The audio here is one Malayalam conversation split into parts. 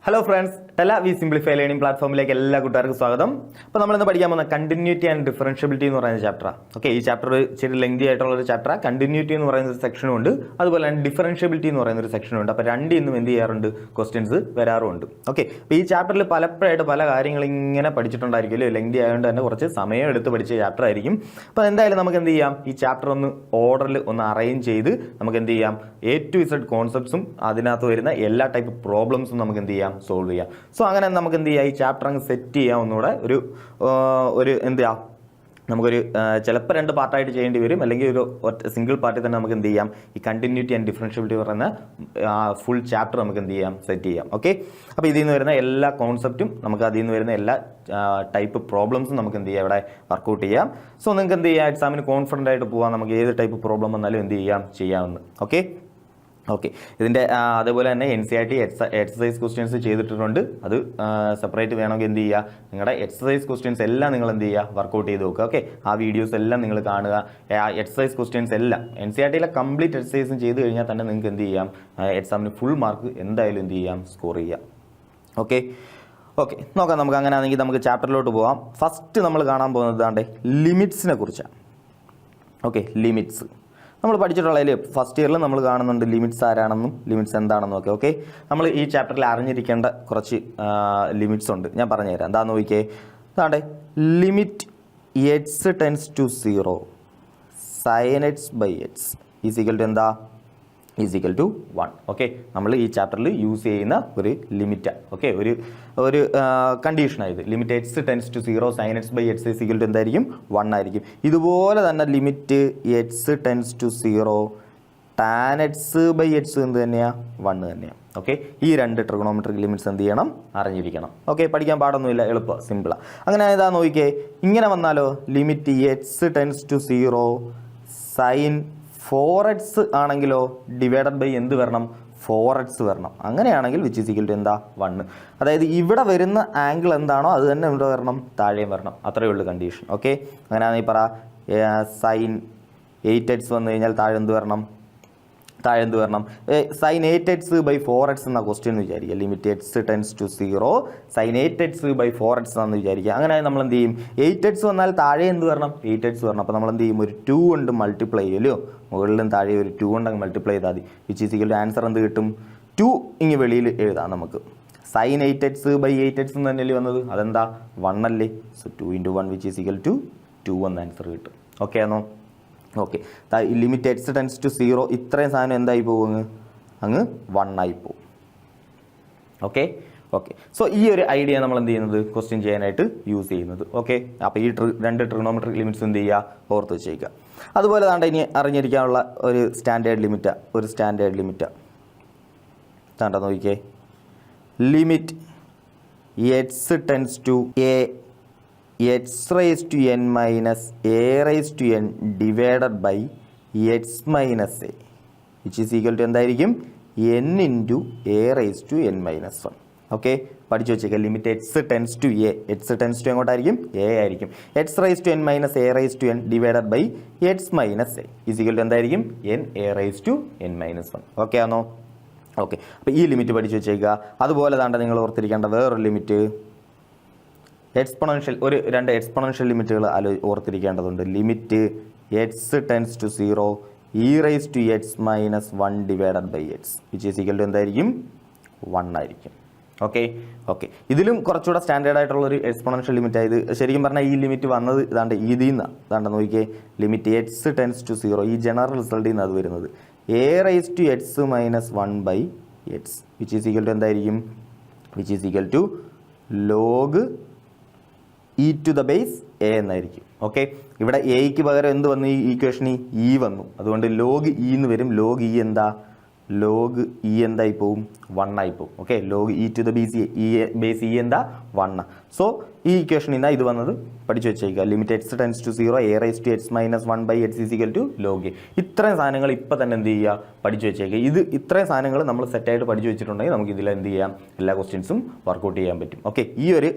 ഹലോ ഫ്രണ്ട്സ്, ടെല വി സിംപ്ലിഫൈ ലേണിംഗ് പ്ലാറ്റ്ഫോമിലേക്ക് എല്ലാ കൂട്ടുകാർക്കും സ്വാഗതം. അപ്പോൾ നമ്മളിന്ന് പഠിക്കാൻ പോകുന്ന കണ്ടിന്യൂറ്റി ആൻഡ് ഡിഫറൻഷ്യബിലിറ്റി എന്ന് പറയുന്ന ചാപ്റ്ററാണ്. ഓക്കെ, ഈ ചാപ്റ്റർ ഇച്ചിരി ലെങ്തി ആയിട്ടുള്ള ഒരു ചാപ്റ്ററാണ്. കണ്ടിന്യൂറ്റി എന്ന് പറയുന്ന ഒരു സെക്ഷനും ഉണ്ട്, അതുപോലെ തന്നെ ഡിഫറൻഷ്യബിലിറ്റി എന്ന് പറയുന്ന ഒരു സെക്ഷനും ഉണ്ട്. അപ്പോൾ രണ്ടിന്നും എന്ത് ചെയ്യാറുണ്ട്, ക്വസ്റ്റ്യൻസ് വരാറുമുണ്ട്. ഓക്കെ, അപ്പോൾ ഈ ചാപ്റ്ററിൽ പലപ്പോഴായിട്ട് പല കാര്യങ്ങൾ ഇങ്ങനെ പഠിച്ചിട്ടുണ്ടായിരിക്കുമല്ലോ. ലെങ്തി ആയതുകൊണ്ട് തന്നെ കുറച്ച് സമയം എടുത്ത് പഠിച്ച ചാപ്റ്റർ ആയിരിക്കും. അപ്പോൾ എന്തായാലും നമുക്ക് എന്ത് ചെയ്യാം, ഈ ചാപ്റ്റർ ഒന്ന് ഓർഡറിൽ ഒന്ന് അറേഞ്ച് ചെയ്ത് നമുക്ക് എന്ത് ചെയ്യാം, A to Z കോൺസെപ്റ്റ്സും അതിനകത്ത് വരുന്ന എല്ലാ ടൈപ്പ് പ്രോബ്ലംസും നമുക്ക് എന്ത് ചെയ്യാം, സോൾവ് ചെയ്യാം. സോ അങ്ങനെ നമുക്ക് എന്ത് ചെയ്യാം, ഈ ചാപ്റ്റർ അങ്ങ് സെറ്റ് ചെയ്യാം. ഒന്നുകൂടെ ഒരു എന്ത് ചെയ്യാം, നമുക്കൊരു ചിലപ്പോൾ 2 പാർട്ടായിട്ട് ചെയ്യേണ്ടി വരും, അല്ലെങ്കിൽ ഒരു സിംഗിൾ പാർട്ടിൽ തന്നെ നമുക്ക് എന്ത് ചെയ്യാം, ഈ കണ്ടിന്യൂറ്റി ആൻഡ് ഡിഫറൻഷ്യബിലിറ്റി പറയുന്ന ഫുൾ ചാപ്റ്റർ നമുക്ക് എന്ത് ചെയ്യാം, സെറ്റ് ചെയ്യാം. ഓക്കെ, അപ്പോൾ ഇതിൽ നിന്ന് വരുന്ന എല്ലാ കോൺസെപ്റ്റും നമുക്ക് അതിൽ നിന്ന് വരുന്ന എല്ലാ ടൈപ്പ് പ്രോബ്ലംസും നമുക്ക് എന്ത് ചെയ്യാം, ഇവിടെ വർക്കൗട്ട് ചെയ്യാം. സോ നിങ്ങൾക്ക് എന്ത് ചെയ്യാം, എക്സാമിന് കോൺഫിഡൻ്റ് ആയിട്ട് പോകാം. നമുക്ക് ഏത് ടൈപ്പ് പ്രോബ്ലം വന്നാലും എന്ത് ചെയ്യാമെന്ന്. ഓക്കെ, ഇതിൻ്റെ അതേപോലെ തന്നെ NCERT എക്സസൈസ് ക്വസ്റ്റ്യൻസ് ചെയ്തിട്ടുണ്ട്. അത് സെപ്പറേറ്റ് വേണമെങ്കിൽ എന്ത് ചെയ്യുക, നിങ്ങളുടെ എക്സസൈസ് ക്വസ്റ്റ്യൻസ് എല്ലാം നിങ്ങൾ എന്ത് ചെയ്യുക, വർക്കൗട്ട് ചെയ്ത് നോക്കുക. ഓക്കെ, ആ വീഡിയോസ് എല്ലാം നിങ്ങൾ കാണുക. എക്സസൈസ് ക്വസ്റ്റ്യൻസ് എല്ലാം NCERT കംപ്ലീറ്റ് എക്സസൈസും ചെയ്ത് കഴിഞ്ഞാൽ തന്നെ നിങ്ങൾക്ക് എന്ത് ചെയ്യാം, എക്സാമിന് ഫുൾ മാർക്ക് എന്തായാലും എന്ത് ചെയ്യാം, സ്കോർ ചെയ്യാം. ഓക്കെ, നോക്കാം. നമുക്ക് അങ്ങനെ ആണെങ്കിൽ നമുക്ക് ചാപ്റ്ററിലോട്ട് പോകാം. ഫസ്റ്റ് നമ്മൾ കാണാൻ പോകുന്നത് ലിമിറ്റ്സിനെ കുറിച്ചാണ്. ഓക്കെ, ലിമിറ്റ്സ് നമ്മൾ പഠിച്ചിട്ടുള്ളതിൽ ഫസ്റ്റ് ഇയറിൽ നമ്മൾ കാണുന്നുണ്ട് ലിമിറ്റ്സ് ആരാണെന്നും ലിമിറ്റ്സ് എന്താണെന്നും ഒക്കെ. ഓക്കെ, നമ്മൾ ഈ ചാപ്റ്ററിൽ അറിഞ്ഞിരിക്കേണ്ട കുറച്ച് ലിമിറ്റ്സ് ഉണ്ട്, ഞാൻ പറഞ്ഞുതരാം. എന്താണെന്ന് നോക്കിയേ, അതാണ്ട് limit x tends to 0 sin x by x is equal to എന്താ, ഈസ് ഈക്വൽ ടു 1. ഓക്കെ, നമ്മൾ ഈ ചാപ്റ്ററിൽ യൂസ് ചെയ്യുന്ന ഒരു ലിമിറ്റാണ്. ഓക്കെ, ഒരു കണ്ടീഷനായത് limit x tends to 0 sin x by x is equal to എന്തായിരിക്കും, 1 ആയിരിക്കും. ഇതുപോലെ തന്നെ limit x tends to 0 tan x by x എന്ത് തന്നെയാണ്, 1 തന്നെയാണ്. ഓക്കെ, ഈ 2 ട്രിഗണോമെട്രിക് ലിമിറ്റ്സ് എന്ത് ചെയ്യണം, അറിഞ്ഞിരിക്കണം. ഓക്കെ, പഠിക്കാൻ പാടൊന്നുമില്ല, എളുപ്പം, സിമ്പിളാണ്. അങ്ങനെ ഏതാ നോക്കിയേ, ഇങ്ങനെ വന്നാലോ, limit x tends to 0 sin 4x ആണെങ്കിലോ ഡിവൈഡഡ് ബൈ എന്ത് വരണം, 4x വരണം. അങ്ങനെയാണെങ്കിൽ വിച്ച് ഈസ് ഈക്വൽ ടു എന്താ, 1. അതായത് ഇവിടെ വരുന്ന ആംഗിൾ എന്താണോ അത് തന്നെ ഇവിടെ വരണം, താഴെയും വരണം. അത്രയേ ഉള്ളൂ കണ്ടീഷൻ. ഓക്കെ, അങ്ങനെയാണെങ്കിൽ പറ sin 8x വന്നു കഴിഞ്ഞാൽ താഴെ എന്ത് വരണം, sin 8x by 4x എന്ന ക്വസ്റ്റ്യൻ വിചാരിക്കുക. Limit x tends to 0 sin 8x by 4x ആണെന്ന് വിചാരിക്കുക. അങ്ങനെ നമ്മൾ എന്ത് ചെയ്യും, 8x വന്നാൽ താഴെ എന്ത് വരണം, 8x വരണം. അപ്പോൾ നമ്മൾ എന്ത് ചെയ്യും, ഒരു 2 കൊണ്ട് മൾട്ടിപ്ലൈ ചെയ്യുമല്ലോ, മുകളിലും താഴെ ഒരു 2 കൊണ്ട് അങ്ങ് മൾട്ടിപ്ലൈ ചെയ്താൽ മതി. Which is equal to answer എന്ത് കിട്ടും, 2 ഇങ്ങ് വെളിയിൽ എഴുതാം നമുക്ക്. sin 8x by 8x എന്ന് തന്നെയല്ലേ വന്നത്, അതെന്താ, 1 അല്ലേ. So 2 × 1 which is equal to 2 എന്ന ആൻസർ കിട്ടും. ഓക്കെ ആണോ? Okay, limit x tends to 0 ഇത്രയും സാധനം എന്തായി പോകും, അങ്ങ് 1 ആയി പോകും. ഓക്കെ, സോ ഈ ഒരു ഐഡിയ നമ്മൾ എന്ത് ചെയ്യുന്നത്, ക്വസ്റ്റ്യൻ ചെയ്യാനായിട്ട് യൂസ് ചെയ്യുന്നത്. ഓക്കെ, അപ്പോൾ ഈ 2 ട്രിഗണോമെട്രിക് ലിമിറ്റ്സ് എന്ത് ചെയ്യുക, ഓർത്ത് വെച്ചേക്കുക. അതുപോലെ താണ്ട ഇനി അറിഞ്ഞിരിക്കാനുള്ള ഒരു സ്റ്റാൻഡേർഡ് ലിമിറ്റാണ്. താണ്ട നോക്കിക്കേ, limit x tends to x raised to n minus a raised to n divided by x minus a which is equal to എന്തായിരിക്കും, n into a raised to n minus 1. Okay, പഠിച്ചു വെച്ചേക്കുക. Limit x tends to a, x tends to എങ്ങോട്ടായിരിക്കും, a ആയിരിക്കും. x raised to n minus a raised to n divided by x minus a is equal to എന്തായിരിക്കും, n a raised to n minus 1. Okay ആണോ? ഓക്കെ, അപ്പോൾ ഈ ലിമിറ്റ് പഠിച്ചു വെച്ചേക്കുക. അതുപോലെ താണ്ട നിങ്ങൾ ഓർത്തിരിക്കേണ്ട വേറൊരു ലിമിറ്റ്, എക്സ്പൊണൻഷ്യൽ, 2 എക്സ്പൊണൻഷ്യൽ ലിമിറ്റുകൾ ഓർത്തിരിക്കേണ്ടതുണ്ട്. Limit x tends to 0 e raise to x minus 1 divided by x which is equal to എന്തായിരിക്കും, 1 ആയിരിക്കും. ഓക്കെ, ഇതിലും കുറച്ചുകൂടെ സ്റ്റാൻഡേർഡ് ആയിട്ടുള്ള ഒരു എക്സ്പൊണൻഷ്യൽ ലിമിറ്റ് ആയത്. ശരിക്കും പറഞ്ഞാൽ ഈ ലിമിറ്റ് വന്നത് ഇതാണ്ട് ഇതിൽ നിന്നാണ്. ഇതാണ്ട് നോക്കിയേ, ലിമിറ്റ് x ടെൻസ് ടു 0 ഈ ജനറൽ റിസൾട്ടിൽ നിന്ന് അത് വരുന്നത് a raise to x minus 1 by x which is equal to എന്തായിരിക്കും, which is equal to log e to the base a എന്നായിരിക്കും. ഓക്കെ, ഇവിടെ എയ്ക്ക് പകരം എന്ത് വന്നു, ഈ ഈക്വേഷന് ഇ വന്നു. അതുകൊണ്ട് ലോഗ് ഇ എന്ന് വരും. ലോഗ് ഇ എന്തായി പോവും, 1 ആയി പോവും. Okay, log E two the base E എന്താ, 1. സോ ഈ ഇക്വേഷനിൽ നിന്നാണ് ഇത് വന്നത്, പഠിച്ചു വെച്ചേക്കുക. Limit x tends to 0 a raise to x minus 1 by x is equal to log A. ഇത്രയും സാധനങ്ങൾ ഇപ്പം തന്നെ എന്ത് ചെയ്യുക, പഠിച്ചു വെച്ചേക്കുക. ഇത്രയും സാധനങ്ങൾ നമ്മൾ സെറ്റായിട്ട് പഠിച്ചു വെച്ചിട്ടുണ്ടെങ്കിൽ നമുക്ക് ഇതിൽ എന്ത് ചെയ്യാം, എല്ലാ ക്വസ്റ്റ്യൻസും വർക്കൗട്ട് ചെയ്യാൻ പറ്റും. ഓക്കെ, ഈ ഒരു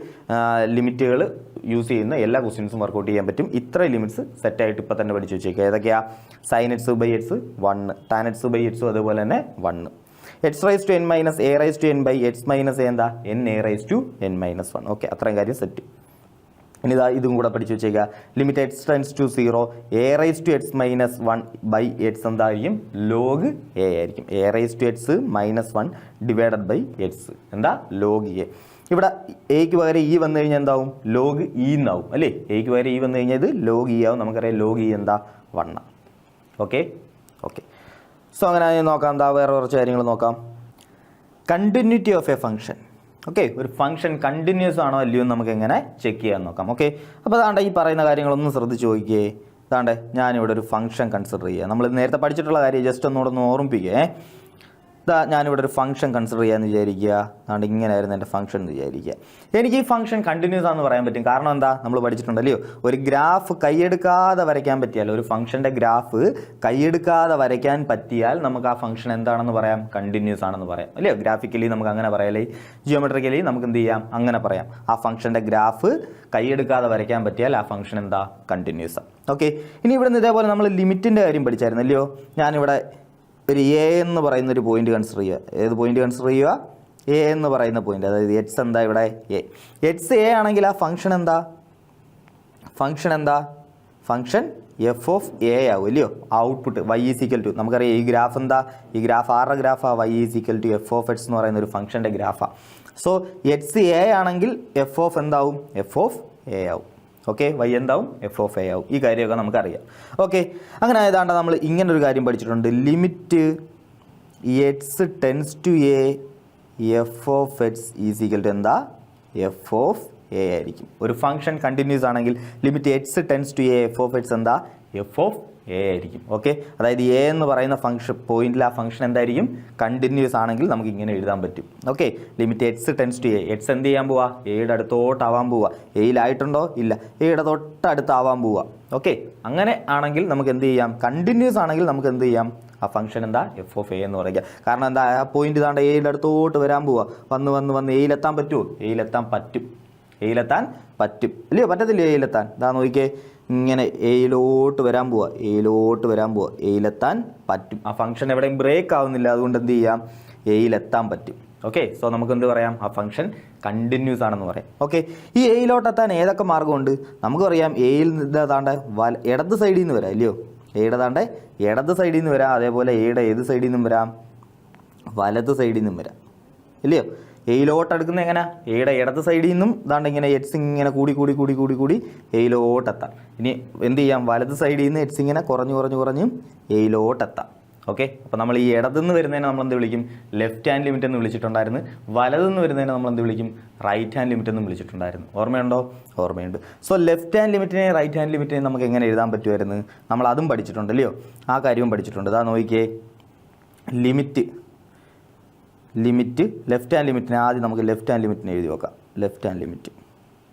ലിമിറ്റുകൾ യൂസ് ചെയ്യുന്ന എല്ലാ ക്വസ്റ്റ്യൻസും വർക്കൗട്ട് ചെയ്യാൻ പറ്റും. ഇത്രയും ലിമിറ്റ്സ് സെറ്റായിട്ട് ഇപ്പം തന്നെ പഠിച്ചു വെച്ചേക്കുക. ഏതൊക്കെയാണ്, sin x by x 1, tan x by x അതുപോലെ തന്നെ 1. X raise to n minus a raise to n by x minus a എന്താ n a raise to n minus 1. Okay, അത്രയും കാര്യം സെറ്റ്. ഇനി ഇതാ ഇതും കൂടെ പഠിച്ചു വെച്ചേക്കുക. Limit X tends to 0 a raise to x minus 1 by x എന്തായിരിക്കും ലോഗ് എ ആയിരിക്കും. A raise to x minus 1 divided by x എന്താ ലോഗ് എ. ഇവിടെ എക്ക് പകരം ഇ വന്നു കഴിഞ്ഞാൽ എന്താവും ലോഗ് ഇ എന്നാവും അല്ലേ. എക്ക് പകരം ഇ വന്നു കഴിഞ്ഞാൽ ഇത് ലോഗ് ഇ ആവും. നമുക്കറിയാം ലോഗ് ഇ എന്താ 1. Okay okay. സോ അങ്ങനെ നോക്കാം. എന്താ വേറെ കുറച്ച് കാര്യങ്ങൾ നോക്കാം. Continuity of A function. Okay, ഒരു ഫംഗ്ഷൻ കണ്ടിന്യൂസ് ആണോ അല്ലയോ എന്ന് നമുക്ക് എങ്ങനെ ചെക്ക് ചെയ്യാൻ നോക്കാം. ഓക്കെ, അപ്പോൾ അതാണ്ട് ഈ പറയുന്ന കാര്യങ്ങളൊന്നും ശ്രദ്ധിച്ച് നോക്കിയേ. അതാണ്ട് ഞാനിവിടെ ഒരു ഫംഗ്ഷൻ കൺസിഡർ ചെയ്യുക. നമ്മൾ നേരത്തെ പഠിച്ചിട്ടുള്ള കാര്യം ജസ്റ്റ് ഒന്നുകൂടെ ഓർമ്മിപ്പിക്കേ. ഇതാ ഞാനിവിടെ ഒരു ഫംഗ്ഷൻ കൺസിഡർ ചെയ്യാമെന്ന് വിചാരിക്കുക. അതുകൊണ്ട് ഇങ്ങനെയായിരുന്നു എൻ്റെ ഫംഗ്ഷൻ എന്ന് വിചാരിക്കുക. എനിക്ക് ഈ ഫംഗ്ഷൻ കണ്ടിന്യൂസ് ആണെന്ന് പറയാൻ പറ്റും. കാരണം എന്താ, നമ്മൾ പഠിച്ചിട്ടുണ്ടല്ലോ ഒരു ഗ്രാഫ് കൈയെടുക്കാതെ വരയ്ക്കാൻ പറ്റിയാൽ, ഒരു ഫംഗ്ഷൻ്റെ ഗ്രാഫ് കൈയെടുക്കാതെ വരയ്ക്കാൻ പറ്റിയാൽ നമുക്ക് ആ ഫംഗ്ഷൻ എന്താണെന്ന് പറയാം, കണ്ടിന്യൂസ് ആണെന്ന് പറയാം അല്ലയോ. ഗ്രാഫിക്കലി നമുക്ക് അങ്ങനെ പറയാല്ലേ, ജിയോമെട്രിക്കലി നമുക്ക് എന്ത് ചെയ്യാം, അങ്ങനെ പറയാം. ആ ഫംഗ്ഷൻ്റെ ഗ്രാഫ് കൈയെടുക്കാതെ വരയ്ക്കാൻ പറ്റിയാൽ ആ ഫംഗ്ഷൻ എന്താ, കണ്ടിന്യൂസ് ആണ്. ഓക്കെ, ഇനി ഇവിടെ നിന്ന് ഇതേപോലെ നമ്മൾ ലിമിറ്റിൻ്റെ കാര്യം പഠിച്ചായിരുന്നല്ലോ. ഞാനിവിടെ ഒരു എ എന്ന് പറയുന്ന ഒരു പോയിന്റ് കൺസിഡർ ചെയ്യുക. ഏത് പോയിന്റ് കൺസിഡർ ചെയ്യുക, എ എന്ന് പറയുന്ന പോയിന്റ്. അതായത് എക്സ് എന്താ ഇവിടെ എ. എക്സ് എ ആണെങ്കിൽ ആ ഫംഗ്ഷൻ എന്താ, ഫംഗ്ഷൻ എഫ് ഓഫ് എ ആവും അല്ലയോ. Output y is equal to, നമുക്കറിയാം ഈ ഗ്രാഫ് എന്താ, ഈ ഗ്രാഫ് ആരുടെ ഗ്രാഫാണ്, y is equal to F of X എന്ന് പറയുന്ന ഒരു ഫംഗ്ഷൻ്റെ ഗ്രാഫാണ്. സോ എക്സ് എ ആണെങ്കിൽ എഫ് ഓഫ് എന്താവും, എഫ് ഓഫ് എ ആവും. ഓക്കെ, വൈ എന്താവും, എഫ് ഓഫ് എ ആവും. ഈ കാര്യമൊക്കെ നമുക്കറിയാം. ഓക്കെ, അങ്ങനെ ആയതാണ്ട് നമ്മൾ ഇങ്ങനൊരു കാര്യം പഠിച്ചിട്ടുണ്ട്. Limit X tends to A F of X is equal to എന്താ, എഫ് ഓഫ് എ ആയിരിക്കും. ഒരു ഫംഗ്ഷൻ കണ്ടിന്യൂസ് ആണെങ്കിൽ limit X tends to A F of X എന്താ, എഫ് ഓഫ് എ ആയിരിക്കും. ഓക്കെ, അതായത് എ എന്ന് പറയുന്ന ഫംഗ്ഷൻ പോയിന്റിൽ ആ ഫംഗ്ഷൻ എന്തായിരിക്കും, കണ്ടിന്യൂസ് ആണെങ്കിൽ നമുക്ക് ഇങ്ങനെ എഴുതാൻ പറ്റും. Okay, limit X tends to A. X എന്ത് ചെയ്യാൻ പോവാ, എയുടെ അടുത്തോട്ടാവാൻ പോവുക. എയിലായിട്ടുണ്ടോ ഇല്ല, എയുടെ തൊട്ടടുത്താവാൻ പോവുക. ഓക്കെ, അങ്ങനെ ആണെങ്കിൽ നമുക്ക് എന്ത് ചെയ്യാം, കണ്ടിന്യൂസ് ആണെങ്കിൽ നമുക്ക് എന്ത് ചെയ്യാം, ആ ഫംഗ്ഷൻ എന്താ, എഫ് ഓഫ് എ എന്ന് പറയുക. കാരണം എന്താ, ആ പോയിന്റ് ഇതാണ്ട് എയുടെ അടുത്തോട്ട് വരാൻ പോവുക. വന്ന് എയിലെത്താൻ പറ്റുമോ, എയിലെത്താൻ പറ്റും ഇല്ലയോ, പറ്റത്തില്ലേ എയിലെത്താൻ. ഇതാ നോക്കിയേ, ഇങ്ങനെ എയിലോട്ട് വരാൻ പോവുക, എയിലെത്താൻ പറ്റും. ആ ഫംഗ്ഷൻ എവിടെയും ബ്രേക്ക് ആവുന്നില്ല, അതുകൊണ്ട് എന്ത് ചെയ്യാം, എയിലെത്താൻ പറ്റും. ഓക്കെ, സോ നമുക്ക് എന്ത് പറയാം, ആ ഫംഗ്ഷൻ കണ്ടിന്യൂസ് ആണെന്ന് പറയാം. ഓക്കെ, ഈ എയിലോട്ടെത്താൻ ഏതൊക്കെ മാർഗമുണ്ട് നമുക്കറിയാം. എയിൽ ഇതാണ്ട് ഇടത് സൈഡിൽ നിന്ന് വരാം ഇല്ലയോ, എയുടെ താണ്ട് ഇടത് സൈഡിൽ നിന്ന് വരാം. അതേപോലെ എയുടെ ഏത് സൈഡിൽ നിന്നും വരാം, വലത് സൈഡിൽ നിന്നും വരാം ഇല്ലയോ. എയിലോട്ടെടുക്കുന്നത് എങ്ങനെ, എയുടെ ഇടത് സൈഡിൽ നിന്നും ഇതാണ്ട് ഇങ്ങനെ എക്സ് ഇങ്ങനെ കൂടി എയിലോട്ടെത്താം. ഇനി എന്ത് ചെയ്യാം, വലത് സൈഡിൽ നിന്ന് എക്സ് ഇങ്ങനെ കുറഞ്ഞ് എയിലോട്ടെത്താം. ഓക്കെ, അപ്പോൾ നമ്മൾ ഈ ഇടതുനിന്ന് വരുന്നതിനെ നമ്മൾ എന്ത് വിളിക്കും, ലെഫ്റ്റ് ഹാൻഡ് ലിമിറ്റ് എന്ന് വിളിച്ചിട്ടുണ്ടായിരുന്നു. വലതുനിന്ന് വരുന്നതിനെ നമ്മൾ എന്ത് വിളിക്കും, റൈറ്റ് ഹാൻഡ് ലിമിറ്റ് എന്ന് വിളിച്ചിട്ടുണ്ടായിരുന്നു. ഓർമ്മയുണ്ടോ, ഓർമ്മയുണ്ട്. സോ ലെഫ്റ്റ് ഹാൻഡ് ലിമിറ്റിനെ റൈറ്റ് ഹാൻഡ് ലിമിറ്റിനെ നമുക്ക് എങ്ങനെ എഴുതാൻ പറ്റുമായിരുന്നു, നമ്മൾ അതും പഠിച്ചിട്ടുണ്ടല്ലോ. ആ കാര്യവും പഠിച്ചിട്ടുണ്ട്. അതാ നോക്കിയേ, ലിമിറ്റ് ലെഫ്റ്റ് ഹാൻഡ് ലിമിറ്റിനെ ആദ്യം നമുക്ക് ലെഫ്റ്റ് ഹാൻഡ് ലിമിറ്റിനെ എഴുതി നോക്കാം. Left hand limit.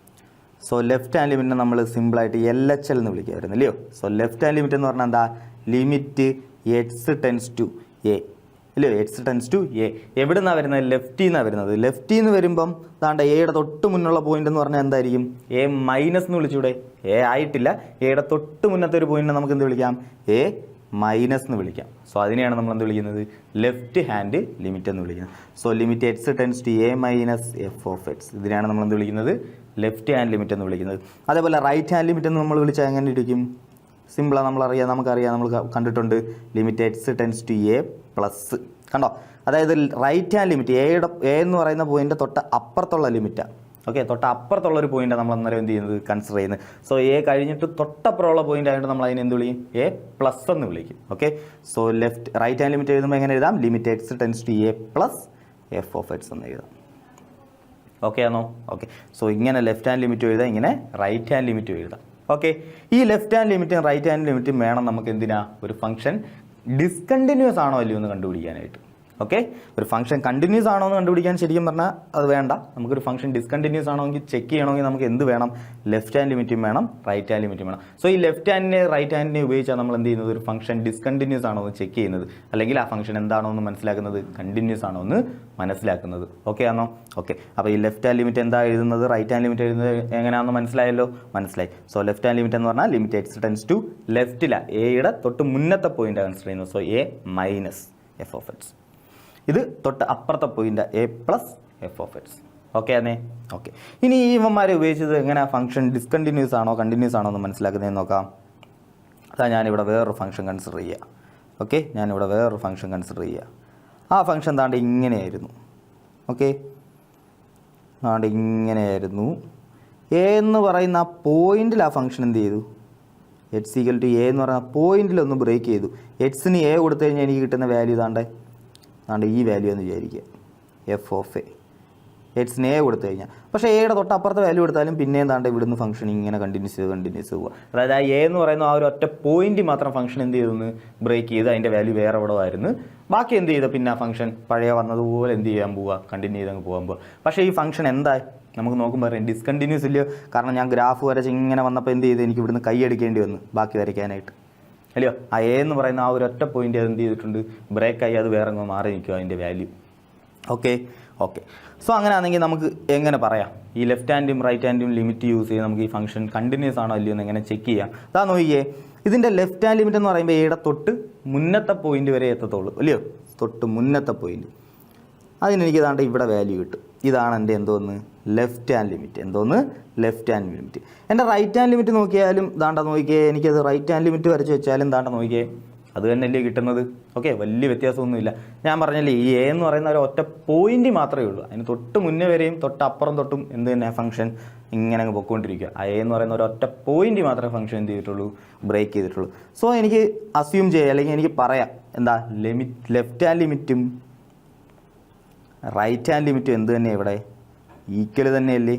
So left hand ലിമിറ്റിനെ നമ്മൾ സിമ്പിളായിട്ട് LHL എന്ന് വിളിക്കുമായിരുന്നു അല്ലയോ. സോ ലെഫ്റ്റ് ഹാൻഡ് ലിമിറ്റ് എന്ന് പറഞ്ഞാൽ എന്താ, limit X tends to A ഇല്ലയോ. എക്സ് ടെൻസ് ടു എ എവിടെ നിന്നാണ് വരുന്നത്, ലെഫ്റ്റിൽ നിന്നാണ് വരുന്നത്. ലെഫ്റ്റിൽ നിന്ന് വരുമ്പം താണ്ട എയുടെ തൊട്ട് മുന്നുള്ള പോയിന്റ് എന്ന് പറഞ്ഞാൽ എന്തായിരിക്കും, എ മൈനസ് എന്ന് വിളിച്ചൂടെ. എ ആയിട്ടില്ല, എയുടെ തൊട്ട് മുന്നത്തെ ഒരു പോയിന്റിനെ നമുക്ക് എന്ത് വിളിക്കാം, എ മൈനസ് എന്ന് വിളിക്കാം. സോ അതിനെയാണ് നമ്മൾ എന്ത് വിളിക്കുന്നത്, ലെഫ്റ്റ് ഹാൻഡ് ലിമിറ്റ് എന്ന് വിളിക്കുന്നത്. So limit X tends to A minus F of X, ഇതിനെയാണ് നമ്മൾ എന്ത് വിളിക്കുന്നത്, ലെഫ്റ്റ് ഹാൻഡ് ലിമിറ്റ് എന്ന് വിളിക്കുന്നത്. അതേപോലെ റൈറ്റ് ഹാൻഡ് ലിമിറ്റ് എന്ന് നമ്മൾ വിളിച്ചാൽ എങ്ങനെ ഇരിക്കും, സിമ്പിളാണ്, നമുക്കറിയാം, നമ്മൾ കണ്ടിട്ടുണ്ട്. Limit X tends to A plus, കണ്ടോ. അതായത് റൈറ്റ് ഹാൻഡ് ലിമിറ്റ് എ എന്ന് പറയുന്ന പോയിന്റ് തൊട്ട് അപ്പുറത്തുള്ള ലിമിറ്റാണ്. ഓക്കെ, തൊട്ട് അപ്പുറത്തുള്ളൊരു പോയിന്റാണ് നമ്മൾ അന്നേരം എന്ത് ചെയ്യുന്നത്, കൺസിഡർ ചെയ്യുന്നത്. സോ എ കഴിഞ്ഞിട്ട് തൊട്ടപ്പുറമുള്ള പോയിന്റ് ആയതുകൊണ്ട് നമ്മൾ അതിനെ എന്ത് വിളിക്കും, എ പ്ലസ് എന്ന് വിളിക്കും. Okay, so right hand limit എഴുതുമ്പോൾ എങ്ങനെ എഴുതാം, limit X tends to A plus F of X എന്ന് എഴുതാം. ഓക്കെ ആണോ. ഓക്കെ, സോ ഇങ്ങനെ ലെഫ്റ്റ് ഹാൻഡ് ലിമിറ്റ് എഴുതാം, ഇങ്ങനെ റൈറ്റ് ഹാൻഡ് ലിമിറ്റ് എഴുതാം. ഓക്കെ, ഈ ലെഫ്റ്റ് ഹാൻഡ് ലിമിറ്റും റൈറ്റ് ഹാൻഡ് ലിമിറ്റും വേണം നമുക്ക് എന്തിനാ, ഒരു ഫംഗ്ഷൻ ഡിസ്കണ്ടിന്യൂസ് ആണോ അല്ലയോ എന്ന് കണ്ടുപിടിക്കാനായിട്ട്. ഓക്കെ, ഒരു ഫംഗ്ഷൻ കണ്ടിന്യൂസ് ആണോ എന്ന് കണ്ടുപിടിക്കാൻ ശരിക്കും പറഞ്ഞാൽ അത് വേണ്ട. നമുക്കൊരു ഫംഗ്ഷൻ ഡിസ്കണ്ടിന്യൂസ് ആണെങ്കിൽ ചെക്ക് ചെയ്യണമെങ്കിൽ നമുക്ക് എന്ത് വേണം, ലെഫ്റ്റ് ഹാൻഡ് ലിമിറ്റും വേണം, റൈറ്റ് ഹാൻഡ് ലിമിറ്റും വേണം. സോ ഈ ലെഫ്റ്റ് ഹാൻഡിനെ റൈറ്റ് ഹാൻഡിനെ ഉപയോഗിച്ചാൽ നമ്മൾ എന്ത് ചെയ്യുന്നത്, ഒരു ഫംഗ്ഷൻ ഡിസ്കണ്ടിന്യൂസ് ആണോ എന്ന് ചെക്ക് ചെയ്യുന്നത്, അല്ലെങ്കിൽ ആ ഫംഗ്ഷൻ എന്താണോ എന്ന് മനസ്സിലാക്കുന്നത്, കണ്ടിന്യൂസ് ആണോ എന്ന് മനസ്സിലാക്കുന്നത്. ഓക്കെ ആണോ. ഓക്കെ, അപ്പോൾ ഈ ലെഫ്റ്റ് ഹാൻഡ് ലിമിറ്റ് എന്താ എഴുതുന്നത്, റൈറ്റ് ഹാൻഡ് ലിമിറ്റ് എഴുതുന്നത് എങ്ങനെയാണെന്ന് മനസ്സിലായല്ലോ, മനസ്സിലായി. സോ ലെഫ്റ്റ് ഹാൻഡ് ലിമിറ്റ് എന്ന് പറഞ്ഞാൽ ലിമിറ്റ് എക്സ് ടെൻസ് ടു ലെഫ്റ്റില എയുടെ തൊട്ട് മുന്നത്തെ പോയിന്റ് കൺസിഡർ ചെയ്യുന്നത്. So A minus F of X. ഇത് തൊട്ട് അപ്പുറത്തെ point A plus F of x. Okay ആണേ? ഓക്കെ. ഇനി ഈ ഇവന്മാരെ ഉപയോഗിച്ചത് എങ്ങനെ ഫംഗ്ഷൻ ഡിസ്കണ്ടിന്യൂസ് ആണോ കണ്ടിന്യൂസ് ആണോ എന്ന് മനസ്സിലാക്കുന്നതെന്ന് നോക്കാം. അതാ ഞാനിവിടെ വേറൊരു ഫംഗ്ഷൻ കൺസിഡർ ചെയ്യുക. ഓക്കെ, ഞാനിവിടെ വേറൊരു ഫംഗ്ഷൻ കൺസിഡർ ചെയ്യുക. ആ ഫംഗ്ഷൻ താണ്ട് ഇങ്ങനെയായിരുന്നു. ഓക്കെ, താണ്ട് ഇങ്ങനെയായിരുന്നു. എ എന്ന് പറയുന്ന ആ പോയിന്റിൽ ആ ഫംഗ്ഷൻ എന്ത് ചെയ്തു? എക്സ് ഈക്വൽ ടു എ എന്ന് പറയുന്ന പോയിന്റിലൊന്ന് ബ്രേക്ക് ചെയ്തു. എക്സിന് എ കൊടുത്തു കഴിഞ്ഞാൽ എനിക്ക് കിട്ടുന്ന വാല്യൂ താണ്ട് ഈ വാല്യൂ എന്ന് വിചാരിക്കുക, എഫ് ഓഫ് എ. എക്സിന് എ കൊടുത്തു കഴിഞ്ഞാൽ, പക്ഷേ എയുടെ തൊട്ടപ്പുറത്തെ വാല്യൂ കൊടുത്താലും പിന്നെയും താണ്ട് ഇവിടുന്ന് ഫംഗ്ഷൻ ഇങ്ങനെ കണ്ടിന്യൂസ് പോവുക. അതായത് ആ എ എന്ന് പറയുന്ന ആ ഒരു ഒറ്റ പോയിന്റ് മാത്രം ഫംഗ്ഷൻ എന്ത് ചെയ്തെന്ന് ബ്രേക്ക് ചെയ്ത് അതിൻ്റെ വാല്യൂ വേറെ എവിടെ ആയിരുന്നു. ബാക്കി എന്ത് ചെയ്ത പിന്നെ ആ ഫംഗ്ഷൻ പഴയ വന്നതുപോലെ എന്ത് ചെയ്യാൻ പോവുക, കണ്ടിന്യൂ ചെയ്തങ്ങ് പോകാൻ പോവുക. പക്ഷേ ഈ ഫംഗ്ഷൻ എന്തായി നമുക്ക് നോക്കുമ്പോൾ പറയാം ഡിസ്കണ്ടിന്യൂസ് ഇല്ലയോ. കാരണം ഞാൻ ഗ്രാഫ് വരച്ച് ഇങ്ങനെ വന്നപ്പോൾ എന്ത് ചെയ്ത് എനിക്ക് ഇവിടുന്ന് കൈ അടിക്കേണ്ടി വന്നു ബാക്കി വരയ്ക്കാനായിട്ട്, അല്ലയോ. ആ എ എന്ന് പറയുന്ന ആ ഒരു ഒറ്റ പോയിന്റ് എന്ത് ചെയ്തിട്ടുണ്ട്, ബ്രേക്കായി, അത് വേറെ അങ്ങ് മാറി നിൽക്കുക അതിൻ്റെ വാല്യൂ. ഓക്കെ. സോ അങ്ങനെയാണെങ്കിൽ നമുക്ക് എങ്ങനെ പറയാം, ഈ ലെഫ്റ്റ് ഹാൻഡും റൈറ്റ് ഹാൻഡും ലിമിറ്റ് യൂസ് ചെയ്ത് നമുക്ക് ഈ ഫംഗ്ഷൻ കണ്ടിന്യൂസ് ആണോ അല്ലയോ എന്ന് എങ്ങനെ ചെക്ക് ചെയ്യാം. അതാ നോക്കിയേ, ഇതിൻ്റെ ലെഫ്റ്റ് ഹാൻഡ് ലിമിറ്റ് എന്ന് പറയുമ്പോൾ എയുടെ തൊട്ട് മുന്നത്തെ പോയിന്റ് വരെ എത്തത്തുള്ളൂ, അല്ലയോ. തൊട്ട് മുന്നത്തെ പോയിന്റ്, അതിനെനിക്ക് ഇതാണ്ട് ഇവിടെ വാല്യൂ കിട്ടും. ഇതാണ് എൻ്റെ എന്തോന്ന് ലെഫ്റ്റ് ഹാൻഡ് ലിമിറ്റ്. എൻ്റെ റൈറ്റ് ഹാൻഡ് ലിമിറ്റ് നോക്കിയാലും ദാണ്ട നോക്കിയേ, എനിക്കത് റൈറ്റ് ഹാൻഡ് ലിമിറ്റ് വരച്ച് വെച്ചാലും ദാണ്ട നോക്കിയേ അത് തന്നെയല്ലേ കിട്ടുന്നത്. ഓക്കെ, വലിയ വ്യത്യാസമൊന്നുമില്ല. ഞാൻ പറഞ്ഞല്ലേ ഈ എ എന്ന് പറയുന്ന ഒരു ഒറ്റ പോയിന്റ് മാത്രമേ ഉള്ളൂ. അതിന് തൊട്ട് മുന്നേ വരെയും തൊട്ടപ്പുറം തൊട്ടും എന്ത് തന്നെ ഫംഗ്ഷൻ ഇങ്ങനെ അങ്ങ് പൊയ്ക്കൊണ്ടിരിക്കുക. ആ എ എന്ന് പറയുന്ന ഒരു ഒറ്റ പോയിന്റ് മാത്രമേ ഫംഗ്ഷൻ എന്ത് ചെയ്തിട്ടുള്ളൂ, ബ്രേക്ക് ചെയ്തിട്ടുള്ളൂ. സോ എനിക്ക് അസ്യൂം ചെയ്യാം, അല്ലെങ്കിൽ എനിക്ക് പറയാം എന്താ, ലെഫ്റ്റ് ഹാൻഡ് ലിമിറ്റും റൈറ്റ് ഹാൻഡ് ലിമിറ്റും എന്ത് തന്നെയാണ് ഇവിടെ ഈക്വൽ തന്നെയല്ലേ,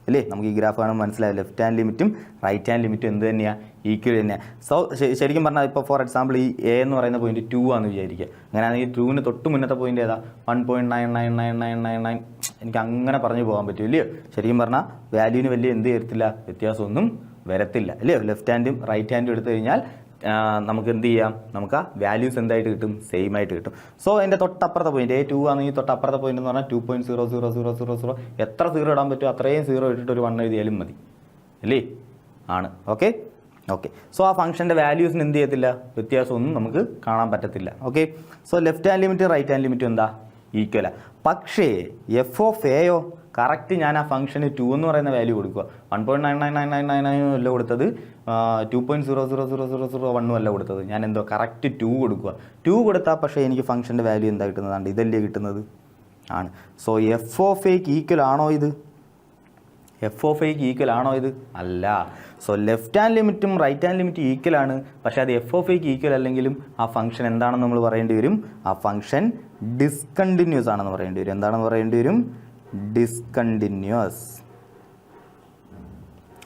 അല്ലേ. നമുക്ക് ഈ ഗ്രാഫ് കാണുമ്പോൾ മനസ്സിലായി ലെഫ്റ്റ് ഹാൻഡ് ലിമിറ്റും റൈറ്റ് ഹാൻഡ് ലിമിറ്റും എന്ത് തന്നെയാണ്, ഈക്വൽ തന്നെയാണ്. സോ ശരിക്കും പറഞ്ഞാൽ ഇപ്പോൾ ഫോർ എക്സാമ്പിൾ ഈ എ എന്ന് പറയുന്ന പോയിന്റ് 2 ആണെന്ന് വിചാരിക്കുക. അങ്ങനെയാണെങ്കിൽ 2-ന് തൊട്ട് മുന്നത്തെ പോയിന്റ് ഏതാ, 1.99999. എനിക്ക് അങ്ങനെ പറഞ്ഞു പോകാൻ പറ്റും, ഇല്ലയോ. ശരിക്കും പറഞ്ഞാൽ വാല്യൂവിന് വലിയ എന്ത് വരത്തില്ല, വ്യത്യാസമൊന്നും വരത്തില്ല, അല്ലയോ. ലെഫ്റ്റ് ഹാൻഡും റൈറ്റ് ഹാൻഡും എടുത്തു കഴിഞ്ഞാൽ നമുക്ക് എന്ത് ചെയ്യാം, നമുക്ക് ആ വാല്യൂസ് എന്തായിട്ട് കിട്ടും, സെയിം ആയിട്ട് കിട്ടും. സോ എൻ്റെ തൊട്ടപ്പുറത്തെ പോയിന്റ് A2 ആണെങ്കിൽ തൊട്ടപ്പുറത്തെ പോയിന്റ് എന്ന് പറഞ്ഞാൽ 2.00000, എത്ര സീറോ ഇടാൻ പറ്റുമോ അത്രയും സീറോ ഇട്ടിട്ട് ഒരു 1 എഴുതിയാലും മതി, അല്ലേ. ആണ്. ഓക്കെ. സോ ആ ഫംഗ്ഷൻ്റെ വാല്യൂസിന് എന്ത് ചെയ്യത്തില്ല, വ്യത്യാസമൊന്നും നമുക്ക് കാണാൻ പറ്റത്തില്ല. Okay. So left hand limit right hand ലിമിറ്റും എന്താ, ഈക്വല. പക്ഷേ എഫ് ഓഫ് എയോ കറക്റ്റ് ഞാൻ ആ ഫംഗ്ഷന് 2 എന്ന് പറയുന്ന വാല്യൂ കൊടുക്കുക. 1.99999 അല്ല കൊടുത്തത്, 2.00001 അല്ല കൊടുത്തത്. ഞാൻ എന്തോ കറക്റ്റ് 2 കൊടുക്കുക. 2 കൊടുത്താൽ പക്ഷേ എനിക്ക് ഫംഗ്ഷൻ്റെ വാല്യൂ എന്താ കിട്ടുന്നതാണ്, ഇതല്ലേ കിട്ടുന്നത്. ആണ്. സോ എഫ് ഓഫ് എക്ക് ഈക്വൽ ആണോ ഇത്, അല്ല. സോ ലെഫ്റ്റ് ഹാൻഡ് ലിമിറ്റും റൈറ്റ് ഹാൻഡ് ലിമിറ്റും ഈക്വൽ ആണ്. പക്ഷേ അത് എഫ് ഓഫ് എക്ക് ഈക്വൽ അല്ലെങ്കിലും ആ ഫംഗ്ഷൻ എന്താണെന്ന് നമ്മൾ പറയേണ്ടി വരും, ആ ഫംഗ്ഷൻ ഡിസ്കണ്ടിന്യൂസ് ആണെന്ന് പറയേണ്ടി വരും. എന്താണെന്ന് പറയേണ്ടി വരും, ഡിസ്കണ്ടിന്യൂസ്.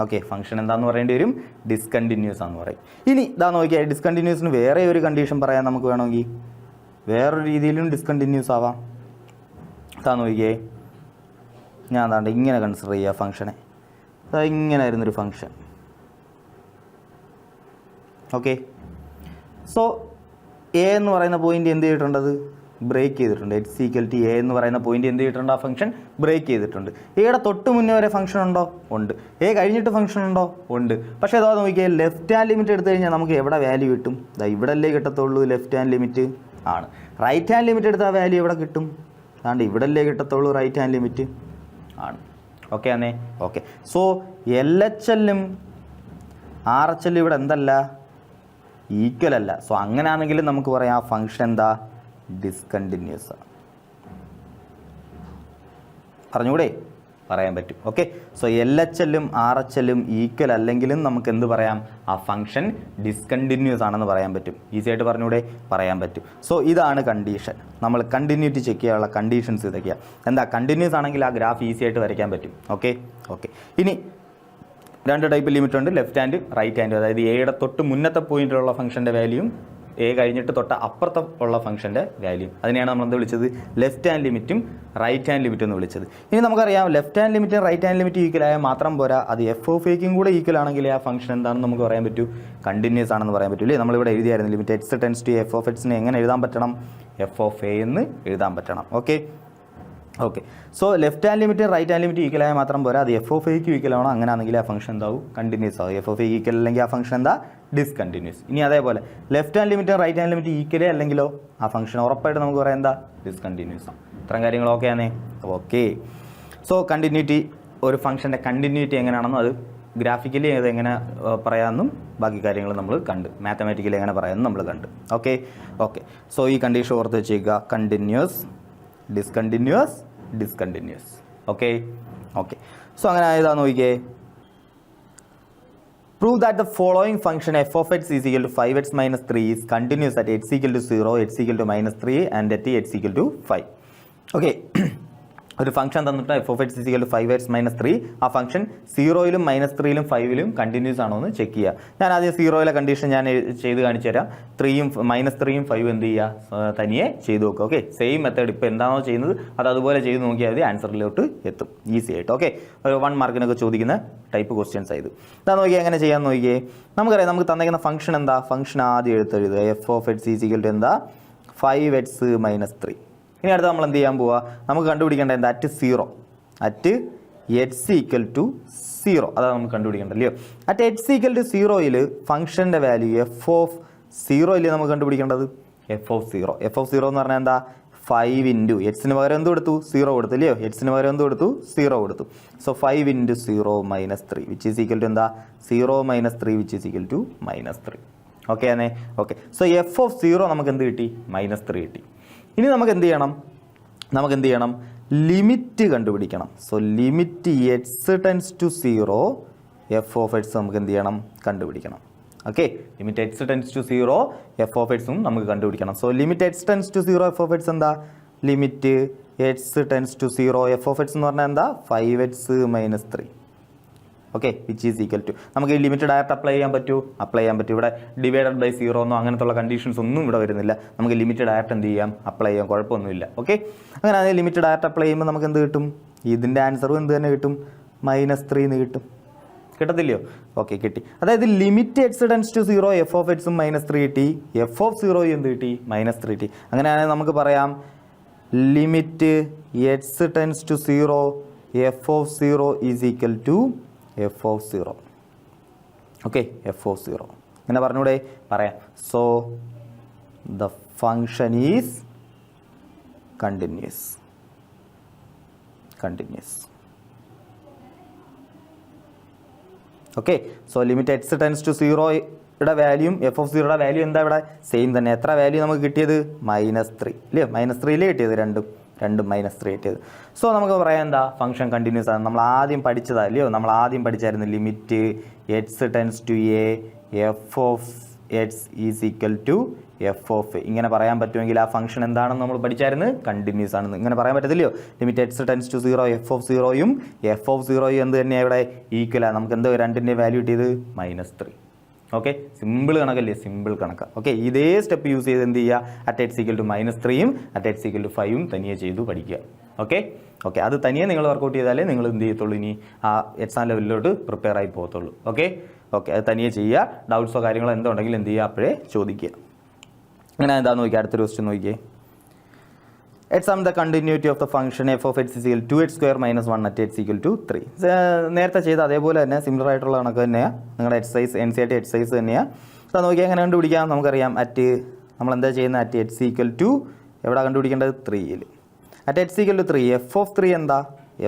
ഓക്കെ, ഫംഗ്ഷൻ എന്താണെന്ന് പറയേണ്ടി വരും, ഡിസ്കണ്ടിന്യൂസ് ആണെന്ന് പറയും. ഇനി ഇതാ നോക്കിയാൽ ഡിസ്കണ്ടിന്യൂസിന് വേറെ ഒരു കണ്ടീഷൻ പറയാൻ നമുക്ക് വേണമെങ്കിൽ വേറൊരു രീതിയിലും ഡിസ്കണ്ടിന്യൂസ് ആവാം. ഇതാ നോക്കിയേ, ഞാൻ അതാണ്ട് ഇങ്ങനെ കൺസിഡർ ചെയ്യുക ഫംഗ്ഷനെ. അതാ ഇങ്ങനെ ആയിരുന്നൊരു ഫംഗ്ഷൻ. ഓക്കെ. സോ എ എന്ന് പറയുന്ന പോയിന്റ് എന്ത് ചെയ്തിട്ടുണ്ടത്, ബ്രേക്ക് ചെയ്തിട്ടുണ്ട്. എക്സ് ഈക്വൽ ടു എ എന്ന് പറയുന്ന പോയിന്റ് എന്ത് ചെയ്തിട്ടുണ്ട്, ആ ഫംഗ്ഷൻ ബ്രേക്ക് ചെയ്തിട്ടുണ്ട്. എയുടെ തൊട്ട് മുന്നേ വരെ ഫംഗ്ഷൻ ഉണ്ടോ, ഉണ്ട്. എ കഴിഞ്ഞിട്ട് ഫംഗ്ഷൻ ഉണ്ടോ, ഉണ്ട്. പക്ഷേ അതാ നോക്കിയാൽ ലെഫ്റ്റ് ഹാൻഡ് ലിമിറ്റ് എടുത്തു കഴിഞ്ഞാൽ നമുക്ക് എവിടെ വാല്യൂ കിട്ടും, ഇവിടെ അല്ലേ കിട്ടത്തുള്ളൂ ലെഫ്റ്റ് ഹാൻഡ് ലിമിറ്റ്. ആണ്. റൈറ്റ് ഹാൻഡ് ലിമിറ്റ് എടുത്താൽ വാല്യൂ എവിടെ കിട്ടും, അതുകൊണ്ട് ഇവിടെ അല്ലേ കിട്ടത്തുള്ളൂ റൈറ്റ് ഹാൻഡ് ലിമിറ്റ്. ആണ്. ഓക്കെ ആണേ. ഓക്കെ. സോ LHLും RHLും ഇവിടെ എന്തല്ല, ഈക്വൽ അല്ല. സോ അങ്ങനെയാണെങ്കിലും നമുക്ക് പറയാം ആ ഫംഗ്ഷൻ എന്താ, ഡിസ്കണ്ടിന്യൂസ്. പറഞ്ഞുകൂടെ, പറയാൻ പറ്റും. ഓക്കെ. സോ LHLും RHLും ഈക്വൽ അല്ലെങ്കിലും നമുക്ക് എന്ത് പറയാം, ആ ഫംഗ്ഷൻ ഡിസ്കണ്ടിന്യൂസ് ആണെന്ന് പറയാൻ പറ്റും. ഈസി ആയിട്ട് പറഞ്ഞുകൂടെ, പറയാൻ പറ്റും. സോ ഇതാണ് കണ്ടീഷൻ. നമ്മൾ കണ്ടിന്യൂറ്റി ചെക്ക് ചെയ്യാനുള്ള കണ്ടീഷൻസ് ഇതൊക്കെയാണ്. എന്താ, കണ്ടിന്യൂസ് ആണെങ്കിൽ ആ ഗ്രാഫ് ഈസി ആയിട്ട് വരയ്ക്കാൻ പറ്റും. ഓക്കെ. ഇനി 2 ടൈപ്പ് ലിമിറ്റ് ഉണ്ട്, ലെഫ്റ്റ് ഹാൻഡ് റൈറ്റ് ഹാൻഡ്. അതായത് എയുടെ തൊട്ട് മുന്നത്തെ പോയിന്റിലുള്ള ഫംഗ്ഷൻ്റെ വാല്യൂയും എ കഴിഞ്ഞിട്ട് തൊട്ട് അപ്പുറത്തെ ഉള്ള ഫംഗ്ഷൻ്റെ വാല്യൂ, അതിനെയാണ് നമ്മൾ എന്ത് വിളിച്ചത്, ലെഫ്റ്റ് ഹാൻഡ് ലിമിറ്റും റൈറ്റ് ഹാൻഡ് ലിമിറ്റും എന്ന് വിളിച്ചത്. ഇനി നമുക്കറിയാം ലെഫ്റ്റ് ഹാൻഡ് ലിമിറ്റും റൈറ്റ് ഹാൻഡ് ലിമിറ്റും ഈക്വൽ ആയാൽ മാത്രം പോരാ, അത് എഫ് ഓഫ് എക്കും കൂടെ ഈക്വൽ ആണെങ്കിൽ ആ ഫംഗ്ഷൻ എന്താണെന്ന് നമുക്ക് പറയാൻ പറ്റൂ, കണ്ടിന്യൂസ് ആണെന്ന് പറയാൻ പറ്റൂ. ഇല്ലേ, നമ്മളിവിടെ എഴുതിയായിരുന്നു limit X tends to F of എക്സിനെ എങ്ങനെ എഴുതാൻ പറ്റണം, എഫ് ഓഫ് എ എന്ന് എഴുതാൻ പറ്റണം. Okay. Okay. So left hand limit right hand limit equal ആയാൽ മാത്രം പോരാ, അത് എഫ് ഓഫ് എക്ക് ഈക്വൽ ആവണം. അങ്ങനെയാണെങ്കിൽ ആ ഫംഗ്ഷൻ എന്താവും? കണ്ടിന്യൂസ് ആവും. എഫ് ഓഫ് എ ഈക്വൽ അല്ലെങ്കിൽ ആ ഫംഗ്ഷൻ എന്താ? ഡിസ്കണ്ടിന്യൂസ്. ഇനി അതേപോലെ left hand limit right hand limit ഈക്വലേ അല്ലെങ്കിലോ ആ ഫംഗ്ഷൻ ഉറപ്പായിട്ട് നമുക്ക് പറയാം എന്താ? ഡിസ്കണ്ടിന്യൂസ് ആണ്. ഇത്രയും കാര്യങ്ങൾ ഓക്കെ ആണേ? ഓക്കെ. സോ കണ്ടിന്യൂറ്റി, ഒരു ഫംഗ്ഷൻ്റെ കണ്ടിന്യൂറ്റി എങ്ങനെയാണെന്നും അത് ഗ്രാഫിക്കലി അത് എങ്ങനെ പറയാമെന്നും ബാക്കി കാര്യങ്ങൾ നമ്മൾ കണ്ട്, മാത്തമാറ്റിക്കലി എങ്ങനെ പറയാമെന്നും നമ്മൾ കണ്ട്. ഓക്കെ. ഓക്കെ. സോ ഈ കണ്ടീഷൻ ഓർത്ത് വെച്ചേക്കുക. Continuous, discontinuous, discontinuous. Okay. Okay. So അങ്ങനെ ആയതാ നോക്കിയേ. Prove that the following function f of x is equal to 5x minus 3 is continuous at x equal to 0, x equal to minus 3 and at x equal to 5. Okay. ഒരു ഫംഗ്ഷൻ തന്നിട്ട് F of X is equal to 5x minus 3, ആ ഫംഗ്ഷൻ 0-ലും -3-ലും 5-ലും കണ്ടിന്യൂസ് ആണോ എന്ന് ചെക്ക് ചെയ്യുക. ഞാൻ ആദ്യം 0-ലെ കണ്ടീഷൻ ഞാൻ ചെയ്ത് കാണിച്ചു തരാം. 3-ഉം -3-ഉം 5 എന്ത് ചെയ്യുക? തനിയെ ചെയ്ത് നോക്കുക. ഓക്കെ. സെയിം മെത്തേഡ് ഇപ്പോൾ എന്താണോ ചെയ്യുന്നത് അത് അതുപോലെ ചെയ്ത് നോക്കിയാൽ മതി, ആൻസറിലോട്ട് എത്തും ഈസി ആയിട്ട്. ഓക്കെ. ഒരു 1 മാർക്കിനൊക്കെ ചോദിക്കുന്ന ടൈപ്പ് ക്വസ്റ്റ്യൻസ് ആയത്. ഇതാ നോക്കിയാൽ എങ്ങനെ ചെയ്യാമെന്ന് നോക്കിയേ. നമുക്കറിയാം നമുക്ക് തന്നേക്കുന്ന ഫംഗ്ഷൻ എന്താ? ഫംഗ്ഷൻ ആദ്യം എഴുതുക. F of X is equal to എന്താ? 5x minus 3. ഇനി അടുത്ത് നമ്മൾ എന്ത് ചെയ്യാൻ പോവുക? നമുക്ക് കണ്ടുപിടിക്കേണ്ട എന്താ? At 0, at x equal to 0, അതാണ് നമുക്ക് കണ്ടുപിടിക്കേണ്ടല്ലോ. അറ്റ് എക്സ് ഈക്വൽ ടു 0-ൽ ഫംഗ്ഷൻ്റെ വാല്യൂ എഫ് ഓഫ് 0 ഇല്ലേ നമുക്ക് കണ്ടുപിടിക്കേണ്ടത്? F of 0. എഫ് ഓഫ് 0 എന്ന് പറഞ്ഞാൽ എന്താ? 5 ഇൻറ്റു എക്സിന് പകരം എന്ത് കൊടുത്തു? 0 കൊടുത്തു ഇല്ലയോ? എക്സിന് പകരം എന്ത് കൊടുത്തു? 0 കൊടുത്തു. So 5 into 0 minus 3 which is equal to എന്താ? 0 minus 3 which is equal to -3. Okay ആണേ? ഓക്കെ. സോ എഫ് ഓഫ് 0 നമുക്ക് എന്ത് കിട്ടി? -3 കിട്ടി. ഇനി നമുക്ക് എന്ത് ചെയ്യണം? ലിമിറ്റ് കണ്ടുപിടിക്കണം. So limit X tends to 0 F of x നമുക്ക് എന്ത് ചെയ്യണം? കണ്ടുപിടിക്കണം. Okay. Limit X tends to 0 F of എക്സും നമുക്ക് കണ്ടുപിടിക്കണം. So limit X tends to 0 F of X എന്താ? Limit X tends to 0 F of X എന്ന് പറഞ്ഞാൽ എന്താ? 5x minus 3. Okay. Which is equal to, നമുക്ക് ഈ ലിമിറ്റ് ഡയറക്റ്റ് അപ്ലൈ ചെയ്യാൻ പറ്റും. ഇവിടെ ഡിവൈഡഡ് ബൈ 0 എന്നോ അങ്ങനത്തുള്ള കണ്ടീഷൻസ് ഒന്നും ഇവിടെ വരുന്നില്ല. നമുക്ക് ലിമിറ്റ് ഡയറക്റ്റ് എന്ത് ചെയ്യാം? അപ്ലൈ ചെയ്യാം, കുഴപ്പമൊന്നുമില്ല. ഓക്കെ. അങ്ങനെ ആണെങ്കിൽ ലിമിറ്റ് ഡയറക്റ്റ് അപ്ലൈ ചെയ്യുമ്പോൾ നമുക്ക് എന്ത് കിട്ടും? ഇതിൻ്റെ ആൻസറും എന്ത് തന്നെ കിട്ടും? -3 എന്ന് കിട്ടും. കിട്ടത്തില്ലയോ? ഓക്കെ, കിട്ടി. അതായത് limit X tends to 0 F of എക്സും -3 കിട്ടി, എഫ് ഓഫ് 0 എന്ത് കിട്ടി? -3 കിട്ടി. അങ്ങനെയാണെങ്കിൽ നമുക്ക് പറയാം limit X tends to 0 F of 0 is equal to F of 0. Okay. F of 0 ഇങ്ങനെ പറഞ്ഞൂടെ? പറയാം. So the function is continuous. Okay. So limit X tends to 0യുടെ വാല്യൂം എഫ് ഓഫ് 0യുടെ വാല്യൂ എന്താ? ഇവിടെ സെയിം തന്നെ. എത്ര വാല്യൂ നമുക്ക് കിട്ടിയത്? -3 ഇല്ലേ? -3 കിട്ടിയത്, രണ്ടും -3 കിട്ടിയത്. സോ നമുക്ക് പറയാം എന്താ? ഫംഗ്ഷൻ കണ്ടിന്യൂസ് ആണ്. നമ്മൾ ആദ്യം പഠിച്ചതാ അല്ലയോ? നമ്മൾ ആദ്യം പഠിച്ചായിരുന്നു limit X tends to A F of X is equal to F of a. ഇങ്ങനെ പറയാൻ പറ്റുമെങ്കിൽ ആ ഫംഗ്ഷൻ എന്താണെന്ന് നമ്മൾ പഠിച്ചായിരുന്നു? കണ്ടിന്യൂസ് ആണെന്ന്. ഇങ്ങനെ പറയാൻ പറ്റത്തില്ലയോ? Limit X tends to 0 F of 0യും എഫ് ഓഫ് 0യും എന്ത് തന്നെയാണ് ഇവിടെ? ഈക്വലാണ്. നമുക്ക് എന്ത് രണ്ടിൻ്റെ വാല്യൂ കിട്ടിയത്? -3. ഓക്കെ. സിമ്പിൾ കണക്കല്ലേ? സിമ്പിൾ കണക്കാണ്. ഓക്കെ. ഇതേ സ്റ്റെപ്പ് യൂസ് ചെയ്ത് എന്ത് ചെയ്യുക? അറ്റ് എക്സ് ഈക്വൽ ടു -3യും അറ്റ് എക്സ് ഈക്വൽ ടു 5ഉം തനിയെ ചെയ്തു പഠിക്കുക. ഓക്കെ. ഓക്കെ. അത് തനിയെ നിങ്ങൾ വർക്കൗട്ട് ചെയ്താലേ നിങ്ങൾ എന്ത് ചെയ്യത്തുള്ളൂ? ഇനി ആ എക്സാം ലെവലിലോട്ട് പ്രിപ്പയർ ആയി പോകത്തുള്ളൂ. ഓക്കെ. ഓക്കെ. അത് തനിയെ ചെയ്യുക. ഡൗട്ട്സോ കാര്യങ്ങളോ എന്തുണ്ടെങ്കിൽ എന്ത് ചെയ്യുക? അപ്പോഴേ ചോദിക്കുക. അങ്ങനെ എന്താണെന്ന് നോക്കിയാൽ അടുത്തൊരു ക്വസ്റ്റ്യൻ നോക്കിയേ. Examine the continuity of the function f of x is equal to 2x square minus 1 at x equal to 3. നേരത്തെ ചെയ്ത അതേപോലെ തന്നെ സിമിലർ ആയിട്ടുള്ള കണക്ക് തന്നെയാണ്. നിങ്ങളുടെ എക്സസൈസ് NCERT എക്സസൈസ് തന്നെയാണ്. അത് നോക്കിയാൽ എങ്ങനെ കണ്ടുപിടിക്കാം? നമുക്കറിയാം അറ്റ് നമ്മൾ എന്താ ചെയ്യുന്നത്? അറ്റ് എക്സ് ഈക്വൽ ടു എവിടെ കണ്ടുപിടിക്കേണ്ടത്? 3-ൽ. At x equal to 3 F of 3 എന്താ?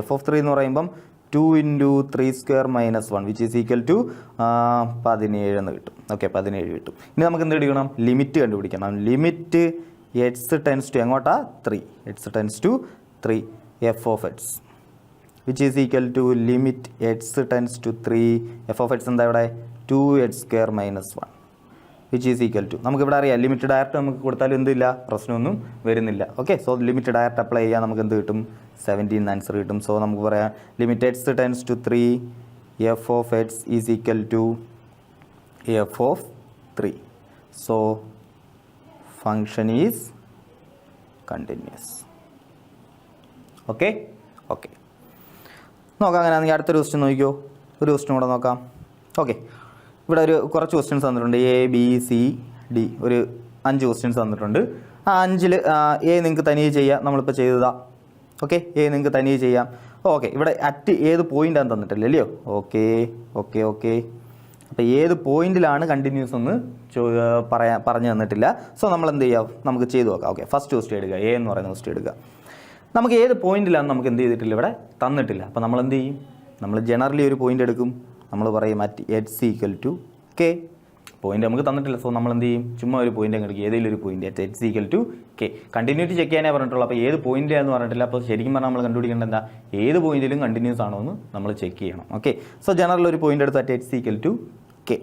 എഫ് ഓഫ് 3 എന്ന് പറയുമ്പം 2 × 3² - 1 വിച്ച് ഈസ് ഈക്വൽ ടു 17 എന്ന് കിട്ടും. ഓക്കെ. 17 കിട്ടും. ഇനി നമുക്ക് എന്ത് എടുക്കണം? ലിമിറ്റ് കണ്ടുപിടിക്കണം. ലിമിറ്റ് എക്സ് ടെൻസ് ടു എങ്ങോട്ടാ? 3. X tends to 3 F of X which is equal to limit X tends to 3 F of X എന്താ ഇവിടെ? 2x² - 1 which is equal to, നമുക്കിവിടെ അറിയാം ലിമിറ്റ് ഡയറക്റ്റ് നമുക്ക് കൊടുത്താലും എന്തില്ല, പ്രശ്നമൊന്നും വരുന്നില്ല. Okay. So limit direct apply ചെയ്യാൻ നമുക്ക് എന്ത് കിട്ടും? 17 ആൻസർ കിട്ടും. സോ നമുക്ക് പറയാം limit X tends to 3 F of X is equal to F of 3. So function is continuous. Okay. Okay. നോക്കാം. അങ്ങനെയാണെങ്കിൽ അടുത്തൊരു ക്വസ്റ്റ്യൻ നോക്കിയോ. ഒരു ക്വസ്റ്റ്യൻ കൂടെ നോക്കാം. ഓക്കെ. ഇവിടെ കുറച്ച് ക്വസ്റ്റ്യൻസ് തന്നിട്ടുണ്ട്. ABCD ഒരു 5 ക്വസ്റ്റ്യൻസ് തന്നിട്ടുണ്ട്. ആ 5-ൽ നിങ്ങൾക്ക് തനിയെ ചെയ്യാം. നമ്മളിപ്പോൾ ചെയ്തതാ. ഓക്കെ, എ നിങ്ങൾക്ക് തനിയെ ചെയ്യാം. ഓക്കെ, ഇവിടെ അറ്റ് ഏത് പോയിൻ്റാണ് തന്നിട്ടില്ല അല്ലയോ? ഓക്കെ ഓക്കെ ഓക്കെ അപ്പോൾ ഏത് പോയിന്റിലാണ് കണ്ടിന്യൂസ് എന്ന് പറഞ്ഞു തന്നിട്ടില്ല. സോ നമ്മൾ എന്ത് ചെയ്യാം, നമുക്ക് ചെയ്ത് നോക്കാം. ഓക്കെ, ഫസ്റ്റ് ക്വസ്റ്റ്യൻ എടുക്കുക, എ എന്ന് പറയുന്ന ക്വസ്റ്റ്യൻ എടുക്കുക. നമുക്ക് ഏത് പോയിന്റിലാണ് നമുക്ക് എന്ത് ചെയ്തിട്ടില്ല, ഇവിടെ തന്നിട്ടില്ല. അപ്പോൾ നമ്മൾ എന്ത് ചെയ്യും, നമ്മൾ ജനറലി ഒരു പോയിന്റ് എടുക്കും, നമ്മൾ പറയും at H equal to K. Point നമുക്ക് തന്നിട്ടില്ല, സോ നമ്മൾ എന്ത് ചെയ്യും, ചുമ്മാ ഒരു പോയിന്റ് അങ്ങ് എടുക്കും, ഏതെങ്കിലും ഒരു point at H equal to K. Continuity check ചെയ്യാനേ പറഞ്ഞിട്ടുള്ളൂ, അപ്പോൾ ഏത് പോയിന്റിലാണെന്ന് പറഞ്ഞിട്ടില്ല. അപ്പോൾ ശരിക്കും പറഞ്ഞാൽ നമ്മൾ കണ്ടുപിടിക്കേണ്ടത് എന്താ, ഏത് പോയിന്റിലും കണ്ടിന്യൂസ് ആണോ എന്ന് നമ്മൾ ചെക്ക് ചെയ്യണം. ഓക്കെ, സോ ജനറൽ ഒരു പോയിന്റ് എടുത്ത് at H equal to k.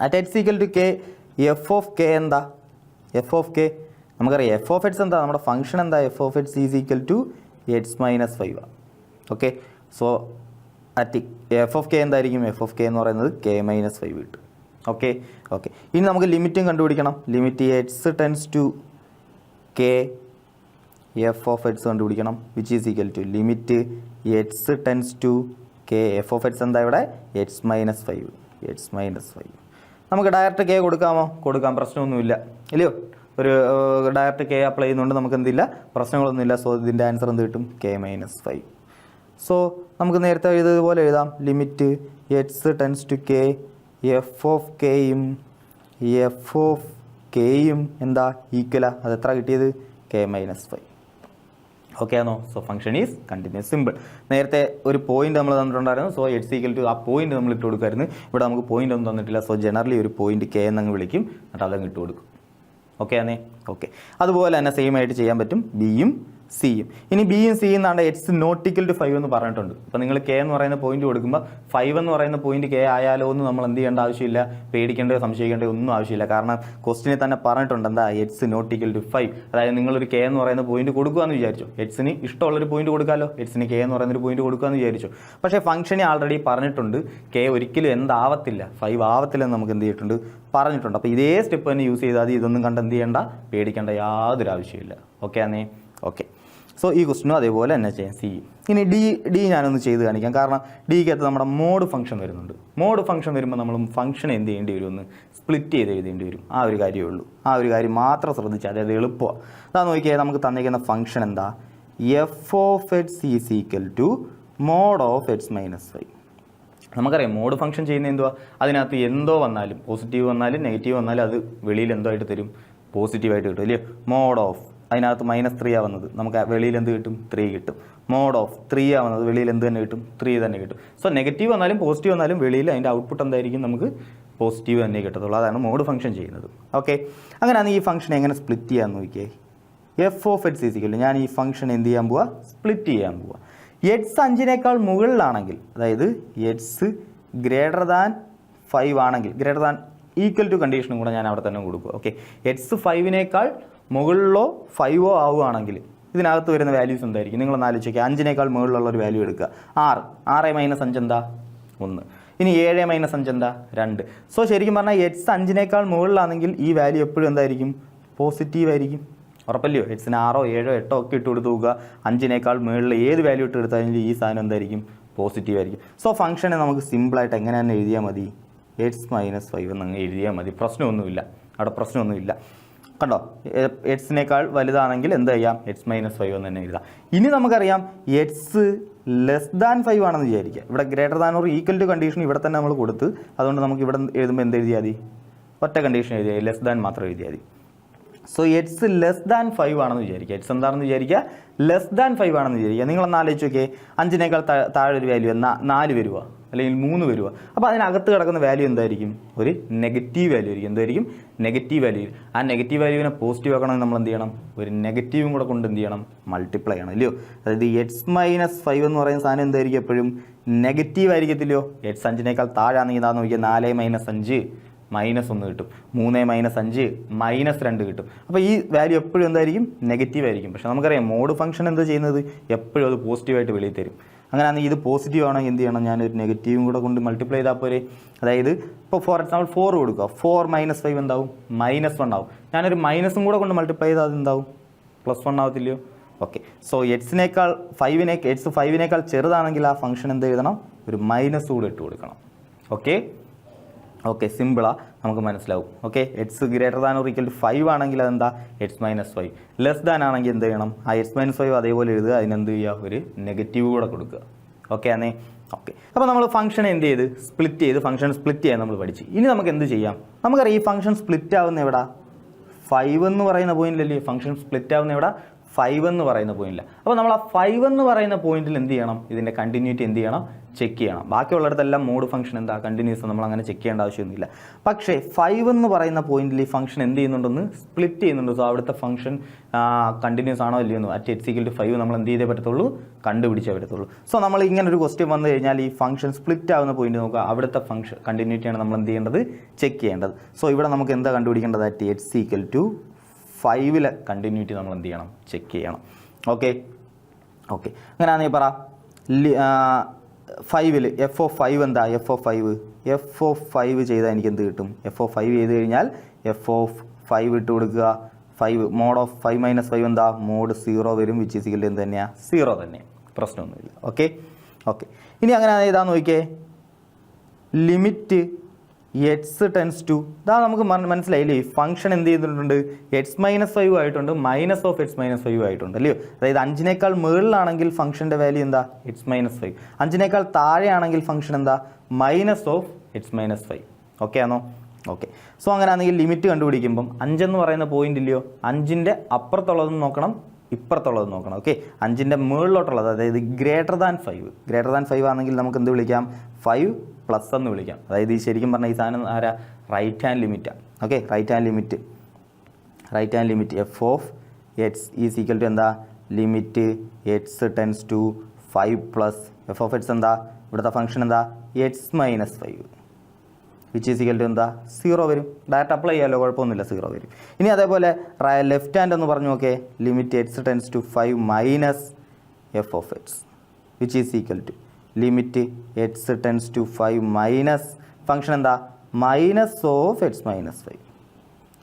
At H equal to k f of k എന്താ, എഫ് ഓഫ് കെ നമുക്കറിയാം. എഫ് ഓഫ് എക്സ് എന്താ, നമ്മുടെ ഫംഗ്ഷൻ എന്താ, F of X is equal to x minus 5. Okay, so at f of k എന്തായിരിക്കും, എഫ് ഓഫ് കെ എന്ന് പറയുന്നത് കെ മൈനസ് 5 കിട്ടും. ഓക്കെ ഓക്കെ, ഇനി നമുക്ക് ലിമിറ്റും കണ്ടുപിടിക്കണം. Limit X tends to k f of x കണ്ടുപിടിക്കണം, which is equal to limit X tends to k f of X എന്താ ഇവിടെ, എക്സ് മൈനസ് 5. എക്സ് മൈനസ് 5 നമുക്ക് ഡയറക്റ്റ് കെ കൊടുക്കാമോ, കൊടുക്കാം, പ്രശ്നമൊന്നുമില്ല ഇല്ലയോ. ഒരു ഡയറക്റ്റ് കെ അപ്ലൈ ചെയ്യുന്നതുകൊണ്ട് നമുക്ക് എന്തില്ല, പ്രശ്നങ്ങളൊന്നുമില്ല. സോ ഇതിൻ്റെ ആൻസർ എന്ത് കിട്ടും, കെ മൈനസ് 5. സോ നമുക്ക് നേരത്തെ എഴുതിയതുപോലെ എഴുതാം, limit X tends to k f of കെയും എന്താ ഈക്വലാ, അത് എത്ര കിട്ടിയത്, കെ മൈനസ് 5. ഓക്കെ ആണോ? So function is continuous, simple. നേരത്തെ ഒരു പോയിന്റ് നമ്മൾ തന്നിട്ടുണ്ടായിരുന്നു, സോ എക്സ് ഈക്വൽ ടു ആ പോയിന്റ് നമ്മൾ ഇട്ട് കൊടുക്കുമായിരുന്നു. ഇവിടെ നമുക്ക് പോയിന്റ് ഒന്നും തന്നിട്ടില്ല, സോ ജനറലി ഒരു പോയിന്റ് കെ എന്നങ്ങ് വിളിക്കും, എന്നിട്ട് അതങ്ങ് ഇട്ട് കൊടുക്കും. ഓക്കെ ആണേ? ഓക്കെ, അതുപോലെ തന്നെ സെയിം ആയിട്ട് ചെയ്യാൻ പറ്റും ബിയും സിയും. ഇനി ബിയും സിയും എന്നാണ്ട് എക്സ് നോട്ട് ഈക്വൽ ടു 5 എന്ന് പറഞ്ഞിട്ടുണ്ട്. അപ്പോൾ നിങ്ങൾ കെ എന്ന് പറയുന്ന പോയിന്റ് കൊടുക്കുമ്പോൾ 5 എന്ന് പറയുന്ന പോയിന്റ് കെ ആയാലോ എന്ന് നമ്മൾ എന്ത് ചെയ്യേണ്ട ആവശ്യമില്ല, പേടിക്കേണ്ടോ സംശയിക്കേണ്ടോ ഒന്നും ആവശ്യമില്ല. കാരണം ക്വസ്റ്റിനെ തന്നെ പറഞ്ഞിട്ടുണ്ട് എന്താ, എക്സ് നോട്ട് ഈക്വൽ ടു 5. അതായത് നിങ്ങളൊരു കെ എന്ന് പറയുന്ന പോയിന്റ് കൊടുക്കുകയെന്ന് വിചാരിച്ചു, എക്സിന് ഇഷ്ടമുള്ളൊരു പോയിന്റ് കൊടുക്കാമല്ലോ, എക്സിന് കെ എന്ന് പറയുന്നൊരു പോയിന്റ് കൊടുക്കുകയെന്ന് വിചാരിച്ചു. പക്ഷേ ഫംഗ്ഷനെ ആൾറെഡി പറഞ്ഞിട്ടുണ്ട് കെ ഒരിക്കലും എന്താവത്തില്ല, 5 ആവത്തില്ലെന്ന് നമുക്ക് എന്ത് ചെയ്തിട്ടുണ്ട്, പറഞ്ഞിട്ടുണ്ട്. അപ്പോൾ ഇതേ സ്റ്റെപ്പ് തന്നെ യൂസ് ചെയ്താൽ ഇതൊന്നും കണ്ട് എന്ത് ചെയ്യേണ്ട, പേടിക്കേണ്ട യാതൊരു ആവശ്യമില്ല. ഓക്കെ ആണേ? ഓക്കെ, സോ ഈ ക്വസ്റ്റിനും അതേപോലെ തന്നെ ചെയ്യാം, സി. ഇനി ഡി ഞാനൊന്ന് ചെയ്ത് കാണിക്കാം. കാരണം ഡിക്കകത്ത് നമ്മുടെ മോഡ് ഫംഗ്ഷൻ വരുന്നുണ്ട്. മോഡ് ഫംഗ്ഷൻ വരുമ്പോൾ നമ്മൾ ഫംഗ്ഷൻ എന്ത് ചെയ്യേണ്ടി വരും, ഒന്ന് സ്പ്ലിറ്റ് ചെയ്ത് എഴുതേണ്ടി വരും. ആ ഒരു കാര്യമേ ഉള്ളൂ, ആ ഒരു കാര്യം മാത്രം ശ്രദ്ധിച്ചാൽ അതായത് എളുപ്പമാണ്. അതാ നോക്കിയാൽ നമുക്ക് തന്നിരിക്കുന്ന ഫംഗ്ഷൻ എന്താ, F of X is equal to mod of x minus 5. നമുക്കറിയാം മോഡ് ഫംഗ്ഷൻ ചെയ്യുന്ന എന്തുവാ, അതിനകത്ത് എന്തോ വന്നാലും, പോസിറ്റീവ് വന്നാലും നെഗറ്റീവ് വന്നാലും അത് വെളിയിൽ എന്തോ ആയിട്ട് തരും, പോസിറ്റീവായിട്ട് കിട്ടും അല്ലയോ. മോഡ് ഓഫ് അതിനകത്ത് -3 വന്നത്, നമുക്ക് വെളിയിൽ എന്ത് കിട്ടും, 3 കിട്ടും. മോഡ് ഓഫ് 3 വന്നത് വെളിയിൽ എന്ത് തന്നെ കിട്ടും, 3 തന്നെ കിട്ടും. സോ നെഗറ്റീവ് വന്നാലും പോസിറ്റീവ് വന്നാലും വെളിയിൽ അതിൻ്റെ ഔട്ട്പുട്ട് എന്തായിരിക്കും, നമുക്ക് പോസിറ്റീവ് തന്നെ കിട്ടത്തുള്ളൂ. അതാണ് മോഡ് ഫംഗ്ഷൻ ചെയ്യുന്നത്. ഓക്കെ, അങ്ങനെയാണ് ഈ ഫംഗ്ഷൻ എങ്ങനെ സ്പ്ലിറ്റ് ചെയ്യാൻ നോക്കിയേ. F of X is equal to, ഞാൻ ഈ ഫംഗ്ഷൻ എന്ത് ചെയ്യാൻ പോവാ, സ്പ്ലിറ്റ് ചെയ്യാൻ പോവാ. എക്സ് 5 മുകളിലാണെങ്കിൽ, അതായത് എക്സ് ഗ്രേറ്റർ ദാൻ 5 ആണെങ്കിൽ, ഗ്രേറ്റർ ദാൻ ഈക്വൽ ടു കണ്ടീഷനും കൂടെ ഞാൻ അവിടെ തന്നെ കൊടുക്കുക. ഓക്കെ, എക്സ് 5 മുകളിലോ 5 ആവുകയാണെങ്കിൽ ഇതിനകത്ത് വരുന്ന വാല്യൂസ് എന്തായിരിക്കും, നിങ്ങളൊന്ന് ആലോചിക്കുക. 5 മുകളിലുള്ള ഒരു വാല്യൂ എടുക്കുക, 6 മൈനസ് 5 എന്താ, 1. ഇനി 7 മൈനസ് 5 എന്താ, 2. സോ ശരിക്കും പറഞ്ഞാൽ എക്സ് 5 മുകളിലാണെങ്കിൽ ഈ വാല്യൂ എപ്പോഴും എന്തായിരിക്കും, പോസിറ്റീവ് ആയിരിക്കും. ഉറപ്പല്ലയോ? എക്സിന് 6, 7, 8 ഒക്കെ ഇട്ട് കൊടുത്ത് നോക്കുക, 5 മുകളിൽ ഏത് വാല്യൂ ഇട്ട് എടുത്താലും ഈ സാധനം എന്തായിരിക്കും, പോസിറ്റീവ് ആയിരിക്കും. സോ ഫംഗ്ഷനെ നമുക്ക് സിമ്പിളായിട്ട് എങ്ങനെ തന്നെ എഴുതിയാൽ മതി, എക്സ് മൈനസ് 5 എന്നങ്ങ് എഴുതിയാൽ മതി. പ്രശ്നമൊന്നുമില്ല, അവിടെ പ്രശ്നമൊന്നുമില്ല. കണ്ടോ, എക്സിനേക്കാൾ വലുതാണെങ്കിൽ എന്ത് ചെയ്യാം, എക്സ് മൈനസ് 5 എന്ന് തന്നെ എഴുതാം. ഇനി നമുക്കറിയാം എക്സ് ലെസ് ദാൻ 5 ആണെന്ന് വിചാരിക്കുക. ഇവിടെ greater than or equal to condition ഇവിടെ തന്നെ നമ്മൾ കൊടുത്ത്, അതുകൊണ്ട് നമുക്ക് ഇവിടെ എഴുതുമ്പോൾ എന്ത് എഴുതിയാൽ മതി, ഒറ്റ കണ്ടീഷൻ എഴുതിയാൽ ലെസ് ദാൻ മാത്രം എഴുതിയാൽ മതി. സോ എക്സ് ലെസ് ദാൻ 5 ആണെന്ന് വിചാരിക്കുക, എക്സ് എന്താണെന്ന് വിചാരിക്കുക, ലെസ് ദാൻ 5 ആണെന്ന് വിചാരിക്കുക. നിങ്ങളൊന്ന് ആലോചിച്ച് നോക്കിയേ, 5 താഴെ ഒരു വാല്യൂ 4 വരിക അല്ലെങ്കിൽ 3 വരിക. അപ്പോൾ അതിനകത്ത് കിടക്കുന്ന വാല്യൂ എന്തായിരിക്കും, ഒരു നെഗറ്റീവ് വാല്യൂ ആയിരിക്കും. എന്തായിരിക്കും, നെഗറ്റീവ് വാല്യൂ. ആ നെഗറ്റീവ് വാല്യൂവിനെ പോസിറ്റീവ് ആക്കണമെങ്കിൽ നമ്മൾ എന്ത് ചെയ്യണം, ഒരു നെഗറ്റീവും കൂടെ കൊണ്ട് എന്ത് ചെയ്യണം, മൾട്ടിപ്ലൈ ചെയ്യണം അല്ലയോ. അതായത് എക്സ് മൈനസ് 5 എന്ന് പറയുന്ന സാധനം എന്തായിരിക്കും, എപ്പോഴും നെഗറ്റീവ് ആയിരിക്കത്തില്ലയോ. എക്സ് 5 താഴാണെങ്കിൽ ഇതാന്ന് നോക്കിയാൽ 4 മൈനസ് 5 -1 കിട്ടും, 3 മൈനസ് 5 -2 കിട്ടും. അപ്പോൾ ഈ വാല്യൂ എപ്പോഴും എന്തായിരിക്കും, നെഗറ്റീവ് ആയിരിക്കും. പക്ഷേ നമുക്കറിയാം മോഡ് ഫംഗ്ഷൻ എന്താ ചെയ്യുന്നത്, എപ്പോഴും അത് പോസിറ്റീവായിട്ട് വെളിയിൽ തരും. അങ്ങനെയാണെങ്കിൽ ഇത് പോസിറ്റീവ് ആണെങ്കിൽ എന്ത് ചെയ്യണം, ഞാനൊരു നെഗറ്റീവും കൂടെ കൊണ്ട് മൾട്ടിപ്ലൈ ചെയ്താൽ പോരെ. അതായത് ഇപ്പോൾ ഫോർ എക്സാമ്പിൾ 4 കൊടുക്കുക, 4 മൈനസ് 5 എന്താവും, -1 ആവും. ഞാനൊരു മൈനസും കൂടെ കൊണ്ട് മൾട്ടിപ്ലൈ ചെയ്താൽ അത് എന്താവും, +1 ആവത്തില്ലയോ. ഓക്കെ, സോ എക്സിനേക്കാൾ 5 ചെറുതാണെങ്കിൽ ആ ഫംഗ്ഷൻ എന്ത് എഴുതണം, ഒരു മൈനസ് കൂടെ ഇട്ട് കൊടുക്കണം. ഓക്കെ ഓക്കെ, സിമ്പിളാണ്, നമുക്ക് മനസ്സിലാവും. Okay, x greater than or equal to 5 ആണെങ്കിൽ അതെന്താ x-5, ലെസ് ദാൻ ആണെങ്കിൽ എന്ത് ചെയ്യണം, ആ x-5 അതേപോലെ എഴുതുക, അതിനെന്ത് ചെയ്യുക, ഒരു നെഗറ്റീവ് കൂടെ കൊടുക്കുക. ഓക്കെ ആണേ. ഓക്കെ, അപ്പോൾ നമ്മൾ ഫംഗ്ഷൻ എന്ത് ചെയ്ത് സ്പ്ലിറ്റ് ചെയ്ത് ഫംഗ്ഷൻ സ്പ്ലിറ്റ് ചെയ്യാൻ നമ്മൾ പഠിച്ചു. ഇനി നമുക്ക് എന്ത് ചെയ്യാം, നമുക്കറിയാം ഈ ഫംഗ്ഷൻ സ്പ്ലിറ്റ് ആവുന്ന എവിടെ, 5 എന്ന് പറയുന്ന പോയിന്റിലല്ലേ ഫംഗ്ഷൻ സ്പ്ലിറ്റ് ആവുന്ന എവിടെ, 5 എന്ന് പറയുന്ന പോയിന്റില്ല. അപ്പോൾ നമ്മൾ ആ 5 എന്ന് പറയുന്ന പോയിന്റിൽ എന്ത് ചെയ്യണം, ഇതിൻ്റെ കണ്ടിന്യൂറ്റി എന്ത് ചെയ്യണം, ചെക്ക് ചെയ്യണം. ബാക്കിയുള്ളിടത്തെല്ലാം മോഡ് ഫംഗ്ഷൻ എന്താ കണ്ടിന്യൂസ്, നമ്മൾ അങ്ങനെ ചെക്ക് ചെയ്യേണ്ട ആവശ്യമൊന്നുമില്ല. പക്ഷേ 5 എന്ന് പറയുന്ന പോയിന്റിൽ ഈ ഫംഗ്ഷൻ എന്ത് ചെയ്യുന്നുണ്ടെന്ന് സ്പ്ലിറ്റ് ചെയ്യുന്നുണ്ട്. സോ അവിടുത്തെ ഫംഗ്ഷൻ കണ്ടിന്യൂസ് ആണോ ഇല്ലയോ എന്ന് അറ്റ് x=5 നമ്മൾ എന്ത് ചെയ്തേ പറ്റത്തുള്ളൂ, കണ്ടുപിടിച്ചേ പറ്റത്തുള്ളൂ. സോ നമ്മൾ ഇങ്ങനെ ഒരു ക്വസ്റ്റ്യൻ വന്നു കഴിഞ്ഞാൽ ഈ ഫംഗ്ഷൻ സ്പ്ലിറ്റ് ആവുന്ന പോയിന്റ് നോക്കുക, അവിടുത്തെ ഫംഗ്ഷൻ കണ്ടിന്യൂറ്റിയാണ് നമ്മൾ എന്ത് ചെയ്യേണ്ടത്, ചെക്ക് ചെയ്യേണ്ടത്. സോ ഇവിടെ നമുക്ക് എന്താ കണ്ടുപിടിക്കേണ്ടത്, അറ്റ് x=5 കണ്ടിന്യൂറ്റി നമ്മൾ എന്ത് ചെയ്യണം, ചെക്ക് ചെയ്യണം. ഓക്കെ ഓക്കെ, അങ്ങനെയാണെങ്കിൽ പറ 5 f(5) എന്താ, f(5) ചെയ്താൽ എനിക്ക് എന്ത് കിട്ടും, f(5) ചെയ്ത് കഴിഞ്ഞാൽ f(5) ഇട്ട് കൊടുക്കുക, 5 mod of 5 - 5 എന്താ, mod 0 വരും, വിച്ച് ഈസ് ഈക്വൽ ടു എന്ത് തന്നെയാണ്, 0 തന്നെ, പ്രശ്നമൊന്നുമില്ല. ഓക്കെ ഓക്കെ, ഇനി അങ്ങനെ ഏതാന്ന് നോക്കിയേ, ലിമിറ്റ് x ടെൻസ് ടു, ഇതാ നമുക്ക് മനസ്സിലായില്ലേ, ഫംഗ്ഷൻ എന്ത് ചെയ്തിട്ടുണ്ട്, x-5 ആയിട്ടുണ്ട്, -(x-5) ആയിട്ടുണ്ട് അല്ലയോ. അതായത് 5നേക്കാൾ മുകളിലാണെങ്കിൽ ഫംഗ്ഷൻ്റെ വാല്യൂ എന്താ, x-5, 5നേക്കാൾ താഴെയാണെങ്കിൽ ഫംഗ്ഷൻ എന്താ, -(x-5). ഓക്കെ ആണോ. ഓക്കെ, സോ അങ്ങനെയാണെങ്കിൽ ലിമിറ്റ് കണ്ടുപിടിക്കുമ്പം 5 എന്ന് പറയുന്ന പോയിന്റ് ഇല്ലയോ, 5ൻ്റെ അപ്പുറത്തുള്ളതും നോക്കണം, ഇപ്പുറത്തുള്ളത് നോക്കണം. ഓക്കെ, 5ൻ്റെ മുകളിലോട്ടുള്ളത്, അതായത് ഗ്രേറ്റർ ദാൻ 5 ആണെങ്കിൽ നമുക്ക് എന്ത് വിളിക്കാം, 5+ എന്ന് വിളിക്കാം. അതായത് ഈ ശരിക്കും പറഞ്ഞാൽ ഈ സാധനം ആരാ, റൈറ്റ് ഹാൻഡ് ലിമിറ്റാണ്. Okay, right hand limit f(x) is equal to എന്താ, limit x tends to 5+ f(x) എന്താ, ഇവിടുത്തെ ഫംഗ്ഷൻ എന്താ, x-5, which is equal to എന്താ, 0 വരും. ഡയറക്റ്റ് അപ്ലൈ ചെയ്യാമല്ലോ, കുഴപ്പമൊന്നുമില്ല, 0 വരും. ഇനി അതേപോലെ ലെഫ്റ്റ് ഹാൻഡ് എന്ന് പറഞ്ഞു നോക്കേ, limit x tends to 5 - f(x), which is equal to limit x tends to 5 function എന്താ, -(x-5),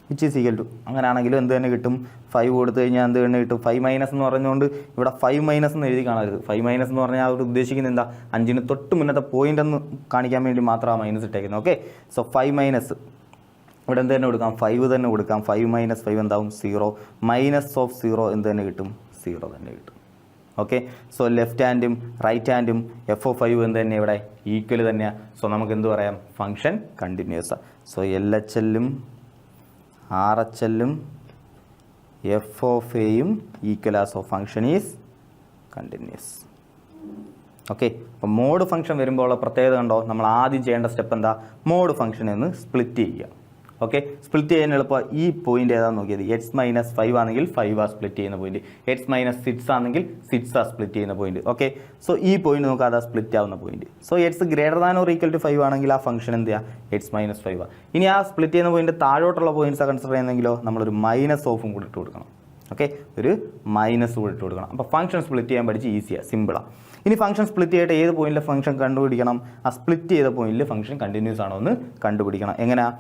which is equal to, അങ്ങനെയാണെങ്കിലും എന്ത് തന്നെ കിട്ടും, 5 കൊടുത്തു കഴിഞ്ഞാൽ എന്ത് തന്നെ കിട്ടും, 5- എന്ന് പറഞ്ഞുകൊണ്ട് ഇവിടെ 5- എന്ന് എഴുതി കാണരുത്. 5- എന്ന് പറഞ്ഞാൽ അവർ ഉദ്ദേശിക്കുന്നത് എന്താ, 5ന് തൊട്ട് മുന്നത്തെ പോയിന്റ് എന്ന് കാണിക്കാൻ വേണ്ടി മാത്രമാണ് മൈനസ് ഇട്ടേക്കുന്നത്. ഓക്കെ, സോ 5- ഇവിടെ എന്ത് തന്നെ കൊടുക്കാം, 5 തന്നെ കൊടുക്കാം. 5 - 5 എന്താവും, 0, -(0) എന്ത് തന്നെ കിട്ടും, 0 തന്നെ കിട്ടും. ഓക്കെ, സോ ലെഫ്റ്റ് ഹാൻഡും റൈറ്റ് ഹാൻഡും f(5) എന്ത് തന്നെ ഇവിടെ ഈക്വൽ തന്നെയാണ്. സോ നമുക്ക് എന്ത് പറയാം, ഫംഗ്ഷൻ കണ്ടിന്യൂസാണ്. സോ LHL-ഉം RHL-ഉം f(a)യും equal as of function is continuous. Okay, അപ്പോൾ മോഡ് ഫംഗ്ഷൻ വരുമ്പോൾ ഉള്ള പ്രത്യേകത കണ്ടോ, നമ്മൾ ആദ്യം ചെയ്യേണ്ട സ്റ്റെപ്പ് എന്താ, മോഡ് ഫംഗ്ഷൻ എന്ന് സ്പ്ലിറ്റ് ചെയ്യുക. ഓക്കെ, സ്പ്ലിറ്റ് ചെയ്യാൻ എളുപ്പം ഈ പോയിന്റ് ഏതാണെന്ന് നോക്കിയത്, x-5 ആണെങ്കിൽ 5 സ്പ്ലിറ്റ് ചെയ്യുന്ന പോയിന്റ്, x-6 ആണെങ്കിൽ 6 സ്പ്ലിറ്റ് ചെയ്യുന്ന പോയിന്റ്. ഓക്കെ, സോ ഈ പോയിന്റ് നോക്കുക, അതാ സ്പ്ലിറ്റ് ആവുന്ന point. So x greater than or equal to 5 ആണെങ്കിൽ ആ ഫംഗ്ഷൻ എന്ത് ചെയ്യുക, x-5. ഇനി ആ സ്പ്ലിറ്റ് ചെയ്യുന്ന പോയിന്റ് താഴോട്ടുള്ള പോയിന്റ്സ് കൺസിഡർ ചെയ്യുന്നെങ്കിലോ നമ്മളൊരു -(ഓഫും കൂടി ഇട്ട് കൊടുക്കണം. ഓക്കെ, ഒരു മൈനസ് കൂടി ഇട്ട് കൊടുക്കണം. അപ്പോൾ ഫംഗ്ഷൻ സ്പ്ലിറ്റ് ചെയ്യാൻ പഠിച്ച് ഈസിയാണ്, സിമ്പിളാണ്. ഇനി ഫംഗ്ഷൻ സ്പ്ലിറ്റ് ചെയ്തിട്ട് ഏത് പോയിന്റിലെ ഫംഗ്ഷൻ കണ്ടുപിടിക്കണം, ആ സ്പ്ലിറ്റ് ചെയ്ത പോയിന്റിൽ ഫംഗ്ഷൻ കണ്ടിന്യൂസ് ആണോ എന്ന് കണ്ടുപിടിക്കണം. എങ്ങനെയാ,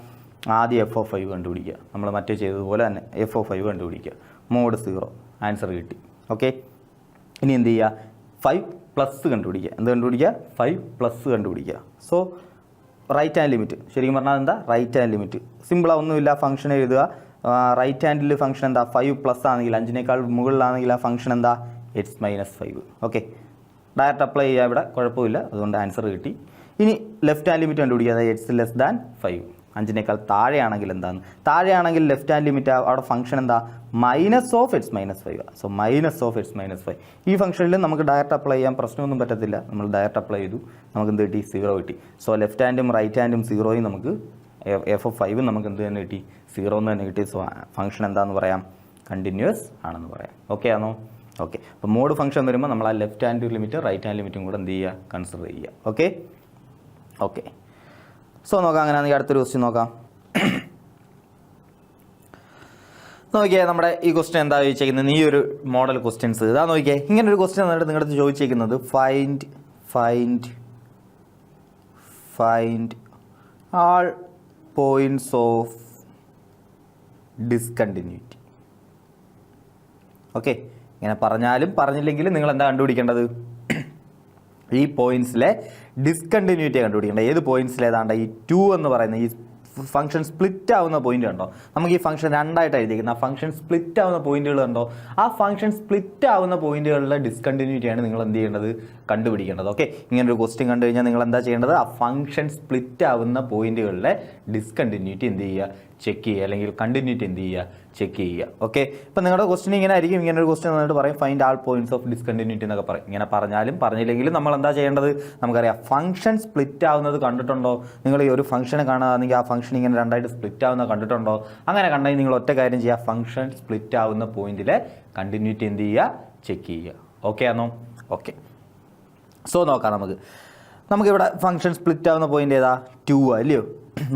ആദ്യം f(5) കണ്ടുപിടിക്കുക, നമ്മൾ മറ്റേ ചെയ്തതുപോലെ തന്നെ f(5) കണ്ടുപിടിക്കുക, mod 0, ആൻസർ കിട്ടി. ഓക്കെ, ഇനി എന്ത് ചെയ്യുക, 5+ കണ്ടുപിടിക്കുക. എന്ത് കണ്ടുപിടിക്കുക, 5+ കണ്ടുപിടിക്കുക. സോ റൈറ്റ് ഹാൻഡ് ലിമിറ്റ്, ശരിക്കും പറഞ്ഞാൽ എന്താ, റൈറ്റ് ഹാൻഡ് ലിമിറ്റ് സിമ്പിളാണ്, ഒന്നുമില്ല, ഫംഗ്ഷൻ എഴുതുക. റൈറ്റ് ഹാൻഡിൽ ഫംഗ്ഷൻ എന്താ, 5+ ആണെങ്കിൽ 5നേക്കാൾ മുകളിലാണെങ്കിൽ ആ ഫംഗ്ഷൻ എന്താ, x-5. ഓക്കെ, ഡയറക്റ്റ് അപ്ലൈ ചെയ്യുക, ഇവിടെ കുഴപ്പമില്ല, അതുകൊണ്ട് ആൻസർ കിട്ടി. ഇനി ലെഫ്റ്റ് ഹാൻഡ് ലിമിറ്റ് കണ്ടുപിടിക്കുക, അതായത് x<5, 5നേക്കാൾ താഴെയാണെങ്കിൽ എന്താണ്, താഴെയാണെങ്കിൽ ലെഫ്റ്റ് ഹാൻഡ് ലിമിറ്റ് അവിടെ ഫംഗ്ഷൻ എന്താ, -(x-5). So -(x-5). ഈ ഫംഗ്ഷനിൽ നമുക്ക് ഡയറക്റ്റ് അപ്ലൈ ചെയ്യാൻ പ്രശ്നമൊന്നും പറ്റത്തില്ല, നമ്മൾ ഡയറക്റ്റ് അപ്ലൈ ചെയ്തു, നമുക്ക് എന്ത് കിട്ടി, 0 കിട്ടി. സോ ലെഫ്റ്റ് ഹാൻഡും റൈറ്റ് ഹാൻഡും 0യും നമുക്ക് f(5) നമുക്ക് എന്ത് തന്നെ കിട്ടി, 0 എന്ന് തന്നെ കിട്ടി. സോ ഫംഗ്ഷൻ എന്താണെന്ന് പറയാം, കണ്ടിന്യൂസ് ആണെന്ന് പറയാം. ഓക്കെ ആണോ. ഓക്കെ, അപ്പോൾ മോഡ് ഫംഗ്ഷൻ വരുമ്പോൾ നമ്മൾ ആ left hand limit right hand ലിമിറ്റും കൂടെ എന്ത് ചെയ്യുക, കൺസിഡർ ചെയ്യുക. ഓക്കെ ഓക്കെ, സോ നോക്കാം, അങ്ങനെയാണെങ്കിൽ അടുത്തൊരു ക്വസ്റ്റ്യൻ നോക്കാം. നോക്കിയേ, നമ്മുടെ ഈ ക്വസ്റ്റ്യൻ എന്താ ചോദിച്ചേക്കുന്നത്, ഈ ഒരു മോഡൽ ക്വസ്റ്റ്യൻസ് ഇതാ നോക്കിയേ. ഇങ്ങനെ ഒരു ക്വസ്റ്റ്യൻ എന്നിട്ട് നിങ്ങളുടെ അടുത്ത് ചോദിച്ചേക്കുന്നത് find all points of discontinuity. Okay, ഇങ്ങനെ പറഞ്ഞാലും പറഞ്ഞില്ലെങ്കിലും നിങ്ങൾ എന്താ കണ്ടുപിടിക്കേണ്ടത്, ഈ പോയിന്റ്സിലെ ഡിസ്കണ്ടിന്യൂറ്റി കണ്ടുപിടിക്കേണ്ടത്. ഏത് പോയിന്റ്സിലേതാണ്ട് ഈ 2 എന്ന് പറയുന്ന ഈ ഫംഗ്ഷൻ സ്പ്ലിറ്റ് ആവുന്ന പോയിന്റ് കണ്ടോ, നമുക്ക് ഈ ഫംഗ്ഷൻ രണ്ടായിട്ട് എഴുതിയിരിക്കുന്നത്. ആ ഫംഗ്ഷൻ സ്പ്ലിറ്റ് ആവുന്ന പോയിന്റുകൾ കണ്ടോ, ആ ഫംഗ്ഷൻ സ്പ്ലിറ്റ് ആവുന്ന പോയിന്റുകളിലെ ഡിസ്കണ്ടിന്യൂറ്റിയാണ് നിങ്ങൾ എന്ത് ചെയ്യേണ്ടത്, കണ്ടുപിടിക്കേണ്ടത്. ഓക്കെ, ഇങ്ങനൊരു ക്വസ്റ്റ്യൻ കണ്ടു കഴിഞ്ഞാൽ നിങ്ങൾ എന്താ ചെയ്യേണ്ടത്, ആ ഫംഗ്ഷൻ സ്പ്ലിറ്റ് ആവുന്ന പോയിന്റുകളിലെ ഡിസ്കണ്ടിന്യൂറ്റി എന്ത് ചെയ്യുക, ചെക്ക് ചെയ്യുക, അല്ലെങ്കിൽ കണ്ടിന്യൂറ്റി എന്ത് ചെയ്യുക, ചെക്ക് ചെയ്യുക. ഓക്കെ, ഇപ്പം നിങ്ങളുടെ ക്വസ്റ്റ്യൻ ഇങ്ങനെ ആയിരിക്കും. ഇങ്ങനെ ഒരു ക്വസ്റ്റ്യൻ വന്നിട്ട് പറയും find all points of discontinuity എന്നൊക്കെ പറയും. ഇങ്ങനെ പറഞ്ഞാലും പറഞ്ഞില്ലെങ്കിലും നമ്മൾ എന്താ ചെയ്യേണ്ടത്, നമുക്കറിയാം ഫംഗ്ഷൻ സ്പ്ലിറ്റ് ആവുന്നത് കണ്ടിട്ടുണ്ടോ, നിങ്ങൾ ഈ ഒരു ഫംഗ്ഷനെ കാണുകയാണെങ്കിൽ ആ ഫംഗ്ഷൻ ഇങ്ങനെ രണ്ടായിട്ട് സ്പ്ലിറ്റ് ആവുന്നത് കണ്ടിട്ടുണ്ടോ, അങ്ങനെ കണ്ടെങ്കിൽ നിങ്ങൾ ഒറ്റ കാര്യം ചെയ്യുക, ഫംഗ്ഷൻ സ്പ്ലിറ്റ് ആവുന്ന പോയിന്റിലെ കണ്ടിന്യൂറ്റി എന്ത് ചെയ്യുക, ചെക്ക് ചെയ്യുക. ഓക്കെ ആണോ? ഓക്കെ, സോ നോക്കാം നമുക്കിവിടെ ഫംഗ്ഷൻ സ്പ്ലിറ്റ് ആവുന്ന പോയിന്റ് ഏതാ, 2 അല്ലയോ.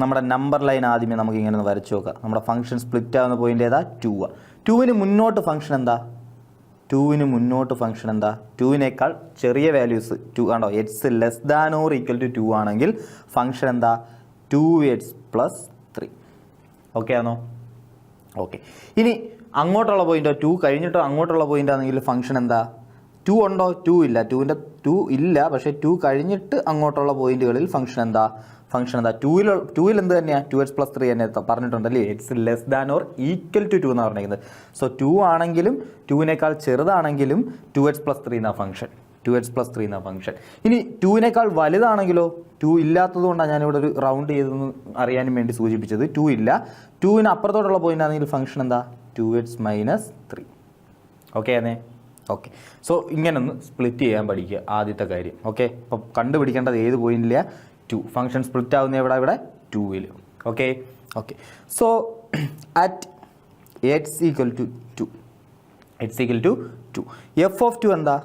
നമ്മുടെ നമ്പർ ലൈൻ ആദ്യമേ നമുക്ക് ഇങ്ങനെ ഒന്ന് വരച്ചു നോക്കാം. നമ്മുടെ ഫംഗ്ഷൻ സ്പ്ലിറ്റ് ആവുന്ന പോയിന്റ് ഏതാ, 2. 2ന് മുന്നോട്ട് ഫംഗ്ഷൻ എന്താ, 2ന് മുന്നോട്ട് ഫംഗ്ഷൻ എന്താ, 2വിനേക്കാൾ ചെറിയ വാല്യൂസ് 2 ആണോ, x less than or equal to 2 ആണെങ്കിൽ ഫംഗ്ഷൻ എന്താ, 2x + 3. ഓക്കെ ആണോ? ഓക്കെ, ഇനി അങ്ങോട്ടുള്ള പോയിന്റോ, 2 കഴിഞ്ഞിട്ടോ അങ്ങോട്ടുള്ള പോയിന്റ് ആണെങ്കിൽ ഫംഗ്ഷൻ എന്താ, 2 ഉണ്ടോ, 2 ഇല്ല. 2 ഇല്ല, പക്ഷേ 2 കഴിഞ്ഞിട്ട് അങ്ങോട്ടുള്ള പോയിന്റുകളിൽ ഫംഗ്ഷൻ എന്താ, 2ൽ എന്ത് തന്നെയാണ്, 2x + 3 തന്നെ പറഞ്ഞിട്ടുണ്ടല്ലേ, x less than or equal to 2 എന്നാണ് പറഞ്ഞിരിക്കുന്നത്. സോ 2 ആണെങ്കിലും 2വിനേക്കാൾ ചെറുതാണെങ്കിലും 2x + 3 എന്നാ ഫംഗ്ഷൻ, 2x + 3 എന്നാ ഫംഗ്ഷൻ. ഇനി 2വിനേക്കാൾ വലുതാണെങ്കിലോ, 2 ഇല്ലാത്തത് കൊണ്ടാണ് ഞാനിവിടെ ഒരു റൗണ്ട് ചെയ്തെന്ന് അറിയാനും വേണ്ടി സൂചിപ്പിച്ചത്. 2 ഇല്ല, 2വിന് അപ്പുറത്തോട്ടുള്ള പോയിന്റ് ആണെങ്കിൽ ഫംഗ്ഷൻ എന്താ, 2x - 3. ഓക്കെ ആണേ? ഓക്കെ, സോ ഇങ്ങനെ ഒന്ന് സ്പ്ലിറ്റ് ചെയ്യാൻ പഠിക്കുക, ആദ്യത്തെ കാര്യം. ഓക്കെ, അപ്പം കണ്ടുപിടിക്കേണ്ടത് ഏത് പോയിന്റിലെ 2 ഫംഗ്ഷൻ സ്പ്ലിറ്റ് ആവുന്ന ഇവിടെ 2വിൽ. Okay, so at x equal to 2 f of 2 എന്താ,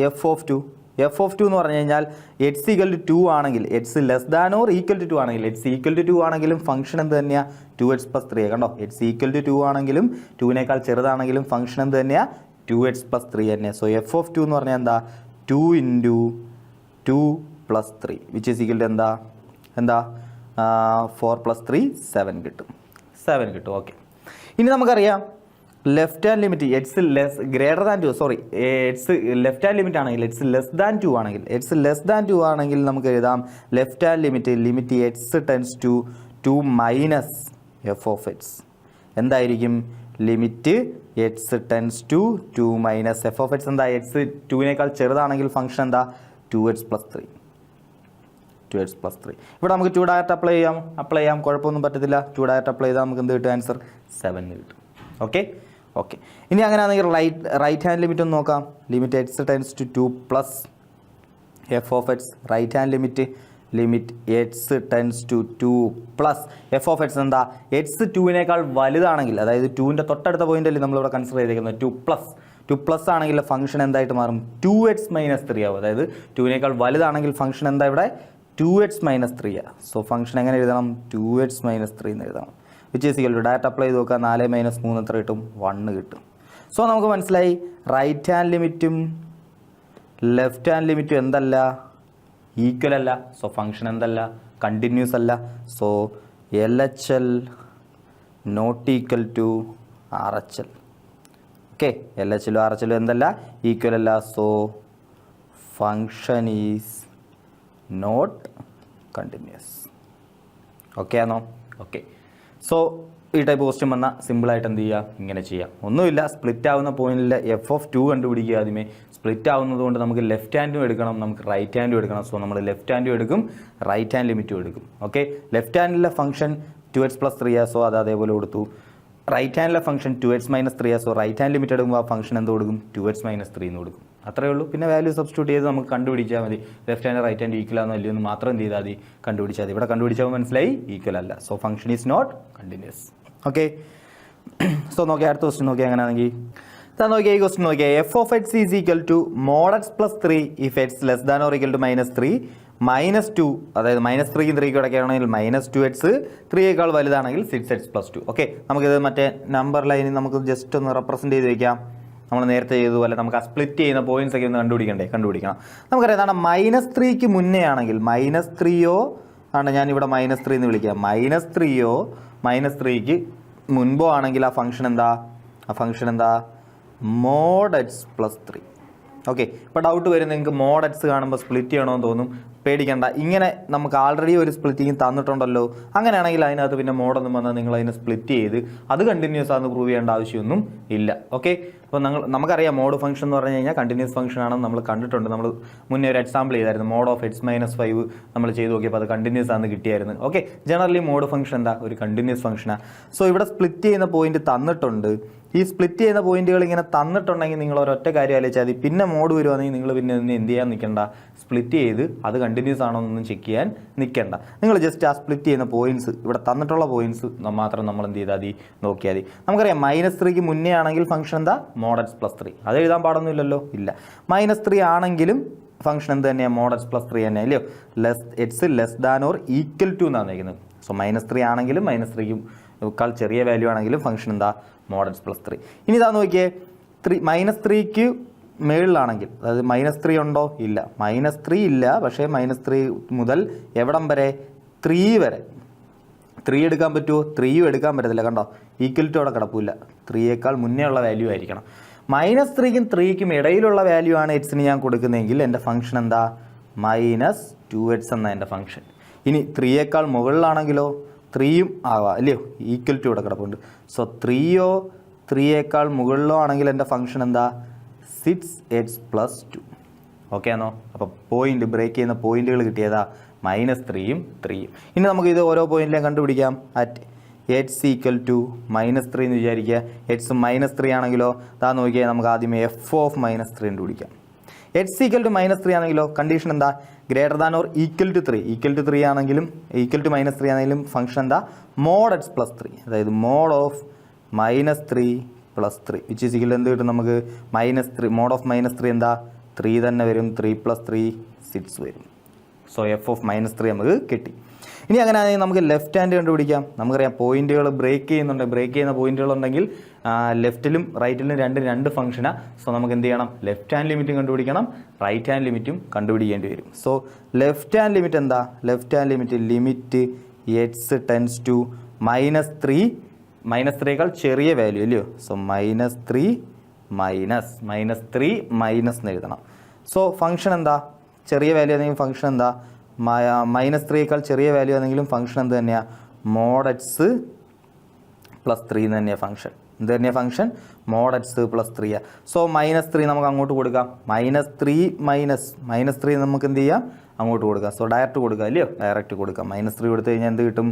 എഫ് ഓഫ് 2 എന്ന് പറഞ്ഞു കഴിഞ്ഞാൽ എക്സ് ഈക്വൽ ടു 2 ആണെങ്കിൽ, x less than or equal to 2 ആണെങ്കിൽ, എക്സ് ഈക്വൽ ടു 2 ആണെങ്കിലും ഫംഗ്ഷൻ എന്ത് തന്നെയാണ്, 2x + 3. കണ്ടോ, എക്സ് ഈക്വൽ ടു 2 ആണെങ്കിലും 2വിനേക്കാൾ ചെറുതാണെങ്കിലും ഫംഗ്ഷൻ എന്ത് തന്നെയാണ്, 2x + 3 തന്നെ. സോ എഫ് ഓഫ് 2 എന്ന് പറഞ്ഞാൽ എന്താ, 2 × 2 + 3 വിച്ച് ഈസ് ഈക്വൽ ടു എന്താ 4 + 3 7 കിട്ടും. ഓക്കെ, ഇനി നമുക്കറിയാം left hand limit x greater than 2, sorry x left hand limit ആണെങ്കിൽ, എക്സ് ലെസ് ദാൻ 2 ആണെങ്കിൽ നമുക്ക് എഴുതാം left hand limit X tends to 2 minus F of x എന്തായിരിക്കും, limit X tends to 2 minus F of X എന്താ, എക്സ് 2വിനേക്കാൾ ചെറുതാണെങ്കിൽ ഫംഗ്ഷൻ എന്താ, 2x + 3. ഇവിടെ നമുക്ക് 2 ഡയറക്റ്റ് അപ്ലൈ ചെയ്യാം, കുഴപ്പമൊന്നും പറ്റത്തില്ല. 2 ഡയറക്റ്റ് അപ്ലൈ ചെയ്താൽ നമുക്ക് എന്ത് കിട്ടും, ആൻസർ 7 കിട്ടും. ഓക്കെ, ഇനി അങ്ങനെയാണെങ്കിൽ റൈറ്റ് ഹാൻഡ് ലിമിറ്റ് ഒന്ന് നോക്കാം. Limit X tends to 2 plus F of x, right hand limit X tends to 2 plus F of X എന്താ, എക്സ് 2വിനേക്കാൾ വലുതാണെങ്കിൽ, അതായത് 2ൻ്റെ തൊട്ടടുത്ത പോയിന്റല്ലേ നമ്മളിവിടെ കൺസിഡർ ചെയ്തിരിക്കുന്നത്, 2 പ്ലസ് ആണെങ്കിൽ ഫംഗ്ഷൻ എന്തായിട്ട് മാറും, 2x - 3 ആവും. അതായത് 2വിനേക്കാൾ വലുതാണെങ്കിൽ ഫംഗ്ഷൻ എന്താ ഇവിടെ, 2x - 3 ആണ്. സോ ഫംഗ്ഷൻ എങ്ങനെ എഴുതണം, 2x - 3 എന്ന് എഴുതണം. Which is equal to direct apply ചെയ്ത് നോക്കുക, 4 - 3 എത്ര കിട്ടും, 1 കിട്ടും. സോ നമുക്ക് മനസ്സിലായി റൈറ്റ് ഹാൻഡ് ലിമിറ്റും ലെഫ്റ്റ് ഹാൻഡ് ലിമിറ്റും എന്തല്ല, ഈക്വൽ അല്ല. സോ ഫംഗ്ഷൻ എന്തല്ല, കണ്ടിന്യൂസ് അല്ല. So LHL not equal to RHL. Okay, LHL RHL എന്തല്ല, ഈക്വൽ അല്ല. So function is not continuous. Okay ആണോ? ഓക്കെ, സോ ഈ ടൈപ്പ് ക്വസ്റ്റ്യൻ വന്നാൽ സിമ്പിളായിട്ട് എന്ത് ചെയ്യുക, ഇങ്ങനെ ചെയ്യാം. ഒന്നുമില്ല, സ്പ്ലിറ്റ് ആവുന്ന പോയിന്റിലെ എഫ് ഓഫ് 2 കണ്ടുപിടിക്കുക. ആദ്യമേ സ്പ്ലിറ്റ് ആവുന്നത് കൊണ്ട് നമുക്ക് ലെഫ്റ്റ് ഹാൻഡും എടുക്കണം, നമുക്ക് റൈറ്റ് ഹാൻഡും എടുക്കണം. സോ നമ്മൾ ലെഫ്റ്റ് ഹാൻഡും എടുക്കും, റൈറ്റ് ഹാൻഡ് ലിമിറ്റും എടുക്കും. ഓക്കെ, ലെഫ്റ്റ് ഹാൻഡിലെ ഫംഗ്ഷൻ 2x + 3 സോ അത് അതേപോലെ കൊടുത്തു. റൈറ്റ് ഹാൻഡിലെ function 2x - 3 so right hand limit എടുക്കുമ്പോൾ ആ ഫംഗ്ഷൻ എന്ത് കൊടുക്കും, 2x - 3 എന്ന് കൊടുക്കും. അത്രയേ ഉള്ളൂ. പിന്നെ വാല്യൂ സബ്സ്റ്റിറ്റ്യൂട്ട് ചെയ്ത് നമുക്ക് കണ്ടുപിടിച്ചാൽ മതി. Left hand right hand equal ആണോ ഇല്ലയോ എന്ന് മാത്രം എന്ത് ചെയ്താൽ മതി, കണ്ടുപിടിച്ചാൽ മതി. ഇവിടെ കണ്ടുപിടിച്ചാൽ മനസ്സിലായി ഈക്വൽ അല്ല. So function is not continuous. Okay, so നോക്കിയാൽ അടുത്ത ക്വസ്റ്റ്യൻ നോക്കിയാൽ എങ്ങനെയാണെങ്കിൽ നോക്കിയാൽ ഈ ക്വസ്റ്റ്യൻ നോക്കിയാൽ f of X is equal to mod x + 3 if x less than or equal to -3 -2, അതായത് -3ക്കും 3ക്കും ഇടയ്ക്കാണെങ്കിൽ -2x, 3യേക്കാൾ വലുതാണെങ്കിൽ 6x + 2. ഓക്കെ, നമുക്കിത് മറ്റേ നമ്പർ ലൈനിൽ നമുക്ക് ജസ്റ്റ് ഒന്ന് റെപ്രസെൻറ്റ് ചെയ്ത് വയ്ക്കാം. നമ്മൾ നേരത്തെ ചെയ്തതുപോലെ നമുക്ക് ആ സ്പ്ലിറ്റ് ചെയ്യുന്ന പോയിന്റ്സ് ഒക്കെ ഒന്ന് കണ്ടുപിടിക്കണം. നമുക്കറിയാം എന്താണ്, -3ക്ക് മുന്നേ ആണെങ്കിൽ -3യോ ആണ്, ഞാനിവിടെ -3 എന്ന് വിളിക്കാം. -3യോ -3ക്ക് മുൻപോ ആണെങ്കിൽ ആ ഫംഗ്ഷൻ എന്താ, mod x + 3. ഓക്കെ, ഇപ്പോൾ ഡൗട്ട് വരും നിങ്ങൾക്ക് മോഡ് എക്സ് കാണുമ്പോൾ സ്പ്ലിറ്റ് ചെയ്യണമെന്ന് തോന്നും. പേടിക്കണ്ട, ഇങ്ങനെ നമുക്ക് ആൾറെഡി ഒരു സ്പ്ലിറ്റിങ് തന്നിട്ടുണ്ടല്ലോ. അങ്ങനെയാണെങ്കിൽ അതിനകത്ത് പിന്നെ മോഡൊന്നും വന്നാൽ നിങ്ങൾ അതിനെ സ്പ്ലിറ്റ് ചെയ്ത് അത് കണ്ടിന്യൂസ് ആണെന്ന് പ്രൂവ് ചെയ്യേണ്ട ആവശ്യമൊന്നും ഇല്ല. ഓക്കെ, അപ്പോൾ നമുക്കറിയാം മോഡ് ഫംഗ്ഷൻ എന്ന് പറഞ്ഞു കഴിഞ്ഞാൽ കണ്ടിന്യൂസ് ഫംഗ്ഷൻ ആണെന്ന് നമ്മൾ കണ്ടിട്ടുണ്ട്. നമ്മൾ മുന്നേ ഒരു എക്സാമ്പിൾ ചെയ്തായിരുന്നു, മോഡ് ഓഫ് x-5 നമ്മൾ ചെയ്ത് നോക്കിയപ്പോൾ അത് കണ്ടിന്യൂസ് ആണെന്ന് കിട്ടിയായിരുന്നു. ഓക്കെ, ജനറലി മോഡ് ഫംഗ്ഷൻ എന്താ, ഒരു കണ്ടിന്യൂസ് ഫംഗ്ഷനാണ്. സോ ഇവിടെ സ്പ്ലിറ്റ് ചെയ്യുന്ന പോയിന്റ് തന്നിട്ടുണ്ട്. ഈ സ്പ്ലിറ്റ് ചെയ്യുന്ന പോയിന്റുകൾ ഇങ്ങനെ തന്നിട്ടുണ്ടെങ്കിൽ നിങ്ങൾ ഒരൊറ്റ കാര്യം ആലോചിച്ചാൽ മതി. പിന്നെ മോഡ് വരുവാണെങ്കിൽ നിങ്ങൾ പിന്നെ ഇതിനെ എന്ത് ചെയ്യാൻ നിൽക്കണ്ട, സ്പ്ലിറ്റ് ചെയ്ത് അത് കണ്ടിന്യൂസ് ആണോ എന്നൊന്നും ചെക്ക് ചെയ്യാൻ നിൽക്കണ്ട. നിങ്ങൾ ജസ്റ്റ് ആ സ്പ്ലിറ്റ് ചെയ്യുന്ന പോയിന്റ്സ്, ഇവിടെ തന്നിട്ടുള്ള പോയിന്റ്സ് മാത്രം നമ്മൾ എന്ത് ചെയ്താൽ മതി, നോക്കിയാൽ മതി. നമുക്കറിയാം -3ക്ക് മുന്നേ ആണെങ്കിൽ ഫംഗ്ഷൻ എന്താ, mod x+3. അത് എഴുതാൻ പാടൊന്നുമില്ലല്ലോ, ഇല്ല. -3 ആണെങ്കിലും ഫംഗ്ഷൻ എന്ത് തന്നെയാണ്, mod x+3 തന്നെ അല്ലയോ. X less than or equal to എന്നാണ് നിൽക്കുന്നത്. സോ -3 ആണെങ്കിലും -3ക്കാൾ ചെറിയ വാല്യൂ ആണെങ്കിലും ഫംഗ്ഷൻ എന്താ, mod x+3. ഇനി ഇതാ നോക്കിയേ, -3ക്ക് മേളിലാണെങ്കിൽ, അതായത് -3 ഉണ്ടോ, ഇല്ല. -3 ഇല്ല, പക്ഷേ -3 മുതൽ എവിടം വരെ, 3 വരെ. 3 എടുക്കാൻ പറ്റുമോ, 3യും എടുക്കാൻ പറ്റത്തില്ല. കണ്ടോ, ഈക്വൽ ടു അവിടെ കിടപ്പില്ല. 3യേക്കാൾ മുന്നേ ഉള്ള വാല്യൂ ആയിരിക്കണം. -3ക്കും 3ക്കും ഇടയിലുള്ള വാല്യൂ ആണ് എക്സിന് ഞാൻ കൊടുക്കുന്നതെങ്കിൽ എൻ്റെ ഫംഗ്ഷൻ എന്താ, -2x എന്ന എൻ്റെ ഫംഗ്ഷൻ. ഇനി 3യേക്കാൾ മുകളിലാണെങ്കിലോ, 3യും ആവാം അല്ലയോ, ഈക്വൽ ടു ഇവിടെ കിടപ്പുണ്ട്. സോ 3യോ 3യേക്കാൾ മുകളിലോ ആണെങ്കിൽ എൻ്റെ ഫംഗ്ഷൻ എന്താ, 6x+2. ഓക്കെ ആണോ. അപ്പോൾ പോയിന്റ് ബ്രേക്ക് ചെയ്യുന്ന പോയിന്റുകൾ കിട്ടിയതാ -3യും 3യും. ഇനി നമുക്ക് ഇത് ഓരോ പോയിന്റിലേയും കണ്ടുപിടിക്കാം. അറ്റ് x = -3 എന്ന് വിചാരിക്കുക. x -3 ആണെങ്കിലോ അതാ നോക്കിയാൽ നമുക്ക് ആദ്യമേ f(-3) കണ്ടുപിടിക്കാം. x = -3 ആണെങ്കിലോ കണ്ടീഷൻ എന്താ, greater than or equal to 3. Equal to 3 ആണെങ്കിലും ഈക്വൽ ടു -3 ആണെങ്കിലും ഫംഗ്ഷൻ എന്താ, mod x+3. അതായത് mod of -3+3 which is equal എന്ത് കിട്ടും നമുക്ക്, -3. mod of -3 എന്താ, 3 തന്നെ വരും. 3 + 3 6 വരും. സോ f(-3) നമുക്ക് കിട്ടി. ഇനി അങ്ങനെ ആണെങ്കിൽ നമുക്ക് ലെഫ്റ്റ് ഹാൻഡ് കണ്ടുപിടിക്കാം. നമുക്കറിയാം പോയിന്റുകൾ ബ്രേക്ക് ചെയ്യുന്നുണ്ട്. ബ്രേക്ക് ചെയ്യുന്ന പോയിന്റുകളുണ്ടെങ്കിൽ ലെഫ്റ്റിലും റൈറ്റിലും രണ്ട് ഫംഗ്ഷനാണ്. സോ നമുക്ക് എന്ത് ചെയ്യണം, ലെഫ്റ്റ് ഹാൻഡ് ലിമിറ്റും കണ്ടുപിടിക്കണം, റൈറ്റ് ഹാൻഡ് ലിമിറ്റും കണ്ടുപിടിക്കേണ്ടി വരും. സോ ലെഫ്റ്റ് ഹാൻഡ് ലിമിറ്റ് എന്താ, left hand limit x tends to -3, -3യേക്കാൾ ചെറിയ വാല്യൂ അല്ലയോ. സോ -3 എന്ന് എഴുതണം. സോ ഫംഗ്ഷൻ എന്താ, ചെറിയ വാല്യൂ ആണെങ്കിലും ഫംഗ്ഷൻ എന്താ, -3യേക്കാൾ ചെറിയ വാല്യൂ ആണെങ്കിലും ഫംഗ്ഷൻ എന്ത് തന്നെയാണ്, mod x+3 എന്ന് തന്നെയാണ് ഫംഗ്ഷൻ. എന്ത് തന്നെയാണ് ഫംഗ്ഷൻ, mod x+3. സോ -3 നമുക്ക് അങ്ങോട്ട് കൊടുക്കാം. -3 നമുക്ക് എന്ത് ചെയ്യാം, അങ്ങോട്ട് കൊടുക്കാം. സോ ഡയറക്റ്റ് കൊടുക്കാം അല്ലയോ, ഡയറക്റ്റ് കൊടുക്കാം. -3 കൊടുത്തു കഴിഞ്ഞാൽ എന്ത് കിട്ടും,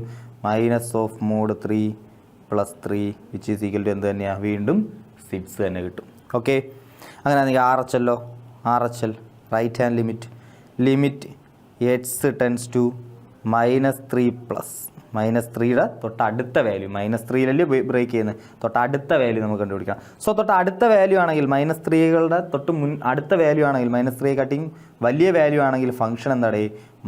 -3+3 വിച്ച് ഈസ് ഈക്വൽ ടു എന്ത് തന്നെയാണ്, വീണ്ടും 6 തന്നെ കിട്ടും. ഓക്കെ, അങ്ങനെയാണെങ്കിൽ RHL right hand limit x tends to -3+-3യുടെ തൊട്ടടുത്ത വാല്യൂ, -3 ബ്രേക്ക് ചെയ്യുന്നത്, തൊട്ടടുത്ത വാല്യൂ നമുക്ക് കണ്ടുപിടിക്കാം. സോ തൊട്ടടുത്ത വാല്യൂ ആണെങ്കിൽ -3കളുടെ അടുത്ത വാല്യൂ ആണെങ്കിൽ, -3യെക്കാട്ടിയും വലിയ വാല്യൂ ആണെങ്കിൽ ഫംഗ്ഷൻ എന്താണ്,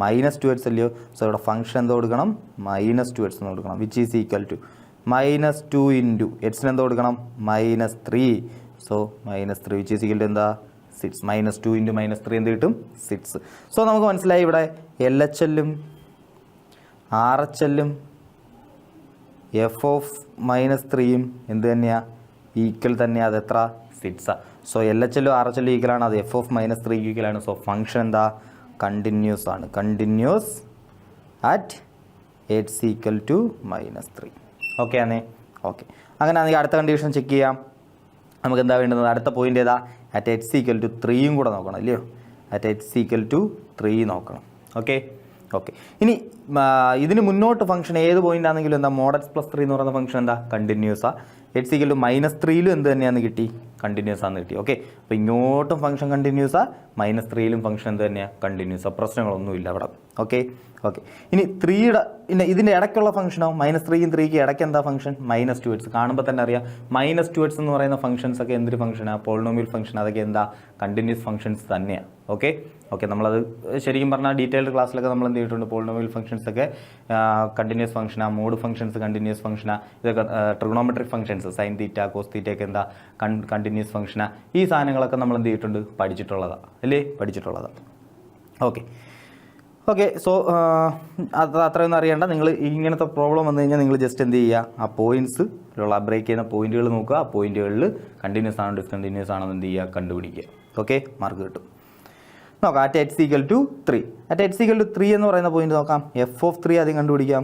-2x അല്ലയോ. സോ ഇവിടെ ഫംഗ്ഷൻ എന്ത് കൊടുക്കണം, -2x എന്ന് കൊടുക്കണം. Which is equal to -2 into എക്സിന് എന്ത് കൊടുക്കണം, -3. So -3 which is equal to എന്താ, 6. -2 ഇൻറ്റു -3 എന്ത് കിട്ടും, 6. സോ നമുക്ക് മനസ്സിലായി ഇവിടെ LHLും RHLും f(-3)യും എന്ത് തന്നെയാണ്, ഈക്വൽ തന്നെയാണ്. അത് എത്ര, 6. സോ LHLും RHLും ഈക്വലാണ്, അത് f(-3) ഈക്വലാണ്. സോ ഫംഗ്ഷൻ എന്താ, കണ്ടിന്യൂസ് ആണ്. Continuous at x = -3. ഓക്കെ ആണേ. ഓക്കെ, അങ്ങനെ ആണെങ്കിൽ അടുത്ത കണ്ടീഷൻ ചെക്ക് ചെയ്യാം. നമുക്ക് എന്താ വേണ്ടുന്നത്, അടുത്ത പോയിന്റ് ഏതാ, അറ്റ് x = 3യും കൂടെ നോക്കണം അല്ലയോ. അറ്റ് x = 3 നോക്കണം. ഓക്കെ. ഇനി ഇതിന് മുന്നോട്ട് ഫംഗ്ഷൻ ഏത് പോയിന്റ് ആണെങ്കിലും എന്താ, mod x+3 എന്ന് പറയുന്ന ഫംഗ്ഷൻ എന്താ, കണ്ടിന്യൂസാണ്. x = -3യിലും എന്ത് തന്നെയാണെന്ന് കിട്ടി, കണ്ടിന്യൂസ് ആണെന്ന് കിട്ടി. ഓക്കെ, അപ്പോൾ ഇങ്ങോട്ടും ഫംഗ്ഷൻ കണ്ടിന്യൂസാണ്, -3യിലും ഫംഗ്ഷൻ എന്ത് തന്നെയാണ്, കണ്ടിന്യൂസാണ്. പ്രശ്നങ്ങളൊന്നുമില്ല അവിടെ. ഓക്കെ. ഇനി 3യുടെ ഇതിൻ്റെ ഇടയ്ക്കുള്ള ഫംഗ്ഷനോ, -3ക്കും 3ക്കും ഇടയ്ക്ക് എന്താ ഫംഗ്ഷൻ, -2x. കാണുമ്പോൾ തന്നെ അറിയാം -2x എന്ന് പറയുന്ന ഫംഗ്ഷൻസ് ഒക്കെ എന്തൊരു ഫംഗ്ഷനാണ്, പോളിനോമിയൽ ഫംഗ്ഷൻ. അതൊക്കെ എന്താ, കണ്ടിന്യൂസ് ഫംഗ്ഷൻസ് തന്നെയാണ്. ഓക്കെ, നമ്മളത് ശരിക്കും പറഞ്ഞാൽ ഡീറ്റെയിൽഡ് ക്ലാസ്സിലൊക്കെ നമ്മൾ എന്ത് ചെയ്തിട്ടുണ്ട്, പോളിനോമിയൽ ഫംഗ്ഷൻസ് ഒക്കെ കണ്ടിന്യൂസ് ഫംഗ്ഷനാണ്, മോഡ് ഫംഗ്ഷൻസ് കണ്ടിന്യൂസ് ഫംഗ്ഷനാണ്. ഇതൊക്കെ trigonometric functions sine theta cos theta ഒക്കെ എന്താ, കണ്ടിന്യൂസ് ഫംഗ്ഷനാണ്. ഈ സാധനങ്ങളൊക്കെ നമ്മൾ എന്ത് ചെയ്തിട്ടുണ്ട്, പഠിച്ചിട്ടുള്ളതാണ് അല്ലേ, പഠിച്ചിട്ടുള്ളതാണ്. ഓക്കെ. സോ അത് അത്രയൊന്നും അറിയണ്ട. നിങ്ങൾ ഇങ്ങനത്തെ പ്രോബ്ലം വന്നു കഴിഞ്ഞാൽ നിങ്ങൾ ജസ്റ്റ് എന്ത് ചെയ്യുക, ആ പോയിന്റ്സിലുള്ള ബ്രേക്ക് ചെയ്യുന്ന പോയിന്റുകൾ നോക്കുക. ആ പോയിന്റുകളിൽ കണ്ടിന്യൂസ് ആണോ ഡിസ്കണ്ടിന്യൂസ് ആണോ എന്ത് ചെയ്യുക, കണ്ടുപിടിക്കുക. ഓക്കെ, മാർക്ക് കിട്ടും. നോക്കാം at x equal to 3. At x equal to 3 എന്ന് പറയുന്ന പോയിന്റ് നോക്കാം. എഫ് ഓഫ് 3 ആദ്യം കണ്ടുപിടിക്കാം.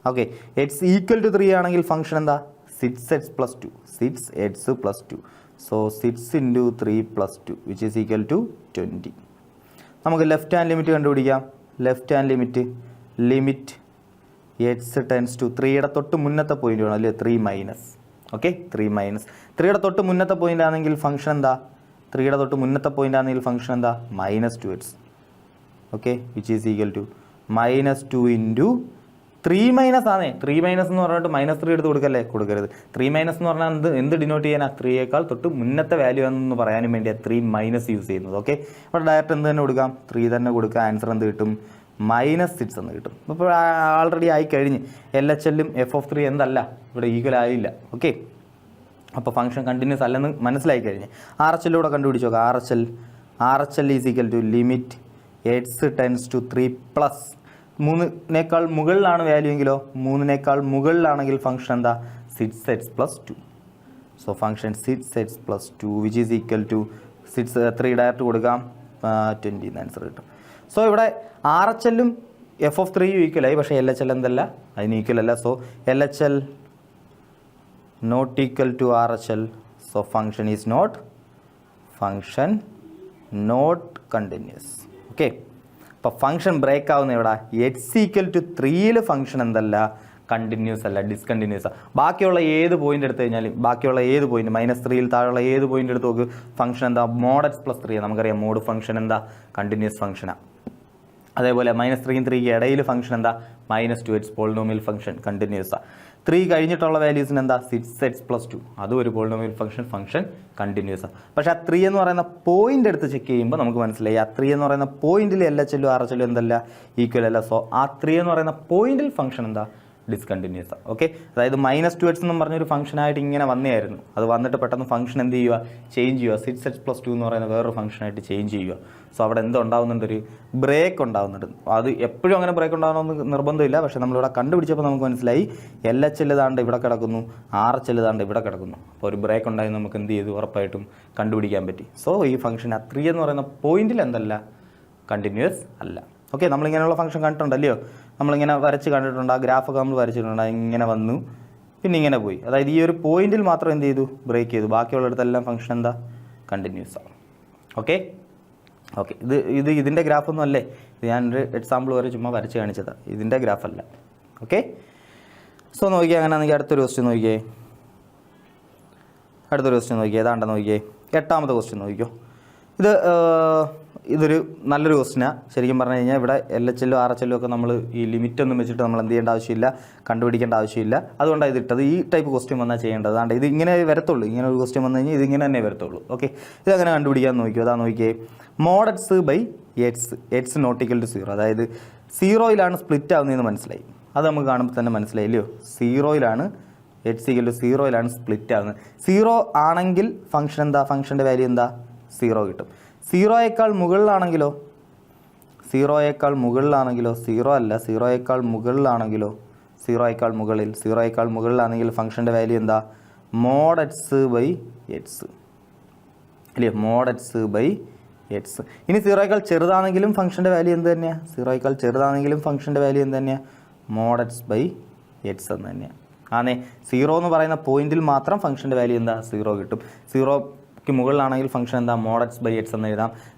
ഓക്കെ, എക്സ് ഈക്വൽ ടു 3 ആണെങ്കിൽ ഫംഗ്ഷൻ എന്താ? 6x + 2. 6x + 2. So 6 × 3 + 2 which is equal to 20. നമുക്ക് ലെഫ്റ്റ് ഹാൻഡ് ലിമിറ്റ് കണ്ടുപിടിക്കാം. Left hand limit X tends to 3യുടെ തൊട്ട് മുന്നത്തെ പോയിന്റ് വേണം അല്ലേ? 3 മൈനസ്. ഓക്കെ, 3 മൈനസ് 3യുടെ തൊട്ട് മുന്നത്തെ പോയിന്റ് ആണെങ്കിൽ ഫംഗ്ഷൻ എന്താ? 3യുടെ തൊട്ട് മുന്നത്തെ പോയിന്റ് ആണെങ്കിൽ ഫംഗ്ഷൻ എന്താ? -2x. Okay, which is equal to -2 × 3 minus ആണേ. 3 മൈനസ് എന്ന് പറഞ്ഞിട്ട് -3 എടുത്ത് കൊടുക്കല്ലേ? കൊടുക്കരുത്. 3 മൈനസ് എന്ന് പറഞ്ഞാൽ എന്ത് ഡിനോട്ട് ചെയ്യാനാ? 3യേക്കാൾ തൊട്ട് മുന്നത്തെ വാല്യൂ ആണെന്ന് പറയാനും വേണ്ടിയാണ് 3 മൈനസ് യൂസ് ചെയ്യുന്നത്. ഓക്കെ, അപ്പോൾ ഡയറക്റ്റ് എന്ത് തന്നെ കൊടുക്കാം? 3 തന്നെ കൊടുക്കുക. ആൻസർ എന്ത് കിട്ടും? -6 എന്ന് കിട്ടും. അപ്പോൾ ആൾറെഡി ആയി കഴിഞ്ഞ് LHLും f(3) എന്തല്ല ഇവിടെ ഈക്വൽ ആയില്ല. ഓക്കെ, അപ്പോൾ ഫംഗ്ഷൻ കണ്ടിന്യൂസ് അല്ലെന്ന് മനസ്സിലായി കഴിഞ്ഞ് RHLൂടെ കണ്ടുപിടിച്ച് നോക്കാം. RHL is equal to limit X tends to 3 plus 3-നേക്കാൾ മുകളിലാണ് വാല്യൂ എങ്കിലോ? 3-നേക്കാൾ മുകളിലാണെങ്കിൽ ഫംഗ്ഷൻ എന്താ? 6x + 2. So function 6x + 2 which is equal to 3 direct കൊടുക്കാം. 20 എന്ന് ആൻസർ കിട്ടും. സോ ഇവിടെ RHLും f(3) ഈക്വലായി. പക്ഷേ LHL എന്തല്ല? അതിന് ഈക്വൽ അല്ല. So LHL not equal to RHL. So function is not continuous. Okay, അപ്പോൾ ഫംഗ്ഷൻ ബ്രേക്ക് ആവുന്ന എവിടെ? എക്സ് ഈക്വൽ ടു 3യിൽ ഫംഗ്ഷൻ എന്തല്ല? കണ്ടിന്യൂസ് അല്ല, ഡിസ്കണ്ടിന്യൂസ്. ബാക്കിയുള്ള ഏത് പോയിന്റ് എടുത്തു കഴിഞ്ഞാലും, ബാക്കിയുള്ള ഏത് പോയിന്റ് -3യിൽ താഴെയുള്ള ഏത് പോയിന്റ് എടുത്ത് നോക്ക്, ഫംഗ്ഷൻ എന്താ? mod x + 3. നമുക്കറിയാം മോഡ് ഫംഗ്ഷൻ എന്താ? കണ്ടിന്യൂസ് ഫംഗ്ഷനാണ്. അതേപോലെ -3യും 3ക്ക് ഇടയിൽ ഫംഗ്ഷൻ എന്താ? -2x polynomial function കണ്ടിന്യൂസാണ്. 3 കഴിഞ്ഞിട്ടുള്ള വാല്യൂസിന് എന്താ? 6x + 2. അതും ഒരു പോളിനോമിയൽ ഫംഗ്ഷൻ കണ്ടിന്യൂസാണ്. പക്ഷേ ആ 3 എന്ന് പറയുന്ന പോയിന്റ് എടുത്ത് ചെക്ക് ചെയ്യുമ്പോൾ നമുക്ക് മനസ്സിലായി ആ 3 എന്ന് പറയുന്ന പോയിന്റിൽ LHLും RHLും എന്തല്ല? ഈക്വൽ അല്ല. സോ ആ 3 എന്ന് പറയുന്ന പോയിന്റിൽ ഫംഗ്ഷൻ എന്താ? ഡിസ്കണ്ടിന്യൂസ് ആണ്. ഓക്കെ, അതായത് -2x എന്നും പറഞ്ഞൊരു ഫംഗ്ഷനായിട്ട് ഇങ്ങനെ വന്നെയായിരുന്നു. അത് വന്നിട്ട് പെട്ടെന്ന് ഫംഗ്ഷൻ എന്ത് ചെയ്യുക? ചേഞ്ച് ചെയ്യുക. 6x + 2 എന്ന് പറയുന്ന വേറൊരു ഫംഗ്ഷനായിട്ട് ചേഞ്ച് ചെയ്യുക. സോ അവിടെ എന്തുണ്ടാവുന്നുണ്ട്? ഒരു ബ്രേക്ക് ഉണ്ടാവുന്നുണ്ട്. അത് എപ്പോഴും അങ്ങനെ ബ്രേക്ക് ഉണ്ടാകണമെന്ന് നിർബന്ധമില്ല. പക്ഷേ നമ്മളിവിടെ കണ്ടുപിടിച്ചപ്പോൾ നമുക്ക് മനസ്സിലായി LHL ദാണ്ട് ഇവിടെ കിടക്കുന്നു, RHL ദാണ്ട് ഇവിടെ കിടക്കുന്നു. അപ്പോൾ ഒരു ബ്രേക്ക് ഉണ്ടായി നമുക്ക് എന്ത് ചെയ്തു? ഉറപ്പായിട്ടും കണ്ടുപിടിക്കാൻ പറ്റി. സോ ഈ ഫംഗ്ഷൻ ആ 3 എന്ന് പറയുന്ന പോയിന്റിൽ എന്തല്ല? കണ്ടിന്യൂസ് അല്ല. ഓക്കെ, നമ്മളിങ്ങനെയുള്ള ഫംഗ്ഷൻ കണ്ടിട്ടുണ്ടല്ലോ. നമ്മളിങ്ങനെ വരച്ച് കണ്ടിട്ടുണ്ട്. ആ ഗ്രാഫൊക്കെ നമ്മൾ വരച്ചിട്ടുണ്ട്. ഇങ്ങനെ വന്നു, പിന്നെ ഇങ്ങനെ പോയി. അതായത് ഈ ഒരു പോയിന്റിൽ മാത്രം എന്ത് ചെയ്തു? ബ്രേക്ക് ചെയ്തു. ബാക്കിയുള്ളിടത്തെല്ലാം ഫംഗ്ഷൻ എന്താ? കണ്ടിന്യൂസ് ആണ്. ഓക്കെ, ഇതിൻ്റെ ഗ്രാഫൊന്നും അല്ലേ. ഇത് ഞാനൊരു എക്സാമ്പിൾ വരെ ചുമ്മാ വരച്ച് കാണിച്ചതാണ്. ഇതിൻ്റെ ഗ്രാഫല്ല. ഓക്കെ, സോ നോക്കിയേ. അങ്ങനെയാണെങ്കിൽ അടുത്തൊരു ക്വസ്റ്റ്യൻ നോക്കിയേ. ഏതാണ്ട് നോക്കിയേ. 8ാമത്തെ ക്വസ്റ്റ്യൻ നോക്കിക്കോ. ഇതൊരു നല്ലൊരു ക്വസ്റ്റ്യനാണ്. ശരിക്കും പറഞ്ഞു കഴിഞ്ഞാൽ ഇവിടെ LHLും RHLും ഒക്കെ നമ്മൾ ഈ ലിമിറ്റൊന്നും വെച്ചിട്ട് നമ്മൾ എന്ത് ചെയ്യേണ്ട ആവശ്യമില്ല, കണ്ടുപിടിക്കേണ്ട ആവശ്യമില്ല. അതുകൊണ്ടാണ് ഇത് ഇട്ടത്. ഈ ടൈപ്പ് ക്വസ്റ്റ്യൻ വന്നാൽ ചെയ്യേണ്ടത് അതാണ്ട് ഇത് ഇങ്ങനെ വരത്തുള്ളൂ. ഇങ്ങനെ ഒരു ക്വസ്റ്റ്യൻ വന്നു കഴിഞ്ഞാൽ ഇതിങ്ങനെ തന്നെ വരത്തുള്ളൂ. ഓക്കെ, ഇതങ്ങനെ കണ്ടുപിടിക്കാൻ നോക്കിയോ. അതാ നോക്കിയേ. mod x not equal to 0. അതായത് 0യിലാണ് സ്പ്ലിറ്റ് ആവുന്നതെന്ന് മനസ്സിലായി. അത് നമുക്ക് കാണുമ്പോൾ തന്നെ മനസ്സിലായില്ലയോ? 0യിലാണ് x ഈക്വൽ ടു 0യിലാണ് സ്പ്ലിറ്റ് ആവുന്നത്. 0 ആണെങ്കിൽ ഫംഗ്ഷൻ എന്താ? ഫംഗ്ഷൻ്റെ വാല്യൂ എന്താ? 0 കിട്ടും. 0യേക്കാൾ മുകളിലാണെങ്കിലോ? 0യേക്കാൾ മുകളിലാണെങ്കിൽ ഫംഗ്ഷൻ്റെ വാല്യൂ എന്താ? mod x/x അല്ലേ? mod x/x. ഇനി 0യേക്കാൾ ചെറുതാണെങ്കിലും ഫംഗ്ഷൻ്റെ വാല്യൂ എന്ത് തന്നെയാണ്? mod x/x എന്ന് തന്നെയാണ്. 0 എന്ന് പറയുന്ന പോയിന്റിൽ മാത്രം ഫംഗ്ഷൻ്റെ വാല്യൂ എന്താ? 0 കിട്ടും. 0ക്ക് മുകളിലാണെങ്കിൽ ഫംഗ്ഷൻ എന്താ? mod x/x എന്ന് എഴുതാം.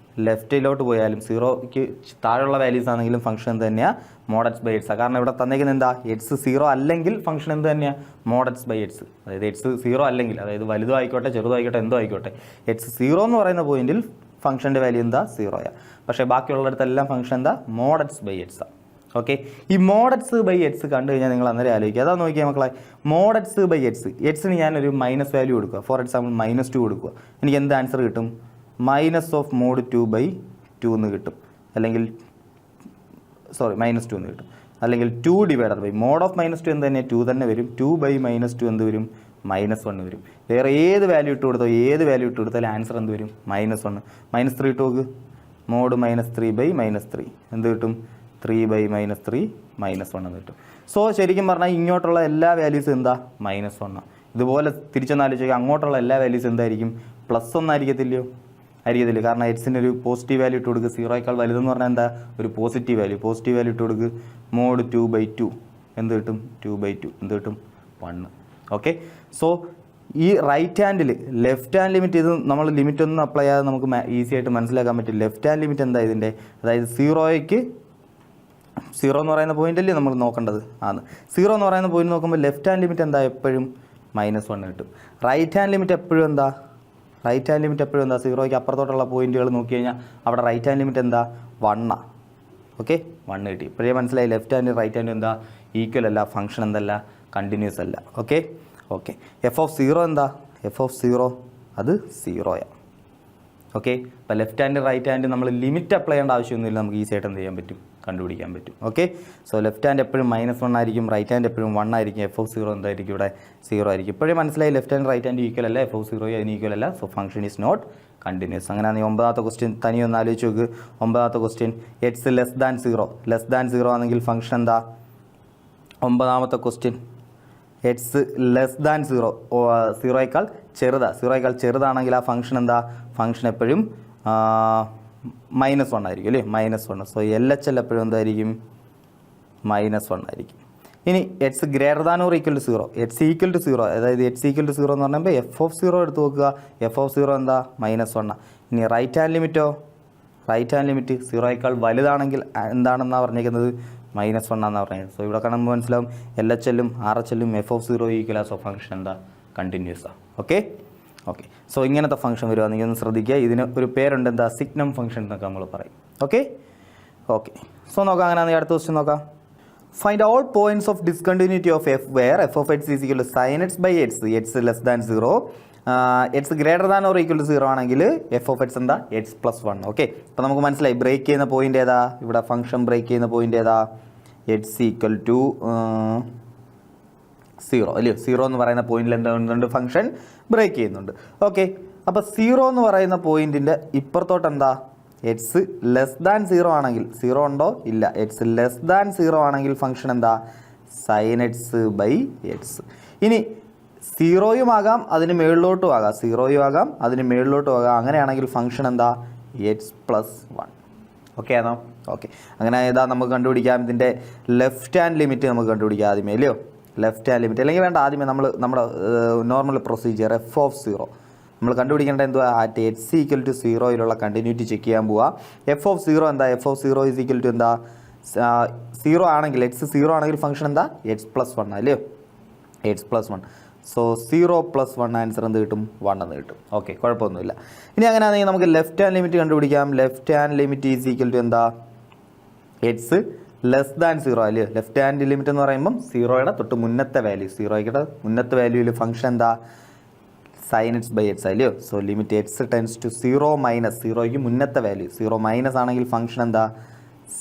ലെഫ്റ്റിലോട്ട് പോയാലും 0ക്ക് താഴെയുള്ള വാല്യൂസ് ആണെങ്കിലും ഫംഗ്ഷൻ എന്ത് തന്നെയാണ്? mod x/x. കാരണം ഇവിടെ തന്നേക്കുന്നത് എന്താ? x 0 അല്ലെങ്കിൽ ഫംഗ്ഷൻ എന്ത് തന്നെയാണ്? mod x/x. അതായത് x 0 അല്ലെങ്കിൽ, അതായത് വലുതോ ആയിക്കോട്ടെ ചെറുതോ ആയിക്കോട്ടെ എന്തോ ആയിക്കോട്ടെ, x 0 എന്ന് പറയുന്ന പോയിന്റിൽ ഫംഗ്ഷൻ്റെ വാല്യൂ എന്താ? 0യാണ്. പക്ഷേ ബാക്കിയുള്ളിടത്തെല്ലാം ഫംഗ്ഷൻ എന്താ? mod x/x ആണ്. ഓക്കെ, ഈ mod x/x കണ്ടു കഴിഞ്ഞാൽ നിങ്ങൾ അന്നേരം ആലോചിക്കുക. അതാ നോക്കിയാൽ മക്കളെ, mod x/x. എക്സിന് ഞാനൊരു മൈനസ് വാല്യൂ കൊടുക്കുക. ഫോർ എക്സാമ്പിൾ -2 കൊടുക്കുക. എനിക്ക് എന്ത് ആൻസർ കിട്ടും? -mod 2/2 എന്ന് കിട്ടും. അല്ലെങ്കിൽ -2 എന്ന് കിട്ടും. അല്ലെങ്കിൽ 2 ഡിവൈഡഡ് ബൈ mod of -2 എന്ത് തന്നെ? 2 തന്നെ വരും. 2/-2 എന്ത് വരും? -1 വരും. വേറെ ഏത് വാല്യൂ ഇട്ട് കൊടുത്താലും ആൻസർ എന്ത് വരും? -1. -3 ഇട്ട് നോക്ക്. mod -3/-3 എന്ത് കിട്ടും? 3/-3 -1 എന്ന് കിട്ടും. സോ ശരിക്കും പറഞ്ഞാൽ ഇങ്ങോട്ടുള്ള എല്ലാ വാല്യൂസും എന്താ? -1. ഇതുപോലെ തിരിച്ചൊന്നാലോചിക്കുക. അങ്ങോട്ടുള്ള എല്ലാ വാല്യൂസും എന്തായിരിക്കും? +1 ആയിരിക്കത്തില്ലയോ? ആയിരിക്കത്തില്ല. കാരണം എക്സിന് ഒരു പോസിറ്റീവ് വാല്യൂ ഇട്ട് കൊടുക്കുക. 0യേക്കാൾ വലുതെന്ന് പറഞ്ഞാൽ എന്താ, ഒരു പോസിറ്റീവ് വാല്യൂ ഇട്ട് കൊടുക്കുക. മോഡ് 2/2 എന്ത് കിട്ടും, 2/2 എന്ത് കിട്ടും, 1. ഓക്കെ, സോ ഈ റൈറ്റ് ഹാൻഡിൽ ലെഫ്റ്റ് ഹാൻഡ് ലിമിറ്റ് ഇത് നമ്മൾ ലിമിറ്റ് ഒന്നും അപ്ലൈ ചെയ്യാതെ നമുക്ക് ഈസി ആയിട്ട് മനസ്സിലാക്കാൻ പറ്റും. ലെഫ്റ്റ് ഹാൻഡ് ലിമിറ്റ് എന്താ ഇതിൻ്റെ, അതായത് 0 എന്ന് പറയുന്ന പോയിന്റ് അല്ലേ നമ്മൾ നോക്കേണ്ടത്. 0 എന്ന് പറയുന്ന പോയിന്റ് നോക്കുമ്പോൾ ലെഫ്റ്റ് ഹാൻഡ് ലിമിറ്റ് എന്താ, എപ്പോഴും -1 കിട്ടും. റൈറ്റ് ഹാൻഡ് ലിമിറ്റ് എപ്പോഴും എന്താ, 0യ്ക്ക് അപ്പുറത്തോട്ടുള്ള പോയിന്റുകൾ നോക്കി കഴിഞ്ഞാൽ അവിടെ റൈറ്റ് ഹാൻഡ് ലിമിറ്റ് എന്താ, 1. ഓക്കെ, 1 കിട്ടി. ഇപ്പോഴേ മനസ്സിലായി ലെഫ്റ്റ് ഹാൻഡ് റൈറ്റ് ഹാൻഡ് എന്താ, ഈക്വൽ അല്ല, ഫംഗ്ഷൻ എന്തല്ല, കണ്ടിന്യൂസ് അല്ല. ഓക്കെ, f(0) എന്താ, f(0) അത് 0. ഓക്കെ, അപ്പോൾ ലെഫ്റ്റ് ഹാൻഡ് റൈറ്റ് ഹാൻഡ് നമ്മൾ ലിമിറ്റ് അപ്ലൈ ചെയ്യേണ്ട ആവശ്യമൊന്നുമില്ല, നമുക്ക് ഈസി ആയിട്ട് എന്ത് ചെയ്യാൻ പറ്റും, കണ്ടുപിടിക്കാൻ പറ്റും. ഓക്കെ, സോ ലെഫ്റ്റ് ഹാൻഡ് എപ്പോഴും -1 ആയിരിക്കും, റൈറ്റ് ഹാൻഡ് എപ്പോഴും 1 ആയിരിക്കും. f(0) എന്തായിരിക്കും ഇവിടെ, 0 ആയിരിക്കും. ഇപ്പോഴേ മനസ്സിലായി left hand right hand equal അല്ല, f(0) അതിന് ഈക്വൽ അല്ല, so function is not continuous. അങ്ങനെയാണെങ്കിൽ 9ാമത്തെ ക്വസ്റ്റ്യൻ തനിയൊന്ന് ആലോചിച്ച് നോക്ക്. 9ാമത്തെ ക്വസ്റ്റ്യൻ x <0 ആണെങ്കിൽ ഫംഗ്ഷൻ എന്താ. 9ാമത്തെ ക്വസ്റ്റ്യൻ x <0, 0യേക്കാൾ ചെറുതാണെങ്കിൽ ആ ഫംഗ്ഷൻ എന്താ, ഫംഗ്ഷൻ എപ്പോഴും -1 ആയിരിക്കും അല്ലേ, -1. സോ LHL എപ്പോഴും എന്തായിരിക്കും, -1 ആയിരിക്കും. ഇനി x ≥ 0, x 0, അതായത് x 0 എന്ന് പറയുമ്പോൾ f(0) എടുത്ത് നോക്കുക. f(0) എന്താ, -1. ഇനി റൈറ്റ് ഹാൻഡ് ലിമിറ്റോ, റൈറ്റ് ഹാൻഡ് ലിമിറ്റ് 0യേക്കാൾ വലുതാണെങ്കിൽ എന്താണെന്നാണ് പറഞ്ഞിരിക്കുന്നത്, -1 എന്നാണ് പറഞ്ഞത്. സോ ഇവിടെ കാണുമ്പോൾ മനസ്സിലാവും LHL-ഉം RHL-ഉം f(0) ഈക്വൽ ആസ് ഫംഗ്ഷൻ എന്താ, കണ്ടിന്യൂസ് ആണ്. ഓക്കെ, സോ ഇങ്ങനത്തെ ഫംഗ്ഷൻ വരുവാണെങ്കിൽ ഒന്ന് ശ്രദ്ധിക്കുക. ഇതിന് ഒരു പേരുണ്ട്, എന്താ, സിഗ്നം ഫംഗ്ഷൻ എന്നൊക്കെ നമ്മൾ പറയും. ഓക്കെ, സോ നോക്കാം. അങ്ങനെയാണെങ്കിൽ അടുത്ത ക്വസ്റ്റ്യൻ നോക്കാം. Find all points of discontinuity of f where f of x is equal to sin x by x, x less than 0, x greater than or equal to 0 ആണെങ്കിൽ f of x എന്താ, x+1. ഓക്കെ, അപ്പോൾ നമുക്ക് മനസ്സിലായി ബ്രേക്ക് ചെയ്യുന്ന പോയിന്റ് ഏതാ, ഇവിടെ ഫംഗ്ഷൻ ബ്രേക്ക് ചെയ്യുന്ന പോയിന്റ് ഏതാ, x = 0 അല്ലയോ. 0 എന്ന് പറയുന്ന പോയിന്റിൽ എന്തുണ്ട്, ഫംഗ്ഷൻ ബ്രേക്ക് ചെയ്യുന്നുണ്ട്. ഓക്കെ, അപ്പോൾ 0 എന്ന് പറയുന്ന പോയിന്റിൻ്റെ ഇപ്പുറത്തോട്ട് എന്താ, x <0 ആണെങ്കിൽ, 0 ഉണ്ടോ ഇല്ല, x <0 ആണെങ്കിൽ ഫംഗ്ഷൻ എന്താ, sin x by x. ഇനി 0യും ആകാം അതിന് മേളിലോട്ടും ആകാം, 0യും ആകാം അതിന് മേളിലോട്ടും ആകാം. അങ്ങനെയാണെങ്കിൽ ഫംഗ്ഷൻ എന്താ, x+1. ഓക്കെ ആണോ. ഓക്കെ, അങ്ങനെ ഏതാ നമുക്ക് കണ്ടുപിടിക്കാം, ഇതിൻ്റെ ലെഫ്റ്റ് ഹാൻഡ് ലിമിറ്റ് നമുക്ക് കണ്ടുപിടിക്കാം ആദ്യമേ അല്ലയോ. ലെഫ്റ്റ് ഹാൻഡ് ലിമിറ്റ് അല്ലെങ്കിൽ വേണ്ട, ആദ്യമേ നമ്മുടെ നോർമൽ പ്രൊസീജിയർ f(0) നമ്മൾ കണ്ടുപിടിക്കേണ്ട എന്തുവാ, അറ്റ് x = 0 കണ്ടിന്യൂറ്റി ചെക്ക് ചെയ്യാൻ പോവുക. f(0) എന്താ, f(0) = എന്താ, 0 ആണെങ്കിൽ, x 0 ആണെങ്കിൽ ഫംഗ്ഷൻ എന്താ, x+1 അല്ലയോ, x+1. സോ 0+1 ആൻസർ എന്ത് കിട്ടും, 1 എന്ന് കിട്ടും. ഓക്കെ, കുഴപ്പമൊന്നുമില്ല. ഇനി അങ്ങനെയാണെങ്കിൽ നമുക്ക് ലെഫ്റ്റ് ഹാൻഡ് ലിമിറ്റ് കണ്ടുപിടിക്കാം. ലെഫ്റ്റ് ഹാൻഡ് ലിമിറ്റ് = എന്താ, x <0 അല്ലയോ. ലെഫ്റ്റ് ഹാൻഡ് ലിമിറ്റ് എന്ന് പറയുമ്പം 0യുടെ തൊട്ട് മുന്നത്തെ വാല്യൂ, 0യുടെ മുന്നത്തെ വാല്യൂയിൽ ഫംഗ്ഷൻ എന്താ, sin x by x അല്ലയോ. സോ ലിമിറ്റ് x → 0 - 0യ്ക്ക് മുന്നത്തെ വാല്യൂ 0 - ആണെങ്കിൽ ഫംഗ്ഷൻ എന്താ,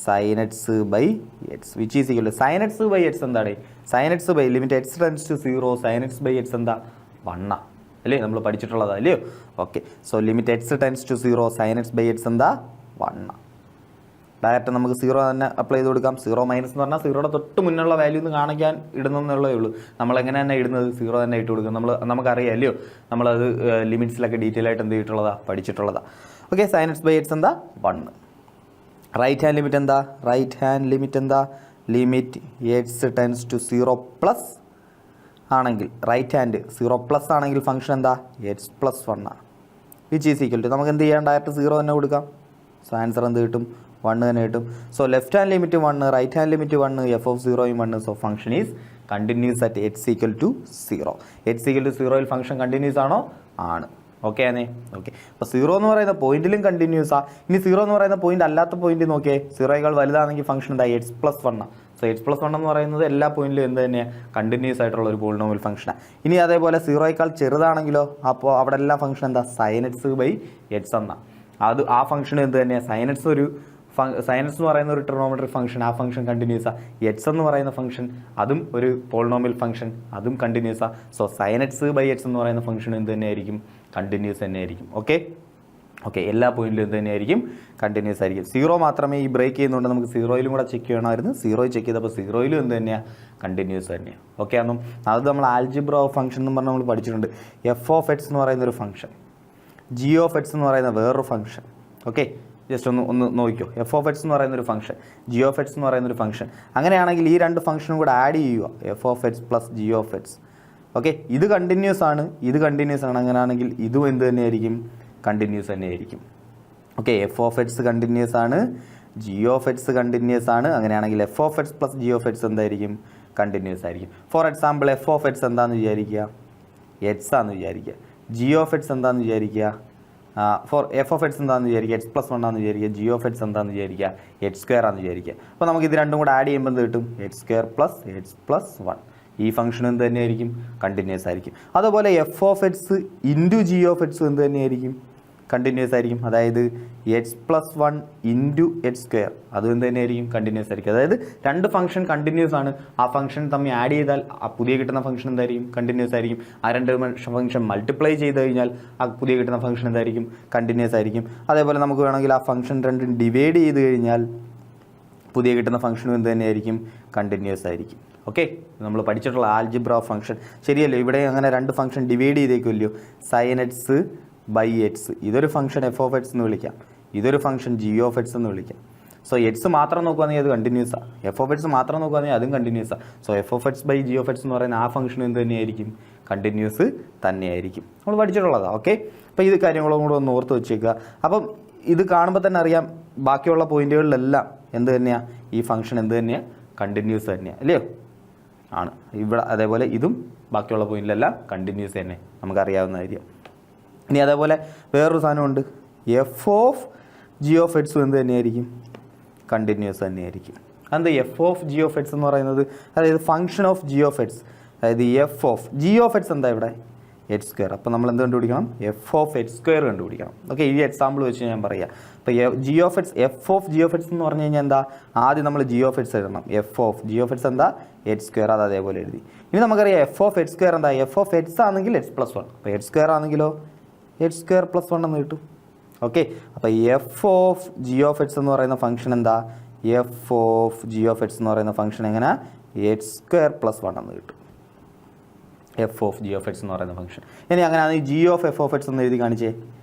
sin x by x, which is equal to sin x by x എന്താണ്, sin x by limit x → 0 sin x by x എന്താ, 1 അല്ലേ, നമ്മൾ പഠിച്ചിട്ടുള്ളതാ അല്ലയോ. Okay, so limit x → 0 sin x by x എന്താ, 1. ഡയറക്റ്റ് നമുക്ക് 0 തന്നെ അപ്ലൈ ചെയ്ത് കൊടുക്കാം. 0 - എന്ന് പറഞ്ഞാൽ 0യുടെ തൊട്ട് മുന്നുള്ള വാല്യൂ ഒന്ന് കാണിക്കാൻ ഇടുന്നതെന്നുള്ളതേ ഉള്ളൂ. നമ്മൾ എങ്ങനെ തന്നെ ഇടുന്നത്, 0 തന്നെ ഇട്ട് കൊടുക്കും. നമുക്കറിയാം അല്ലയോ, നമ്മളത് ലിമിറ്റ്സിലൊക്കെ ഡീറ്റെയിൽ ആയിട്ട് എന്ത് ചെയ്തിട്ടുള്ളതാ, പഠിച്ചിട്ടുള്ളതാ. Okay, sin x by x എന്താ, 1. റൈറ്റ് ഹാൻഡ് ലിമിറ്റ് എന്താ, റൈറ്റ് ഹാൻഡ് ലിമിറ്റ് എന്താ, ലിമിറ്റ് x → 0+ ആണെങ്കിൽ, റൈറ്റ് ഹാൻഡ് 0+ ആണെങ്കിൽ ഫംഗ്ഷൻ എന്താ, x+1 which is equal to, നമുക്ക് എന്ത് ചെയ്യാം, ഡയറക്റ്റ് 0 തന്നെ കൊടുക്കാം. സോ ആൻസർ എന്ത് കിട്ടും, 1 തന്നെ കിട്ടും. So left hand limit 1, right hand limit 1, f(0) 1. So function is continuous at x = 0. x = 0ൽ ഫംഗ്ഷൻ കണ്ടിന്യൂസ് ആണോ, ആണ്. ഓക്കെ ആണേ. ഓക്കെ, അപ്പോൾ 0 എന്ന് പറയുന്ന പോയിന്റിലും കണ്ടിന്യൂസാ. ഇനി 0 എന്ന് പറയുന്ന പോയിന്റ് അല്ലാത്ത പോയിന്റ് നോക്കിയേ, 0യേക്കാൾ വലുതാണെങ്കിൽ ഫംഗ്ഷൻ എന്താ, x+1. സോ x+1 എന്ന് പറയുന്നത് എല്ലാ പോയിന്റിലും എന്ത് തന്നെയാണ്, കണ്ടിന്യൂസ് ആയിട്ടുള്ള ഒരു പോളിനോമിയൽ ഫംഗ്ഷനാണ്. ഇനി അതേപോലെ 0യേക്കാൾ ചെറുതാണെങ്കിലോ, അപ്പോൾ അവിടെ എല്ലാ ഫംഗ്ഷൻ എന്താ, sin x by x എന്നാണ്. ആ ഫംഗ്ഷൻ എന്ത് തന്നെയാണ്, sin x എന്ന് പറയുന്ന ഒരു ട്രിഗണോമെട്രിക് ഫംഗ്ഷൻ, ആ ഫംഗ്ഷൻ കണ്ടിന്യൂസാണ്. x എന്ന് പറയുന്ന ഫംഗ്ഷൻ അതും ഒരു പോളിനോമിയൽ ഫംഗ്ഷൻ, അതും കണ്ടിന്യൂസാണ്. So sin x by x എന്ന് പറയുന്ന ഫംഗ്ഷൻ എന്ത് തന്നെയായിരിക്കും, കണ്ടിന്യൂസ് തന്നെയായിരിക്കും. ഓക്കെ, എല്ലാ പോയിന്റിലും എന്ത് തന്നെയായിരിക്കും, കണ്ടിന്യൂസ് ആയിരിക്കും. 0 മാത്രമേ ഈ ബ്രേക്ക് ചെയ്യുന്നുണ്ട്, നമുക്ക് 0യിലും കൂടെ ചെക്ക് ചെയ്യണമായിരുന്നു. 0 ചെക്ക് ചെയ്തപ്പോൾ 0യിലും എന്ത് തന്നെയാണ്, കണ്ടിന്യൂസ് തന്നെയാണ്. ഓക്കെ ആണോ. അത് നമ്മൾ ആൽജിബ്ര ഓഫ് ഫംഗ്ഷൻ എന്ന് പറഞ്ഞാൽ നമ്മൾ പഠിച്ചിട്ടുണ്ട്. f of x എന്ന് പറയുന്ന ഒരു ഫംഗ്ഷൻ, ജി ഓഫ് എക്സ് എന്ന് പറയുന്ന വേറൊരു ഫംഗ്ഷൻ. ഓക്കെ, ജസ്റ്റ് ഒന്ന് നോക്കിക്കോ. എഫ് ഓഫ് എക്സ് എന്ന് പറയുന്നൊരു ഫംഗ്ഷൻ, ജി ഓഫ് എക്സ് എന്ന് പറയുന്നൊരു ഫംഗ്ഷൻ. അങ്ങനെയാണെങ്കിൽ ഈ രണ്ട് ഫംഗ്ഷനും കൂടെ ആഡ് ചെയ്യുക, F of x plus G of x. Okay, ഇത് കണ്ടിന്യൂസ് ആണ്, ഇത് കണ്ടിന്യൂസ് ആണ്. അങ്ങനെയാണെങ്കിൽ ഇതും എന്ത് തന്നെയായിരിക്കും? കണ്ടിന്യൂസ് തന്നെയായിരിക്കും. Okay, f of x continuous ആണ്, ജി ഓഫ് എക്സ് കണ്ടിന്യൂസ് ആണ്. അങ്ങനെയാണെങ്കിൽ f of x plus G of x എന്തായിരിക്കും? കണ്ടിന്യൂസ് ആയിരിക്കും. For example F of X എന്താണെന്ന് വിചാരിക്കുക? എക്സ് ആണെന്ന് വിചാരിക്കുക. ജി ഓഫ് എക്സ് എന്താണെന്ന് വിചാരിക്കുക? ഫോർ എഫ് ഓഫ് എക്സ് എന്താണെന്ന് വിചാരിക്കുക? എക്സ് പ്ലസ് 1 ആണെന്ന് വിചാരിക്കുക. ജി ഓഫ് എക്സ് എന്താണെന്ന് വിചാരിക്കുക? എക്സ് സ്ക്വയർ ആണെന്ന് വിചാരിക്കുക. അപ്പോൾ നമുക്ക് ഇത് രണ്ടും കൂടെ ആഡ് ചെയ്യുമ്പോൾ എന്ത് കിട്ടും? X square plus X plus 1. ഈ ഫംഗ്ഷൻ എന്ത് തന്നെയായിരിക്കും? കണ്ടിന്യൂസ് ആയിരിക്കും. അതുപോലെ F of X into G of x എന്ത് തന്നെയായിരിക്കും? കണ്ടിന്യൂസ് ആയിരിക്കും. അതായത് X plus 1 into X square അതും എന്ത് തന്നെയായിരിക്കും? കണ്ടിന്യൂസ് ആയിരിക്കും. അതായത് രണ്ട് ഫംഗ്ഷൻ കണ്ടിന്യൂസ് ആണ്, ആ ഫംഗ്ഷൻ തമ്മിൽ ആഡ് ചെയ്താൽ ആ പുതിയ കിട്ടുന്ന ഫംഗ്ഷൻ എന്തായിരിക്കും? കണ്ടിന്യൂസ് ആയിരിക്കും. ആ രണ്ട് ഫംഗ്ഷൻ മൾട്ടിപ്ലൈ ചെയ്ത് കഴിഞ്ഞാൽ ആ പുതിയ കിട്ടുന്ന ഫംഗ്ഷൻ എന്തായിരിക്കും? കണ്ടിന്യൂസ് ആയിരിക്കും. അതേപോലെ നമുക്ക് വേണമെങ്കിൽ ആ ഫംഗ്ഷൻ രണ്ടും ഡിവൈഡ് ചെയ്ത് കഴിഞ്ഞാൽ പുതിയ കിട്ടുന്ന ഫംഗ്ഷനും എന്ത് തന്നെയായിരിക്കും? കണ്ടിന്യൂസ് ആയിരിക്കും. ഓക്കെ, നമ്മൾ പഠിച്ചിട്ടുള്ള ആൽജിബ്ര ഓഫ് ഫംഗ്ഷൻ ശരിയല്ലോ. ഇവിടെ അങ്ങനെ രണ്ട് ഫംഗ്ഷൻ ഡിവൈഡ് ചെയ്തേക്കുമല്ലോ, സൈൻ എക്സ് ബൈ എക്സ്. ഇതൊരു ഫംഗ്ഷൻ എഫ് ഓഫ് എക്സ് എന്ന് വിളിക്കാം, ഇതൊരു ഫംഗ്ഷൻ ജി ഓഫ് എക്സ് എന്ന് വിളിക്കാം. സോ എക്സ് മാത്രം നോക്കുകയാണെങ്കിൽ അത് കണ്ടിന്യൂസാണ്, എഫ് ഓഫ് എക്സ് മാത്രം നോക്കുകയാണെങ്കിൽ അതും കണ്ടിന്യൂസാണ്. So F of x by g of X എന്ന് പറയുന്ന ആ ഫംഗ്ഷൻ എന്ത് തന്നെയായിരിക്കും? കണ്ടിന്യൂസ് തന്നെയായിരിക്കും. നമ്മൾ പഠിച്ചിട്ടുള്ളതാണ്. ഓക്കെ, അപ്പോൾ ഇത് കാര്യങ്ങളും കൂടെ ഒന്ന് ഓർത്ത് വെച്ചേക്കുക. അപ്പം ഇത് കാണുമ്പോൾ തന്നെ അറിയാം ബാക്കിയുള്ള പോയിന്റുകളിലെല്ലാം എന്ത് തന്നെയാണ്? ഈ ഫംഗ്ഷൻ എന്ത് തന്നെയാണ്? കണ്ടിന്യൂസ് തന്നെയാണ്, അല്ലയോ? ആണ്. ഇവിടെ അതേപോലെ ഇതും ബാക്കിയുള്ള പോയിന്റിലെല്ലാം കണ്ടിന്യൂസ് തന്നെ, നമുക്കറിയാവുന്ന കാര്യം. ഇനി അതേപോലെ വേറൊരു സാധനമുണ്ട്, f of g of x എന്ത് തന്നെയായിരിക്കും? കണ്ടിന്യൂസ് തന്നെയായിരിക്കും. അത് f of g of X എന്ന് പറയുന്നത് അതായത് function of g of x, അതായത് f of g of X എന്താ ഇവിടെ? X square. അപ്പോൾ നമ്മൾ എന്ത് കണ്ടുപിടിക്കണം? എഫ് ഓഫ് എക്സ് സ്ക്വയർ കണ്ടുപിടിക്കണം. ഓക്കെ, ഈ എക്സാമ്പിൾ വെച്ച് ഞാൻ പറയാം. അപ്പോൾ g of x, f of g of X എന്ന് പറഞ്ഞു കഴിഞ്ഞാൽ എന്താ? ആദ്യം നമ്മൾ ജി ഓഫ് എക്സ് എഴുതണം. F of g of X എന്താ? X square. അത് അതേപോലെ എഴുതി. ഇനി നമുക്കറിയാം എഫ് ഓഫ് എക്സ് സ്ക്വയർ എന്താ? എഫ് ഓഫ് എക്സ് ആണെങ്കിൽ എക്സ് പ്ലസ് 1. അപ്പോൾ എക്സ് സ്ക്വയർ ആണെങ്കിലോ എക്സ് സ്ക്വയർ പ്ലസ് 1 എന്ന് കിട്ടും. ഓക്കെ, അപ്പോൾ f of g of X എന്ന് പറയുന്ന ഫംഗ്ഷൻ എന്താ? F of g of X എന്ന് പറയുന്ന ഫംഗ്ഷൻ എങ്ങനെ? എക്സ് സ്ക്വയർ പ്ലസ് 1 എന്ന് കിട്ടും. F of g of X എന്ന് പറയുന്ന ഫംഗ്ഷൻ. ഇനി അങ്ങനെയാണെങ്കിൽ g of f of X എന്ന് എഴുതി കാണിച്ചേ.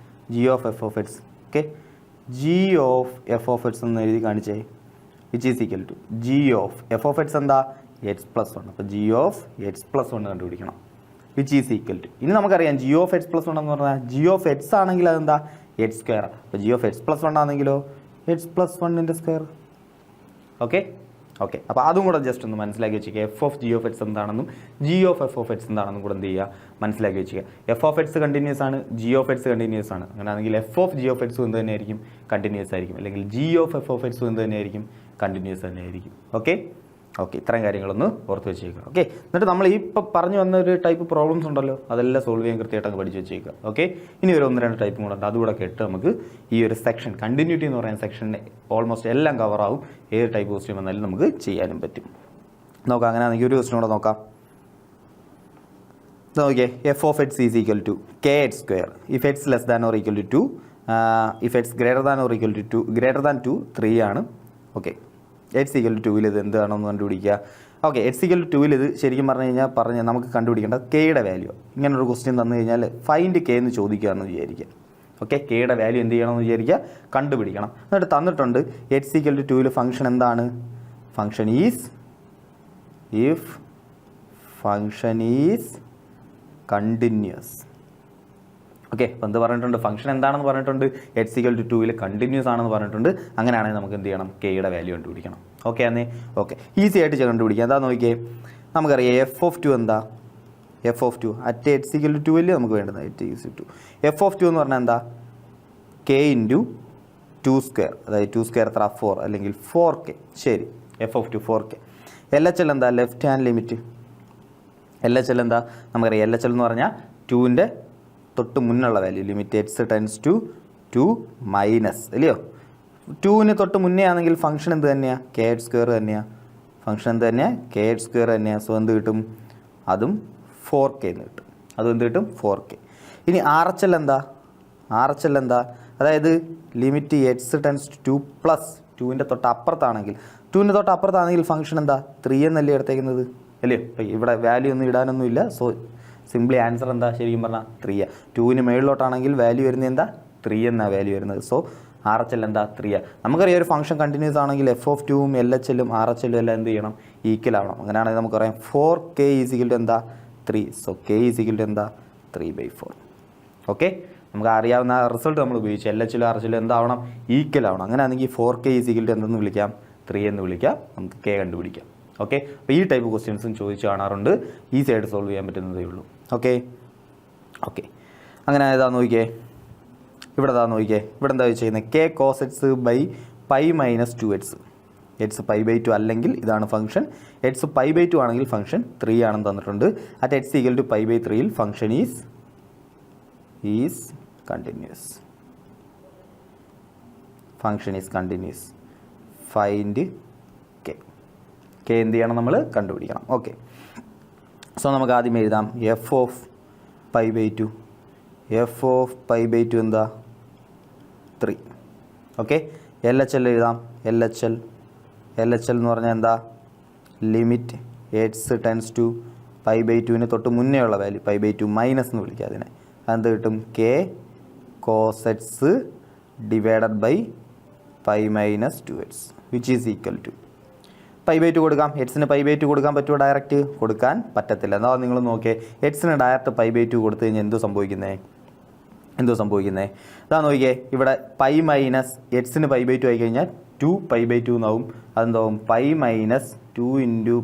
G of f of x. Okay, g of f of X എന്ന് എഴുതി കാണിച്ചേ. Which is equal to g of f of X എന്താ? X plus 1. അപ്പോൾ ജി ഓഫ് എക്സ് പ്ലസ് 1 കണ്ടുപിടിക്കണം. വിച്ച് ഈസ് ഈക്വൽ ടു, ഇനി നമുക്കറിയാം ജി ഓഫ് എക്സ് പ്ലസ് 1 എന്ന് പറഞ്ഞാൽ ജി ഓഫ് എക്സ് ആണെങ്കിൽ അതെന്താ? X square. അപ്പോൾ ജി ഓഫ് എക്സ് പ്ലസ് 1 ആണെങ്കിലോ x plus 1 square. Okay okay, അപ്പോൾ അതും കൂടെ ജസ്റ്റ് ഒന്ന് മനസ്സിലാക്കി വെച്ചിരിക്കുക. F of g of x എന്താണെന്നും g of f of x എന്താണെന്നും കൂടെ എന്ത് ചെയ്യുക? മനസ്സിലാക്കി വെച്ചിരിക്കുക. എഫ് ഓഫ് എക്സ് കണ്ടിന്യൂസ് ആണ്, ജി ഓഫ് എക്സ് കണ്ടിന്യൂസ് ആണ്. അങ്ങനെയാണെങ്കിൽ f of g of x എന്ത് തന്നെയായിരിക്കും? കണ്ടിന്യൂസ് ആയിരിക്കും. അല്ലെങ്കിൽ g of f of x എന്ത് തന്നെയായിരിക്കും? കണ്ടിന്യൂസ് തന്നെയായിരിക്കും. ഓക്കെ ഓക്കെ, ഇത്രയും കാര്യങ്ങളൊന്ന് ഓർത്ത് വെച്ചേക്കുക. ഓക്കെ, എന്നിട്ട് നമ്മൾ ഈ ഇപ്പോൾ പറഞ്ഞു വന്ന ഒരു ടൈപ്പ് പ്രോബ്ലംസ് ഉണ്ടല്ലോ, അതെല്ലാം സോൾവ് ചെയ്യാൻ കൃത്യമായിട്ട് അങ്ങ് പഠിച്ച് വെച്ചേക്കുക. ഓക്കെ, ഇനി ഒരു 1-2 ടൈപ്പും കൂടെ ഉണ്ട്, അതുകൂടെ കേട്ട് നമുക്ക് ഈ ഒരു സെക്ഷൻ കണ്ടിന്യൂറ്റി എന്ന് പറയുന്ന സെക്ഷൻ്റെ ഓൾമോസ്റ്റ് എല്ലാം കവറാവും. ഏത് ടൈപ്പ് ക്വസ്റ്റ്യൻ വന്നാലും നമുക്ക് ചെയ്യാനും പറ്റും. നോക്കാം, അങ്ങനെയാണെങ്കിൽ ഒരു ക്വസ്റ്റ്യൻ കൂടെ നോക്കാം. നോക്കിയേ, f of X is equal to k x square if x less than or equal to 2, if x greater than or equal to 3 ആണ്. ഓക്കെ, എക്സ് ഈക്വൽ ടു 2 ഇത് എന്താണെന്ന് കണ്ടുപിടിക്കുക. ഓക്കെ, എക്സ് ഈക്വൽ ടു 2 ഇത് ശരിക്കും പറഞ്ഞു നമുക്ക് കണ്ടുപിടിക്കേണ്ടത് കെയുടെ വാല്യൂ. ഇങ്ങനൊരു ക്വസ്റ്റ്യൻ തന്നു കഴിഞ്ഞാൽ ഫൈൻഡ് കെ എന്ന് ചോദിക്കുകയെന്ന് വിചാരിക്കുക. ഓക്കെ, കെയുടെ വാല്യൂ എന്ത് ചെയ്യണമെന്ന് വിചാരിക്കുക? കണ്ടുപിടിക്കണം. എന്നിട്ട് തന്നിട്ടുണ്ട് എക്സ് ഈക്വൽ ടു 2 ഫംഗ്ഷൻ എന്താണ്? Function is if function is continuous. Okay, അപ്പോൾ എന്ത് പറഞ്ഞിട്ടുണ്ട്? ഫംഗ്ഷൻ എന്താണെന്ന് പറഞ്ഞിട്ടുണ്ട്, എക്സ് ഈക്വൽ ടു 2 കണ്ടിന്യൂസ് ആണെന്ന് പറഞ്ഞിട്ടുണ്ട്. അങ്ങനെയാണെങ്കിൽ നമുക്ക് എന്ത് ചെയ്യണം? കെയുടെ വാല്യൂ കണ്ടുപിടിക്കണം. ഓക്കെ എന്നേ, ഓക്കെ, ഈസി ആയിട്ട് കണ്ടുപിടിക്കാം. എന്താ നോക്കിയേ, നമുക്കറിയാം എഫ് ഓഫ് 2 എന്താ? F of 2 at x equal to 2 അല്ലേ നമുക്ക് വേണ്ടത്? At is to F of 2 എന്ന് പറഞ്ഞാൽ എന്താ? കെ ഇൻറ്റു 2 സ്ക്വയർ, അതായത് 2 സ്ക്വയർ എത്ര? 4 അല്ലെങ്കിൽ 4k. ശരി, f of 2 4k. L H L എന്താ? Left hand limit. L H L എന്താ? നമുക്കറിയാം എൽ എച്ച് എൽ എന്ന് പറഞ്ഞാൽ 2ൻ്റെ തൊട്ട് മുന്നുള്ള value, limit X tends to 2 minus, അല്ലയോ? 2ന് തൊട്ട് മുന്നേ ആണെങ്കിൽ ഫംഗ്ഷൻ എന്ത് തന്നെയാണ്? കെ എക്സ് സ്ക്വയർ തന്നെയാണ്. ഫംഗ്ഷൻ എന്ത് തന്നെയാണ്? കെ എക്സ് സ്ക്വയർ തന്നെയാണ്. സോ എന്ത് കിട്ടും? അതും 4k എന്ന് കിട്ടും. അതും എന്ത് കിട്ടും? 4k. ഇനി ആർ എച്ച് എൽ എന്താ? ആർ എച്ച് എൽ എന്താ? അതായത് limit X tends to 2 plus 2ൻ്റെ തൊട്ട് അപ്പുറത്താണെങ്കിൽ, 2ൻ്റെ തൊട്ട് അപ്പുറത്താണെങ്കിൽ ഫംഗ്ഷൻ എന്താ? 3 എന്നല്ലേ എടുത്തേക്കുന്നത്, അല്ലയോ? അപ്പോൾ ഇവിടെ വാല്യൂ ഒന്നും ഇടാനൊന്നുമില്ല. സോ സിംപ്ലി ആൻസർ എന്താ ശരിക്കും പറഞ്ഞാൽ 3. 2ന് മേളിലോട്ടാണെങ്കിൽ വാല്യൂ വരുന്നത് എന്താ 3 എന്നാണ് വാല്യൂ വരുന്നത്. സോ RHL എന്താ 3. നമുക്കറിയാം ഒരു ഫംഗ്ഷൻ കണ്ടിന്യൂസ് ആണെങ്കിൽ F(2)ഉം LHLഉം RHLഉം എല്ലാം എന്ത് ചെയ്യണം ഈക്വൽ ആവണം. അങ്ങനെയാണെങ്കിൽ നമുക്ക് പറയാം 4k = എന്താ 3. സോ k = എന്താ 3/4. ഓക്കെ, നമുക്ക് അറിയാവുന്ന റിസൾട്ട് നമ്മൾ ഉപയോഗിച്ച് LHLും RHLും എന്താവണം ഈക്വൽ ആവണം. അങ്ങനെയാണെങ്കിൽ 4k = എന്തെന്ന് വിളിക്കാം 3 എന്ന് വിളിക്കാം. നമുക്ക് k കണ്ടുപിടിക്കാം. ഓക്കെ, അപ്പോൾ ഈ ടൈപ്പ് ക്വസ്റ്റ്യൻസും ചോദിച്ച് കാണാറുണ്ട്. ഈസി ആയിട്ട് സോൾവ് ചെയ്യാൻ പറ്റുന്നതേ ഉള്ളൂ. ഓക്കെ ഓക്കെ അങ്ങനെ ഏതാ നോക്കിയേ, ഇവിടെ നോക്കിയേ, ഇവിടെ എന്താ ചെയ്യുന്നത് k cos x /π - 2x. x π/2 അല്ലെങ്കിൽ ഇതാണ് ഫംഗ്ഷൻ, x π/2 ആണെങ്കിൽ ഫംഗ്ഷൻ 3 ആണെന്ന് തന്നിട്ടുണ്ട്. At x = π/3 function is continuous. Function is continuous. Find k എന്ത് ചെയ്യണം നമ്മൾ കണ്ടുപിടിക്കണം. ഓക്കെ, സോ നമുക്ക് ആദ്യം എഴുതാം f(π/2). f(π/2) എന്താ 3. ഓക്കെ, LHL എഴുതാം. LHL എന്ന് പറഞ്ഞാൽ എന്താ ലിമിറ്റ് x ടെൻസ് ടു π/2ന് തൊട്ട് മുന്നേ ഉള്ള വാല്യൂ π/2 മൈനസ് എന്ന് വിളിക്കുക അതിനെ. അതെന്ത് കിട്ടും k cos x / π - 2x which is equal to π/2 കൊടുക്കാം. എക്സിന് π/2 കൊടുക്കാൻ പറ്റുമോ? ഡയറക്റ്റ് കൊടുക്കാൻ പറ്റത്തില്ല. എന്നാൽ നിങ്ങൾ നോക്കിയേ, എക്സിന് ഡയറക്റ്റ് π/2 കൊടുത്തു കഴിഞ്ഞാൽ എന്തോ സംഭവിക്കുന്നത് അതാ നോക്കിയേ, ഇവിടെ π മൈനസ് എക്സിന് π/2 ആയി കഴിഞ്ഞാൽ 2π/2 എന്നാവും. അതെന്താവും π - 2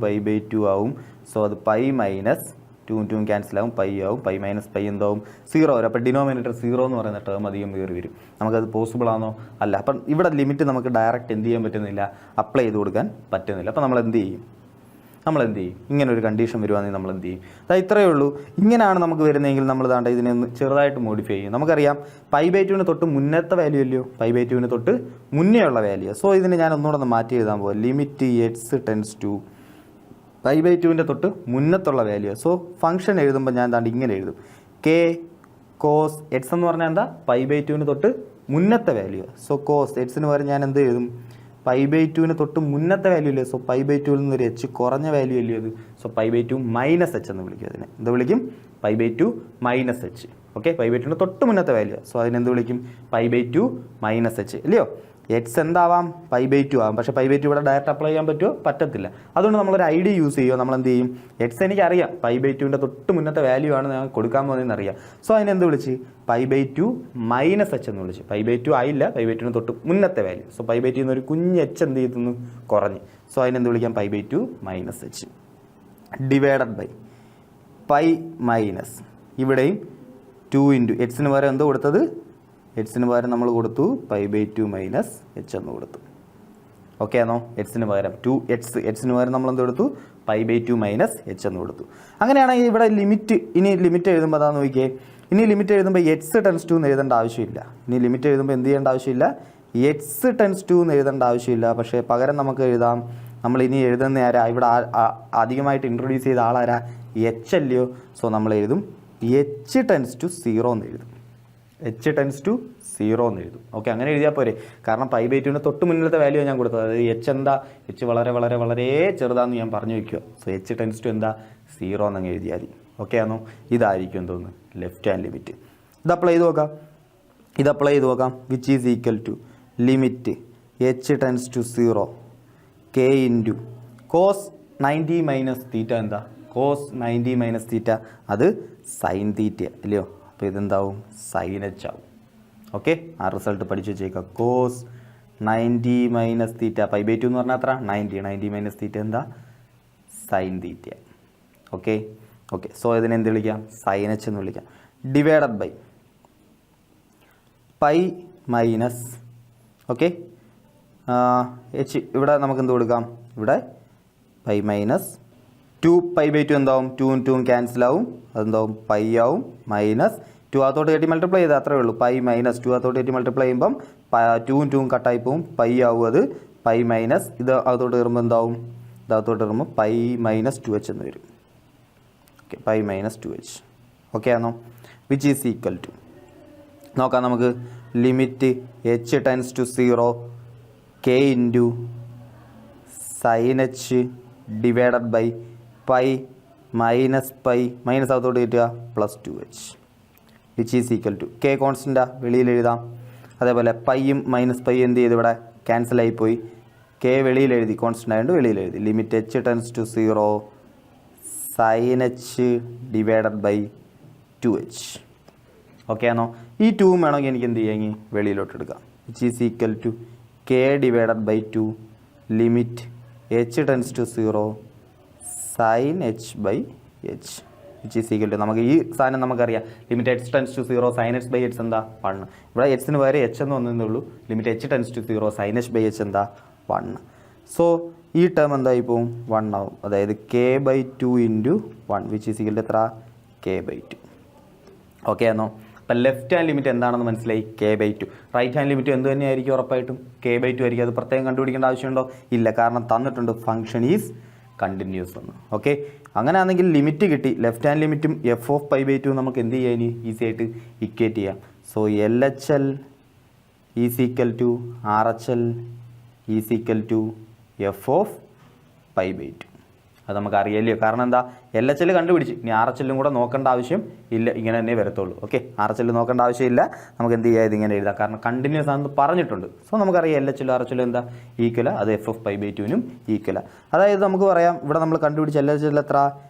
× π/2 ആവും. സോ അത് π മൈനസ് 2 ക്യാൻസൽ ആവും, π ആവും. π - π എന്താവും 0 വരും. അപ്പോൾ ഡിനോമിനേറ്റർ 0 എന്ന് പറയുന്ന ടേം അധികം കയറി വരും. നമുക്കത് പോസിബിൾ ആണോ? അല്ല. അപ്പം ഇവിടെ ലിമിറ്റ് നമുക്ക് ഡയറക്റ്റ് എന്ത് ചെയ്യാൻ പറ്റുന്നില്ല, അപ്ലൈ ചെയ്ത് കൊടുക്കാൻ പറ്റുന്നില്ല. അപ്പോൾ നമ്മൾ എന്ത് ചെയ്യും? ഇങ്ങനെ ഒരു കണ്ടീഷൻ വരുവാണെങ്കിൽ നമ്മൾ എന്ത് ചെയ്യും? അതായത് ഇത്രയേ ഉള്ളൂ. ഇങ്ങനെയാണ് നമുക്ക് വരുന്നതെങ്കിൽ നമ്മൾ ദാണ്ട് ഇതിനെ ഒന്ന് ചെറുതായിട്ട് മോഡിഫൈ ചെയ്യും. നമുക്കറിയാം π/2ന് തൊട്ട് മുന്നത്തെ വാല്യൂ അല്ലയോ, π/2ന് തൊട്ട് മുന്നേ ഉള്ള വാല്യൂ. സോ ഇതിന് ഞാൻ ഒന്നുകൂടെ ഒന്ന് മാറ്റി എഴുതാൻ പോകും. ലിമിറ്റ് x ടെൻസ് ടു π/2ൻ്റെ തൊട്ട് മുന്നത്തുള്ള വാല്യൂ. സോ ഫംഗ്ഷൻ എഴുതുമ്പോൾ ഞാൻ ദാണ്ട് ഇങ്ങനെ എഴുതും k cos x എന്ന് പറഞ്ഞാൽ എന്താ π/2ന് തൊട്ട് മുന്നത്തെ വാല്യൂ. സോ cos x ന് പകരം ഞാൻ എന്ത് എഴുതും π/2ന് തൊട്ട് മുന്നത്തെ വാല്യൂ അല്ലേ. സോ π/2ൽ നിന്നൊരു h കുറഞ്ഞ വാല്യൂ അല്ലേ അത്. സോ π/2 - h എന്ന് വിളിക്കും. അതിനെ എന്ത് വിളിക്കും? π/2 - h. ഓക്കെ, π/2ന് തൊട്ട് മുന്നത്തെ വാല്യൂ. സോ അതിനെന്ത് വിളിക്കും? π/2 - h അല്ലയോ. എക്സ് എന്താവാം π/2 ആവാം. പക്ഷേ π/2 ഇവിടെ ഡയറക്റ്റ് അപ്ലൈ ചെയ്യാൻ പറ്റുമോ? പറ്റത്തില്ല. അതുകൊണ്ട് നമ്മളൊരു ഐഡിയ യൂസ് ചെയ്യുമോ? നമ്മൾ എന്ത് ചെയ്യും? എക്സ് എനിക്കറിയാം π/2ൻ്റെ തൊട്ട് മുന്നത്തെ വാല്യൂ ആണ് ഞാൻ കൊടുക്കാൻ പോകുന്നതെന്ന് അറിയാം. സോ അതിനെന്ത് വിളിച്ച് π/2 - h എന്ന് വിളിച്ച്. π/2 ആയില്ല, π/2ന് തൊട്ട് മുന്നത്തെ വാല്യൂ. സോ π/2 എന്നൊരു കുഞ്ഞ് h എന്ത് ചെയ്യുന്നു കുറഞ്ഞ്. സോ അതിനെന്ത് വിളിക്കാം? π/2 - h ഡിവൈഡഡ് ബൈ π മൈനസ് ഇവിടെയും 2 × എക്സിന് പകരം എന്തോ കൊടുത്തത്, എക്സിന് പകരം നമ്മൾ കൊടുത്തു π/2 - h എന്ന് കൊടുത്തു. ഓക്കെ ആണോ? എക്സിന് പകരം 2x പകരം നമ്മൾ എന്ത് കൊടുത്തു? π/2 - h എന്ന് കൊടുത്തു. അങ്ങനെയാണെങ്കിൽ ഇവിടെ ലിമിറ്റ് എഴുതുമ്പോൾ അതാ നോക്കിയേ, ഇനി ലിമിറ്റ് എഴുതുമ്പോൾ x ടെൻസ് ടു എന്ന് എഴുതേണ്ട ആവശ്യമില്ല. ഇനി ലിമിറ്റ് എഴുതുമ്പോൾ എന്ത് ചെയ്യേണ്ട ആവശ്യമില്ല, x ടെൻസ് ടു എന്ന് എഴുതേണ്ട ആവശ്യമില്ല. പക്ഷേ പകരം നമുക്ക് എഴുതാം, നമ്മൾ ഇനി എഴുതുന്ന ആരാ, ഇവിടെ അധികമായിട്ട് ഇൻട്രൊഡ്യൂസ് ചെയ്ത ആളാരാ, h അല്ലയോ. സോ നമ്മൾ എഴുതും h ടെൻസ് ടു 0 എന്ന് എഴുതും. h ടെൻസ് ടു 0 എന്ന് എഴുതും. ഓക്കെ, അങ്ങനെ എഴുതിയാൽ പോരെ. കാരണം π/2ന് തൊട്ട് മുന്നിലത്തെ വാല്യൂ ഞാൻ കൊടുത്തത്. അതായത് h എന്താ, h വളരെ വളരെ വളരെ ചെറുതാന്ന് ഞാൻ പറഞ്ഞു വയ്ക്കുക. സോ h ടെൻസ് ടു എന്താ 0 എന്നങ്ങ് എഴുതിയാൽ മതി. ഓക്കെ ആണോ? ഇതായിരിക്കും എന്തോന്ന് ലെഫ്റ്റ് ഹാൻഡ് ലിമിറ്റ്. ഇത് അപ്ലൈ ചെയ്ത് നോക്കാം. Which is equal to limit h tends to 0 k × cos 90 - θ എന്താ, cos 90 - θ അത് sin θ അല്ലയോ. അപ്പോൾ ഇതെന്താവും sin h ആവും. ഓക്കെ, ആ റിസൾട്ട് പഠിച്ചു വെച്ചേക്കാം. cos 90 - θ π/2 എന്ന് പറഞ്ഞാൽ അത്ര 90 - θ എന്താ sin θ. ഓക്കെ, സോ ഇതിനെ എന്ത് വിളിക്കാം? sin h എന്ന് വിളിക്കാം. Divided by π minus okay h. ഇവിടെ നമുക്ക് എന്ത് കൊടുക്കാം? ഇവിടെ π മൈനസ് 2 π/2 എന്താവും? 2 × 2 ക്യാൻസൽ ആവും. അതെന്താവും? π ആവും. മൈനസ് 2 അകത്തോട്ട് കയറ്റി മൾട്ടിപ്ലൈ ചെയ്താൽ അത്രേ ഉള്ളൂ. π മൈനസ് 2 അകത്തോട്ട് കയറ്റി മൾട്ടിപ്ലൈ ചെയ്യുമ്പം 2 × 2 കട്ടായി പോവും. π ആവും. അത് π മൈനസ് ഇത് അകത്തോട്ട് കയറുമ്പോൾ എന്താവും? ഇത് അകത്തോട്ട് കയറുമ്പോൾ π - 2h എന്ന് വരും. Okay, π - 2h. ഓക്കെ ആണോ? വിച്ച് ഈസ് ഈക്വൽ ടു നോക്കാം നമുക്ക്. Limit h tends to 0 k × sin h divided by π minus pi minus അകത്തോട്ട് കിട്ടുക +2h which is equal to k കോൺസ്റ്റൻ്റാ വെളിയിൽ എഴുതാം. അതേപോലെ പൈയും മൈനസ് പൈ എന്ത് ചെയ്തു ഇവിടെ ക്യാൻസലായിപ്പോയി. കെ വെളിയിൽ എഴുതി, കോൺസ്റ്റൻ്റ് ആയതുകൊണ്ട് വെളിയിൽ എഴുതി. Limit h tends to 0 sin h divided by 2h. Okay ആണോ? ഈ 2 വേണമെങ്കിൽ എനിക്ക് എന്ത് ചെയ്യാമെങ്കിൽ വെളിയിലോട്ട് എടുക്കാം. Which is equal to k divided by 2 limit h tends to 0 sin h by h which is equal to നമുക്ക് ഈ സാധനം നമുക്കറിയാം. Limit h tends to 0 sin h by h എന്താ 1. ഇവിടെ h ന് പകരം h എന്ന് വന്നതേ ഉള്ളൂ. Limit h tends to 0 sin h by h എന്താ 1. സോ ഈ ടേം എന്തായി പോവും 1 ആവും. അതായത് k by 2 into 1 which is equal to എത്ര കെ ബൈ 2. ഓക്കെ ആണോ? അപ്പം ലെഫ്റ്റ് ഹാൻഡ് ലിമിറ്റ് എന്താണെന്ന് മനസ്സിലായി, k by 2. Right hand limit എന്ത് തന്നെയായിരിക്കും? ഉറപ്പായിട്ടും കെ ബൈ 2 ആയിരിക്കും. അത് പ്രത്യേകം കണ്ടുപിടിക്കേണ്ട ആവശ്യമുണ്ടോ? ഇല്ല, കാരണം തന്നിട്ടുണ്ട് ഫംഗ്ഷൻ ഈസ് കണ്ടിന്യൂസ് എന്ന്. ഓക്കെ, അങ്ങനെയാണെങ്കിൽ ലിമിറ്റ് കിട്ടി. ലെഫ്റ്റ് ഹാൻഡ് ലിമിറ്റും എഫ് ഓഫ് പൈ ബൈ 2 നമുക്ക് എന്ത് ചെയ്യാൻ ഈസി ആയിട്ട് ഇക്വേറ്റ് ചെയ്യാം. So L H L is equal to R H L is equal to F of pi by 2. അത് നമുക്ക് അറിയാമല്ലോ. കാരണം എന്താ, എൽ എച്ച് എൽ കണ്ടുപിടിച്ച് ഇനി ആർ എച്ച് എല്ലും കൂടെ നോക്കേണ്ട ആവശ്യം ഇല്ല, ഇങ്ങനെ തന്നെ വരത്തുള്ളൂ. ഓക്കെ, ആർ എച്ച് എൽ നോക്കേണ്ട ആവശ്യമില്ല. നമുക്ക് എന്ത് ചെയ്യാം, ഇതിങ്ങനെ എഴുതാം, കാരണം കണ്ടിന്യൂസ് ആണെന്ന് പറഞ്ഞിട്ടുണ്ട്. സോ നമുക്കറിയാം എൽ എച്ച് എല്ലും ആർ എച്ച് എല്ലും എന്താ ഈക്വല, അത് എഫ് ഓഫ് പൈ ബൈ 2നും ഈക്വല. അതായത് നമുക്ക് പറയാം ഇവിടെ നമ്മൾ കണ്ടുപിടിച്ച എൽ എച്ച് എൽ എത്ര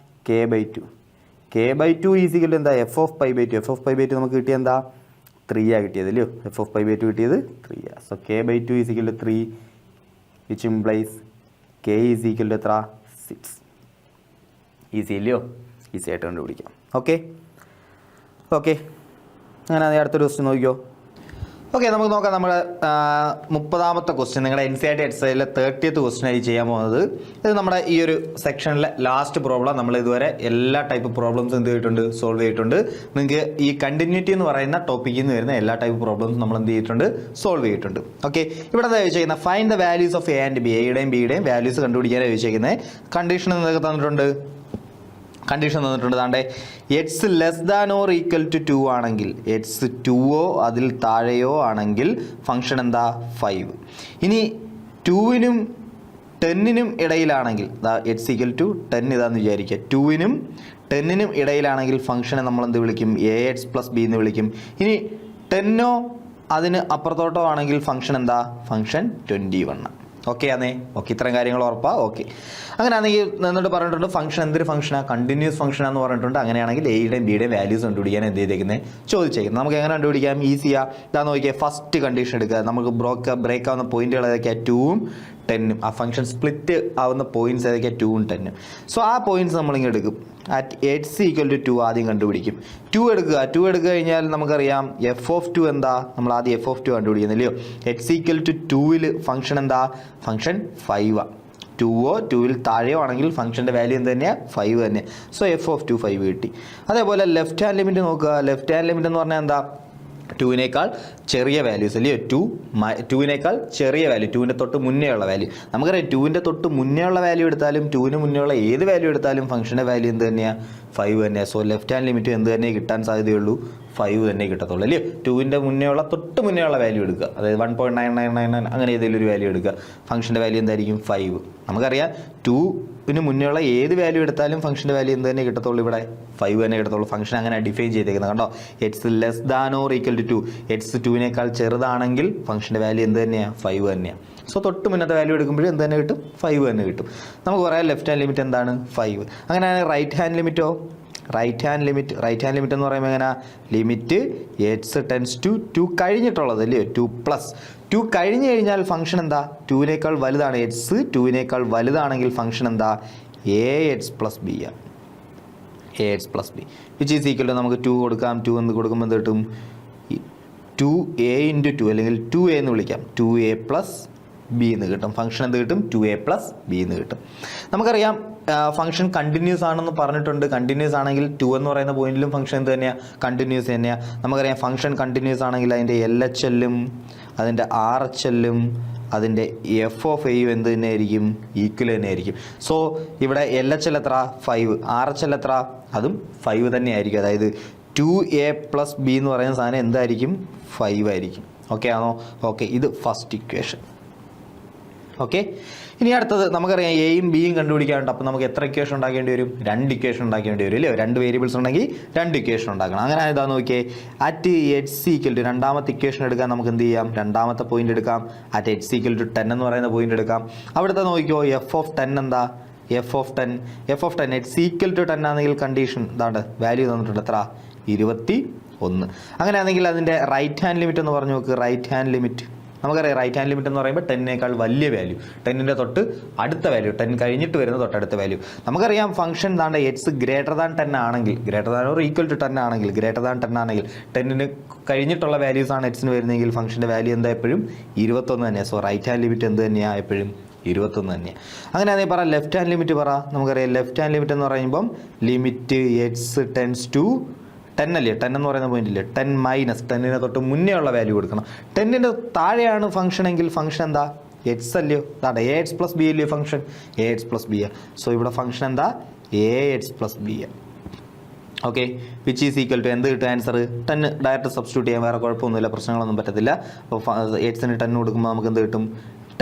k by 2. K by 2 is equal എന്താ F of pi by 2. F of pi by 2 നമുക്ക് കിട്ടിയത് എന്താ 3 കിട്ടിയത് അല്ലയോ. എഫ് ഓഫ് പൈ ബൈ 2 കിട്ടിയത് 3. So k by 2 is equal 3 which implies k is equal to എത്ര 6. ഈസി അല്ലയോ, ഈസി ആയിട്ട് കണ്ടുപിടിക്കാം. ഓക്കെ ഓക്കെ, അങ്ങനെ അടുത്തൊരു ക്വസ്റ്റ്യൻ നോക്കിയോ. ഓക്കെ, നമുക്ക് നോക്കാം. നമ്മുടെ 30ാമത്തെ ക്വസ്റ്റ്യൻ നിങ്ങളുടെ NCERT എക്സസൈസിലെ 30th ക്വസ്റ്റ്യൻ ആയി ചെയ്യാൻ പോകുന്നത്. ഇത് നമ്മുടെ ഈ ഒരു സെക്ഷനിലെ ലാസ്റ്റ് പ്രോബ്ലം. നമ്മൾ ഇതുവരെ എല്ലാ ടൈപ്പ് പ്രോബ്ലംസും എന്ത് ചെയ്തിട്ടുണ്ട്, സോൾവ് ചെയ്തിട്ടുണ്ട്. നിങ്ങൾക്ക് ഈ കണ്ടിന്യൂറ്റി എന്ന് പറയുന്ന ടോപ്പിക്കിൽ നിന്ന് വരുന്ന എല്ലാ ടൈപ്പ് പ്രോബ്ലംസും നമ്മൾ എന്ത് ചെയ്തിട്ടുണ്ട്, സോൾവ് ചെയ്തിട്ടുണ്ട്. ഓക്കെ, ഇവിടെ എന്താ ചോദിച്ചിരിക്കുന്നത്, find the values of A and B. എയുടെയും ബിയുടെയും വാല്യൂസ് കണ്ടുപിടിക്കാനാണ് ചോദിച്ചിരിക്കുന്നത്. കണ്ടീഷൻ എന്തൊക്കെ തന്നിട്ടുണ്ട്, കണ്ടീഷൻ തന്നിട്ടുണ്ട്. താണ്ടെ x less than or equal to 2 ആണെങ്കിൽ, എക്സ് 2ഓ അതിൽ താഴെയോ ആണെങ്കിൽ ഫംഗ്ഷൻ എന്താ 5. ഇനി 2നും 10നും ഇടയിലാണെങ്കിൽ, എക്സ് ഈക്വൽ ടു 10 ഇതാന്ന് വിചാരിക്കുക. 2നും 10നും ഇടയിലാണെങ്കിൽ ഫംഗ്ഷനെ നമ്മൾ എന്ത് വിളിക്കും, AX + B എന്ന് വിളിക്കും. ഇനി 10ഓ അതിന് അപ്പുറത്തോട്ടോ ആണെങ്കിൽ ഫംഗ്ഷൻ എന്താ, ഫംഗ്ഷൻ 21. ഓക്കെ ആണേ. ഓക്കെ, ഇത്രയും കാര്യങ്ങൾ ഉറപ്പാ. ഓക്കെ, അങ്ങനെയാണെങ്കിൽ എന്നിട്ട് പറഞ്ഞിട്ടുണ്ട് ഫംഗ്ഷൻ എന്തൊരു ഫംഗ്ഷനാണ്, കണ്ടിന്യൂസ് ഫംഗ്ഷനാന്ന് പറഞ്ഞിട്ടുണ്ട്. അങ്ങനെയാണെങ്കിൽ എയുടെയും ബിയുടെയും വാല്യൂസ് കണ്ടുപിടിക്കാൻ എന്ത് ചെയ്തേക്കുന്നത്, ചോദിച്ചേക്കുന്നത്. നമുക്ക് എങ്ങനെ കണ്ടുപിടിക്കാം, ഈസിയാ. ഇതാ നോക്കിയാൽ ഫസ്റ്റ് കണ്ടീഷൻ എടുക്കുക. നമുക്ക് ബ്രേക്ക് ആവുന്ന പോയിന്റുകൾ ഏതൊക്കെയാണ്, 2ഉം 10ഉം. ആ ഫംഗ്ഷൻ സ്പ്ലിറ്റ് ആവുന്ന പോയിന്റ്സ് ഏതൊക്കെയാണ്, 2ഉം 10ഉം. സോ ആ പോയിന്റ്സ് നമ്മളിങ്ങനെ എടുക്കും. അറ്റ് എക്സ് ഈക്വൽ ടു 2 ആദ്യം കണ്ടുപിടിക്കും. 2 എടുക്കുക. 2 എടുക്കുക കഴിഞ്ഞാൽ നമുക്കറിയാം എഫ് ഓഫ് 2 എന്താ, നമ്മൾ ആദ്യം എഫ് ഓഫ് 2 കണ്ടുപിടിക്കുന്നില്ലയോ. എക്സ് ഈക്വൽ ടു 2ൽ ഫംഗ്ഷൻ എന്താ, ഫംഗ്ഷൻ 5. 2ഓ 2ൽ താഴെയോ ആണെങ്കിൽ ഫംഗ്ഷൻ്റെ വാല്യൂ എന്ത് തന്നെയാണ്, 5 തന്നെ. സോ എഫ് ഓഫ് 2 5 കിട്ടി. അതേപോലെ ലെഫ്റ്റ് ഹാൻഡ് ലിമിറ്റ് നോക്കുക. ലെഫ്റ്റ് ഹാൻഡ് ലിമിറ്റ് എന്ന് പറഞ്ഞാൽ എന്താ, 2വിനേക്കാൾ ചെറിയ വാല്യൂസ് അല്ലയോ. 2വിനേക്കാൾ ചെറിയ വാല്യൂ, 2വിൻ്റെ തൊട്ട് മുന്നേ ഉള്ള വാല്യൂ. നമുക്കറിയാം 2വിൻ്റെ തൊട്ട് മുന്നേ ഉള്ള വാല്യൂ എടുത്താലും 2വിന് മുന്നേ ഉള്ള ഏത് വാല്യൂ എടുത്താലും ഫംഗ്ഷൻ്റെ വാല്യൂ എന്ത് തന്നെയാണ്, 5 തന്നെയാണ്. സോ ലെഫ്റ്റ് ഹാൻഡ് ലിമിറ്റ് എന്ത് തന്നെ കിട്ടാൻ സാധ്യതയുള്ളൂ, 5 തന്നെ കിട്ടത്തുള്ളൂ അല്ലയോ. 2വിൻ്റെ മുന്നേ ഉള്ള തൊട്ട് മുന്നേ ഉള്ള വാല്യൂ എടുക്കുക. അതായത് 1.9999 അങ്ങനെ ഏതെങ്കിലും ഒരു വാല്യൂ എടുക്കുക. ഫംഗ്ഷൻ്റെ വാല്യൂ എന്തായിരിക്കും, 5. നമുക്കറിയാം 2വിന് മുന്നേ ഉള്ള ഏത് വാല്യൂ എടുത്താലും ഫംഗ്ഷൻ്റെ വാല്യൂ എന്ത് തന്നെ കിട്ടത്തുള്ളൂ, ഇവിടെ 5 തന്നെ കിട്ടത്തുള്ളൂ. ഫംഗ്ഷൻ അങ്ങനെ ഡിഫൈൻ ചെയ്തേക്കുന്നത് കണ്ടോ. X less than or equal to 2, x 2വിനേക്കാൾ ചെറുതാണെങ്കിൽ ഫംഗ്ഷൻ്റെ വാല്യൂ എന്ത് തന്നെയാണ്, 5 തന്നെയാണ്. സോ തൊട്ട് മുന്നത്തെ വാല്യൂ എടുക്കുമ്പോഴും എന്ത് തന്നെ കിട്ടും, 5 തന്നെ കിട്ടും. നമുക്ക് പറയാം ലെഫ്റ്റ് ഹാൻഡ് ലിമിറ്റ് എന്താണ്, 5. അങ്ങനെയാണ് റൈറ്റ് ഹാൻഡ് ലിമിറ്റോ, റൈറ്റ് ഹാൻഡ് ലിമിറ്റ് എന്ന് പറയുമ്പോൾ എങ്ങനെ, ലിമിറ്റ് എക്സ് ടെൻസ് ടു 2 കഴിഞ്ഞിട്ടുള്ളത് അല്ലയോ, 2 കഴിഞ്ഞ് കഴിഞ്ഞാൽ ഫംഗ്ഷൻ എന്താ, 2വിനേക്കാൾ വലുതാണ്. എക്സ് 2വിനേക്കാൾ വലുതാണെങ്കിൽ ഫംഗ്ഷൻ എന്താ, AX + B ആണ്. AX + B which is equal to നമുക്ക് 2 കൊടുക്കാം. 2 എന്ന് കൊടുക്കുമ്പോൾ എന്ത് കിട്ടും, 2A × 2 അല്ലെങ്കിൽ 2A എന്ന് വിളിക്കാം. 2A + B എന്ന് കിട്ടും. ഫംഗ്ഷൻ എന്ത് കിട്ടും, 2A + B എന്ന് കിട്ടും. നമുക്കറിയാം ഫംഗ്ഷൻ കണ്ടിന്യൂസ് ആണെന്ന് പറഞ്ഞിട്ടുണ്ട്. കണ്ടിന്യൂസ് ആണെങ്കിൽ 2 എന്ന് പറയുന്ന പോയിന്റിലും ഫംഗ്ഷൻ എന്ത് തന്നെയാണ്, കണ്ടിന്യൂസ് തന്നെയാണ്. നമുക്കറിയാം ഫംഗ്ഷൻ കണ്ടിന്യൂസ് ആണെങ്കിൽ അതിൻ്റെ LHLഉം അതിൻ്റെ RHLഉം അതിൻ്റെ എഫ് ഓഫ് എയും എന്ത് തന്നെ ആയിരിക്കും, ഈക്വൽ തന്നെ ആയിരിക്കും. സോ ഇവിടെ LHL എത്ര, 5. RHL എത്ര, അതും 5 തന്നെ ആയിരിക്കും. അതായത് 2A + B എന്ന് പറയുന്ന സാധനം എന്തായിരിക്കും, 5 ആയിരിക്കും. ഓക്കെ ആണോ. ഓക്കെ, ഇത് ഫസ്റ്റ് ഇക്വേഷൻ. ഓക്കെ. ഇനി അടുത്തത് നമുക്കറിയാം എയും ബിയും കണ്ടുപിടിക്കാനുണ്ട്. അപ്പോൾ നമുക്ക് എത്ര ഇക്വേഷൻ ഉണ്ടാക്കേണ്ടി വരും? 2 ഇക്വേഷൻ ഉണ്ടാക്കേണ്ടി വരും അല്ലേ? 2 വേരിയബിൾസ് ഉണ്ടെങ്കിൽ 2 ഇക്വേഷൻ ഉണ്ടാക്കണം. അങ്ങനെ ഇതാ നോക്കിയേ, അറ്റ് എച്ച് ഈക്വൽ ടു രണ്ടാമത്തെ ഇക്വേഷൻ എടുക്കാൻ നമുക്ക് എന്ത് ചെയ്യാം? രണ്ടാമത്തെ പോയിന്റ് എടുക്കാം. അറ്റ് എച്ച് ഈക്വൽ ടു 10 എന്ന് പറയുന്ന പോയിന്റ് എടുക്കാം. അവിടുത്തെ നോക്കിയോ എഫ് ഓഫ് 10 എന്താ? F of 10 h equal to 10 ആണെങ്കിൽ കണ്ടീഷൻ ഇതാണ്, വാല്യൂ തന്നിട്ടുണ്ട് എത്ര? 21. അങ്ങനെയാണെങ്കിൽ അതിൻ്റെ റൈറ്റ് ഹാൻഡ് ലിമിറ്റ് എന്ന് പറഞ്ഞു നോക്ക്. റൈറ്റ് ഹാൻഡ് ലിമിറ്റ് നമുക്കറിയാം, റൈറ്റ് ഹാൻഡ് ലിമിറ്റ് എന്ന് പറയുമ്പോൾ 10നേക്കാൾ വലിയ വാല്യൂ, 10ൻ്റെ തൊട്ട് അടുത്ത വാല്യൂ, 10 കഴിഞ്ഞിട്ട് വരുന്ന തൊട്ടടുത്ത വാല്യൂ. നമുക്കറിയാം ഫംഗ്ഷൻ താണ്ട് എക്സ് ഗ്രേറ്റർ ദാൻ 10 ആണെങ്കിൽ, greater than or equal to 10 ആണെങ്കിൽ, ഗ്രേറ്റർ ദാൻ 10 ആണെങ്കിൽ 10ന് കഴിഞ്ഞിട്ടുള്ള വാല്യൂസ് ആണ് എക്സിന് വരുന്നതെങ്കിൽ ഫംഗ്ഷൻ്റെ വാല്യൂ എന്താ എപ്പോഴും 21 തന്നെയാണ്. സോ റൈറ്റ് ഹാൻഡ് ലിമിറ്റ് എന്ത് തന്നെയാണ്? എപ്പോഴും 21 തന്നെയാണ്. അങ്ങനെയാണെങ്കിൽ പറ ലെഫ്റ്റ് ഹാൻഡ് ലിമിറ്റ് പറ. നമുക്കറിയാം ലെഫ്റ്റ് ഹാൻഡ് ലിമിറ്റ് എന്ന് പറയുമ്പം ലിമിറ്റ് എക്സ് ടെൻസ് ടു 10 അല്ലേ? 10 എന്ന് പറയുന്ന പോയിന്റ് ഇല്ലേ? 10 മൈനസ് 10ന് തൊട്ട് മുന്നേ ഉള്ള വാല്യൂ കൊടുക്കണം. 10ൻ്റെ താഴെയാണ് ഫംഗ്ഷൻ എങ്കിൽ ഫംഗ്ഷൻ എന്താ? എക്സ് അല്ലയോ? അതെ, എ എക്സ് പ്ലസ് ബി അല്ലയോ function? A x plus b. So ഇവിടെ ഫംഗ്ഷൻ എന്താ? A x plus b. Okay, which is equal to എന്ത് കിട്ടും? ആൻസർ 10 ഡയറക്റ്റ് സബ്സ്റ്റിറ്റ്യൂട്ട് ചെയ്യാൻ, വേറെ കുഴപ്പമൊന്നുമില്ല, പ്രശ്നങ്ങളൊന്നും പറ്റത്തില്ല. അപ്പോൾ എക്സിന് 10 കൊടുക്കുമ്പോൾ നമുക്ക് എന്ത് കിട്ടും?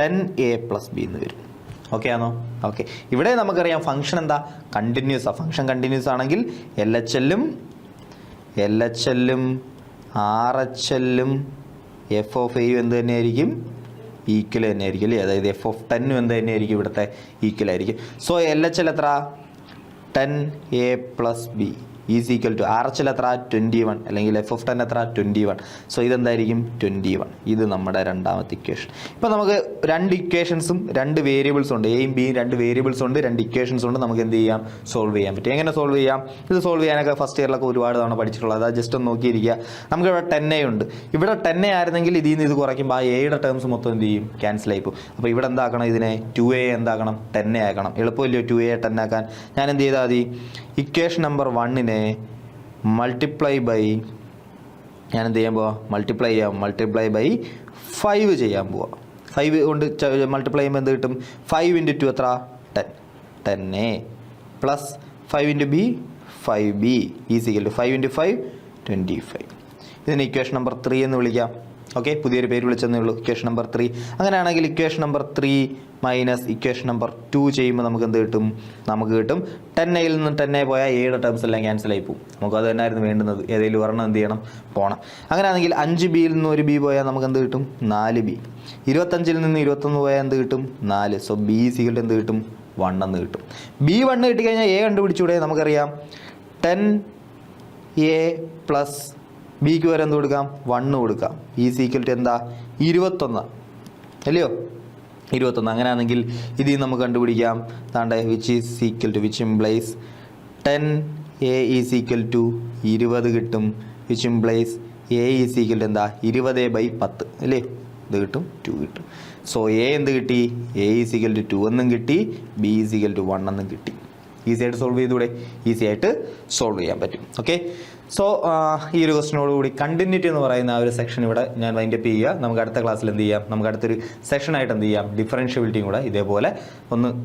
10a പ്ലസ് ബി എന്ന് വരും. ഓക്കെ ആണോ? ഓക്കെ. ഇവിടെ നമുക്കറിയാം ഫംഗ്ഷൻ എന്താ? കണ്ടിന്യൂസ് ആണ്. ഫംഗ്ഷൻ കണ്ടിന്യൂസ് ആണെങ്കിൽ എൽ എച്ച് എല്ലും ആർ എച്ച് എല്ലും എഫ് ഓഫ് എയും എന്ത് തന്നെയായിരിക്കും? ഈക്വൽ തന്നെയായിരിക്കും അല്ലേ? അതായത് എഫ് ഓഫ് 10 എന്ത് തന്നെയായിരിക്കും? ഇവിടുത്തെ ഈക്വൽ ആയിരിക്കും. സോ എൽ എച്ച് എൽ എത്ര? 10a plus b is equal to R H L എത്ര? 21, അല്ലെങ്കിൽ എഫ് ഓഫ് 10 എത്ര? 21. സോ ഇതെന്തായിരിക്കും? 21. ഇത് നമ്മുടെ രണ്ടാമത്തെ ഇക്വേഷൻ. ഇപ്പോൾ നമുക്ക് 2 ഇക്വേഷൻസും 2 വേരിയബിൾസ് ഉണ്ട്, എയും ബിയും 2 വേരിയബിൾസ് ഉണ്ട്, 2 ഇക്വേഷൻസ് ഉണ്ട്. നമുക്ക് എന്ത് ചെയ്യാം? സോൾവ് ചെയ്യാൻ പറ്റും. എങ്ങനെ സോൾവ് ചെയ്യാം? ഇത് സോൾവ് ചെയ്യാനൊക്കെ ഫസ്റ്റ് ഇയറിലൊക്കെ ഒരുപാട് തവണ പഠിച്ചിട്ടുള്ളത്. അത് ജസ്റ്റ് ഒന്ന് നോക്കിയിരിക്കുക. നമുക്കിവിടെ 10a ഉണ്ട്. ഇവിടെ 10a ആയിരുന്നെങ്കിൽ ഇതിൽ നിന്ന് ഇത് കുറയ്ക്കുമ്പോൾ ആ എയുടെ ടേംസ് മൊത്തം എന്ത് ചെയ്യും? ക്യാൻസൽ ആയി പോകും. അപ്പോൾ ഇവിടെ എന്താക്കണം? ഇതിനെ 2a എന്താക്കണം? 10a ആക്കണം. എളുപ്പമില്ലയോ 2a 10 ആക്കാൻ? ഞാൻ എന്ത് ചെയ്താൽ മതി? ഇക്വേഷൻ നമ്പർ 1നെ മൾട്ടിപ്ലൈ ബൈ, ഞാൻ എന്ത് ചെയ്യാൻ പോവാം? മൾട്ടിപ്ലൈ ബൈ 5 ചെയ്യാൻ പോവാം. 5 കൊണ്ട് മൾട്ടിപ്ലൈ ചെയ്യുമ്പോൾ എന്ത് കിട്ടും? 5 × 2 എത്ര? 10a plus 5 × b 5b is equal to 5 × 5 25. ഇതിന് ഇക്വേഷൻ നമ്പർ 3 എന്ന് വിളിക്കാം. ഓക്കെ, പുതിയൊരു പേര് വിളിച്ചെന്നേ ഉള്ളൂ, ഇക്വേഷൻ നമ്പർ 3. അങ്ങനെയാണെങ്കിൽ equation number 3 minus equation number 2 ചെയ്യുമ്പോൾ നമുക്ക് എന്ത് കിട്ടും? നമുക്ക് കിട്ടും 10a നിന്ന് 10a പോയാൽ എയുടെ ടേംസ് എല്ലാം ക്യാൻസൽ ആയി പോകും. നമുക്ക് അത് തന്നെയായിരുന്നു വേണ്ടുന്നത്, ഏതെങ്കിലും ഒരെണ്ണം എന്ത് ചെയ്യണം? പോകണം. അങ്ങനെയാണെങ്കിൽ 5b നിന്ന് ഒരു b പോയാൽ നമുക്ക് എന്ത് കിട്ടും? 4b. 25 നിന്ന് 21 പോയാൽ എന്ത് കിട്ടും? 4. സോ b ഈക്വൽ എന്ത് കിട്ടും? 1 എന്ന് കിട്ടും. b 1 കിട്ടിക്കഴിഞ്ഞാൽ a കണ്ടുപിടിച്ചൂടെ? നമുക്കറിയാം 10a പ്ലസ് ബിക്ക് വരെ എന്ത് കൊടുക്കാം? 1 കൊടുക്കാം. ഈസ് ഈക്വൽ ടു എന്താ? 21 അല്ലയോ? 21. അങ്ങനെയാണെങ്കിൽ ഇതിൽ നമുക്ക് കണ്ടുപിടിക്കാം. താണ്ടെ which is equal to, which implies 10a is equal to 20 കിട്ടും. Which implies a is equal to എന്താ? 20/10 അല്ലേ? ഇത് കിട്ടും, 2 കിട്ടും. സോ a എന്ത് കിട്ടി? a ഈസ് ഈക്വൽ ടു 2 എന്നും കിട്ടി, b ഈസ് ഈക്വൽ ടു 1 എന്നും കിട്ടി. ഈസി ആയിട്ട് സോൾവ് ചെയ്തൂടെ? ഈസി ആയിട്ട് സോൾവ് ചെയ്യാൻ പറ്റും. ഓക്കെ, സോ ഈ ഒരു ക്വസ്റ്റിനോടുകൂടി കണ്ടിന്യൂറ്റി എന്ന് പറയുന്ന ആ ഒരു സെക്ഷൻ ഇവിടെ ഞാൻ വൈൻഡപ്പ് ചെയ്യുക. നമുക്ക് അടുത്ത ക്ലാസ്സിൽ എന്ത് ചെയ്യാം? നമുക്ക് അടുത്തൊരു സെഷനായിട്ട് എന്ത് ചെയ്യാം? ഡിഫറൻഷ്യബിലിറ്റിയും കൂടെ ഇതേപോലെ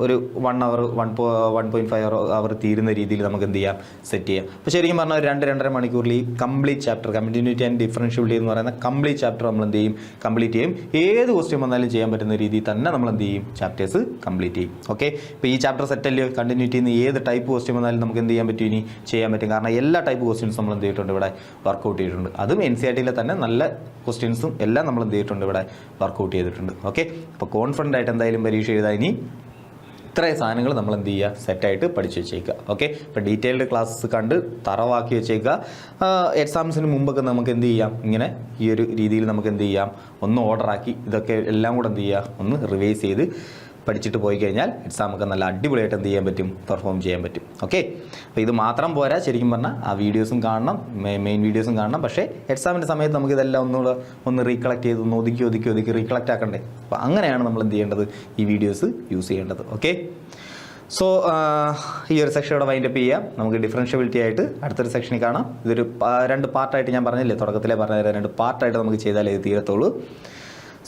ഒരു 1 hour 1.5 hour തീരുന്ന രീതിയിൽ നമുക്ക് എന്ത് ചെയ്യാം? സെറ്റ് ചെയ്യാം. അപ്പോൾ ശരിക്കും പറഞ്ഞാൽ ഒരു 2-2.5 മണിക്കൂറിൽ ഈ complete chapter, continuity and differentiability എന്ന് പറയുന്ന കംപ്ലീറ്റ് ചാപ്റ്റർ നമ്മൾ എന്ത് ചെയ്യും? കംപ്ലീറ്റ് ചെയ്യും. ഏത് ക്വസ്റ്റ്യൻ വന്നാലും ചെയ്യാൻ പറ്റുന്ന രീതിയിൽ തന്നെ നമ്മൾ എന്ത് ചെയ്യും? ചാപ്റ്റേഴ്സ് കംപ്ലീറ്റ് ചെയ്യും. ഓക്കെ, ഇപ്പോൾ ഈ ചാപ്റ്റർ സെറ്റ് അല്ലയോ? കണ്ടിന്യൂറ്റിയിൽ നിന്ന് ഏത് ടൈപ്പ് ക്വസ്റ്റ്യൻ വന്നാലും നമുക്ക് എന്ത് ചെയ്യാൻ പറ്റും? ഇനി ചെയ്യാൻ പറ്റും. കാരണം എല്ലാ ടൈപ്പ് ക്വസ്റ്റ്യൻസ് നമ്മൾ എന്ത് ചെയ്തിട്ടുണ്ട്? ഇവിടെ വർക്കൗട്ട് ചെയ്തിട്ടുണ്ട്. അതും NCERT-യിലെ തന്നെ നല്ല ക്വസ്റ്റ്യൻസും എല്ലാം നമ്മൾ എന്ത് ചെയ്തിട്ടുണ്ട്? ഇവിടെ വർക്കൗട്ട് ചെയ്തിട്ടുണ്ട്. ഓക്കെ, അപ്പോൾ കോൺഫിഡൻ്റ് ആയിട്ട് എന്തായാലും പരീക്ഷ എഴുതാൻ ഇനി ഇത്രയും സാധനങ്ങൾ നമ്മൾ എന്ത് ചെയ്യുക? സെറ്റായിട്ട് പഠിച്ചു വെച്ചേക്കുക. ഓക്കെ, ഇപ്പോൾ ഡീറ്റെയിൽഡ് ക്ലാസ്സസ് കണ്ട് തറവാക്കി വെച്ചേക്കുക. എക്സാംസിന് മുമ്പൊക്കെ നമുക്ക് എന്ത് ചെയ്യാം? ഇങ്ങനെ ഈ ഒരു രീതിയിൽ നമുക്ക് എന്ത് ചെയ്യാം? ഒന്ന് ഓർഡറാക്കി ഇതൊക്കെ എല്ലാം കൂടെ എന്ത് ചെയ്യുക? ഒന്ന് റിവൈസ് ചെയ്ത് പഠിച്ചിട്ട് പോയി കഴിഞ്ഞാൽ എക്സാമൊക്കെ നല്ല അടിപൊളിയായിട്ട് എന്ത് ചെയ്യാൻ പറ്റും? പെർഫോം ചെയ്യാൻ പറ്റും. ഓക്കെ, അപ്പോൾ ഇത് മാത്രം പോരാ, ശരിക്കും പറഞ്ഞാൽ ആ വീഡിയോസും കാണണം, മെയിൻ വീഡിയോസും കാണണം. പക്ഷേ എക്സാമിൻ്റെ സമയത്ത് നമുക്ക് ഇതെല്ലാം ഒന്ന് റീകളക്ട് ചെയ്ത് ഒന്ന് ഒതുക്കി റീകളക്ട് ആക്കണ്ടേ? അപ്പോൾ അങ്ങനെയാണ് നമ്മൾ എന്ത് ചെയ്യേണ്ടത്? ഈ വീഡിയോസ് യൂസ് ചെയ്യേണ്ടത്. ഓക്കെ, സോ ഈ ഒരു സെക്ഷൻ ഇവിടെ വൈൻഡപ്പ് ചെയ്യാം. നമുക്ക് ഡിഫറൻഷ്യബിലിറ്റി ആയിട്ട് അടുത്തൊരു സെക്ഷനിൽ കാണാം. ഇതൊരു 2 പാർട്ടായിട്ട് ഞാൻ പറഞ്ഞില്ലേ, തുടക്കത്തിലേ പറഞ്ഞ 2 പാർട്ടായിട്ട് നമുക്ക് ചെയ്താലേ ഇത് തീരത്തുള്ളൂ.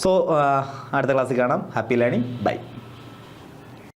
സോ അടുത്ത ക്ലാസ്സിൽ കാണാം. Happy learning. ബൈ.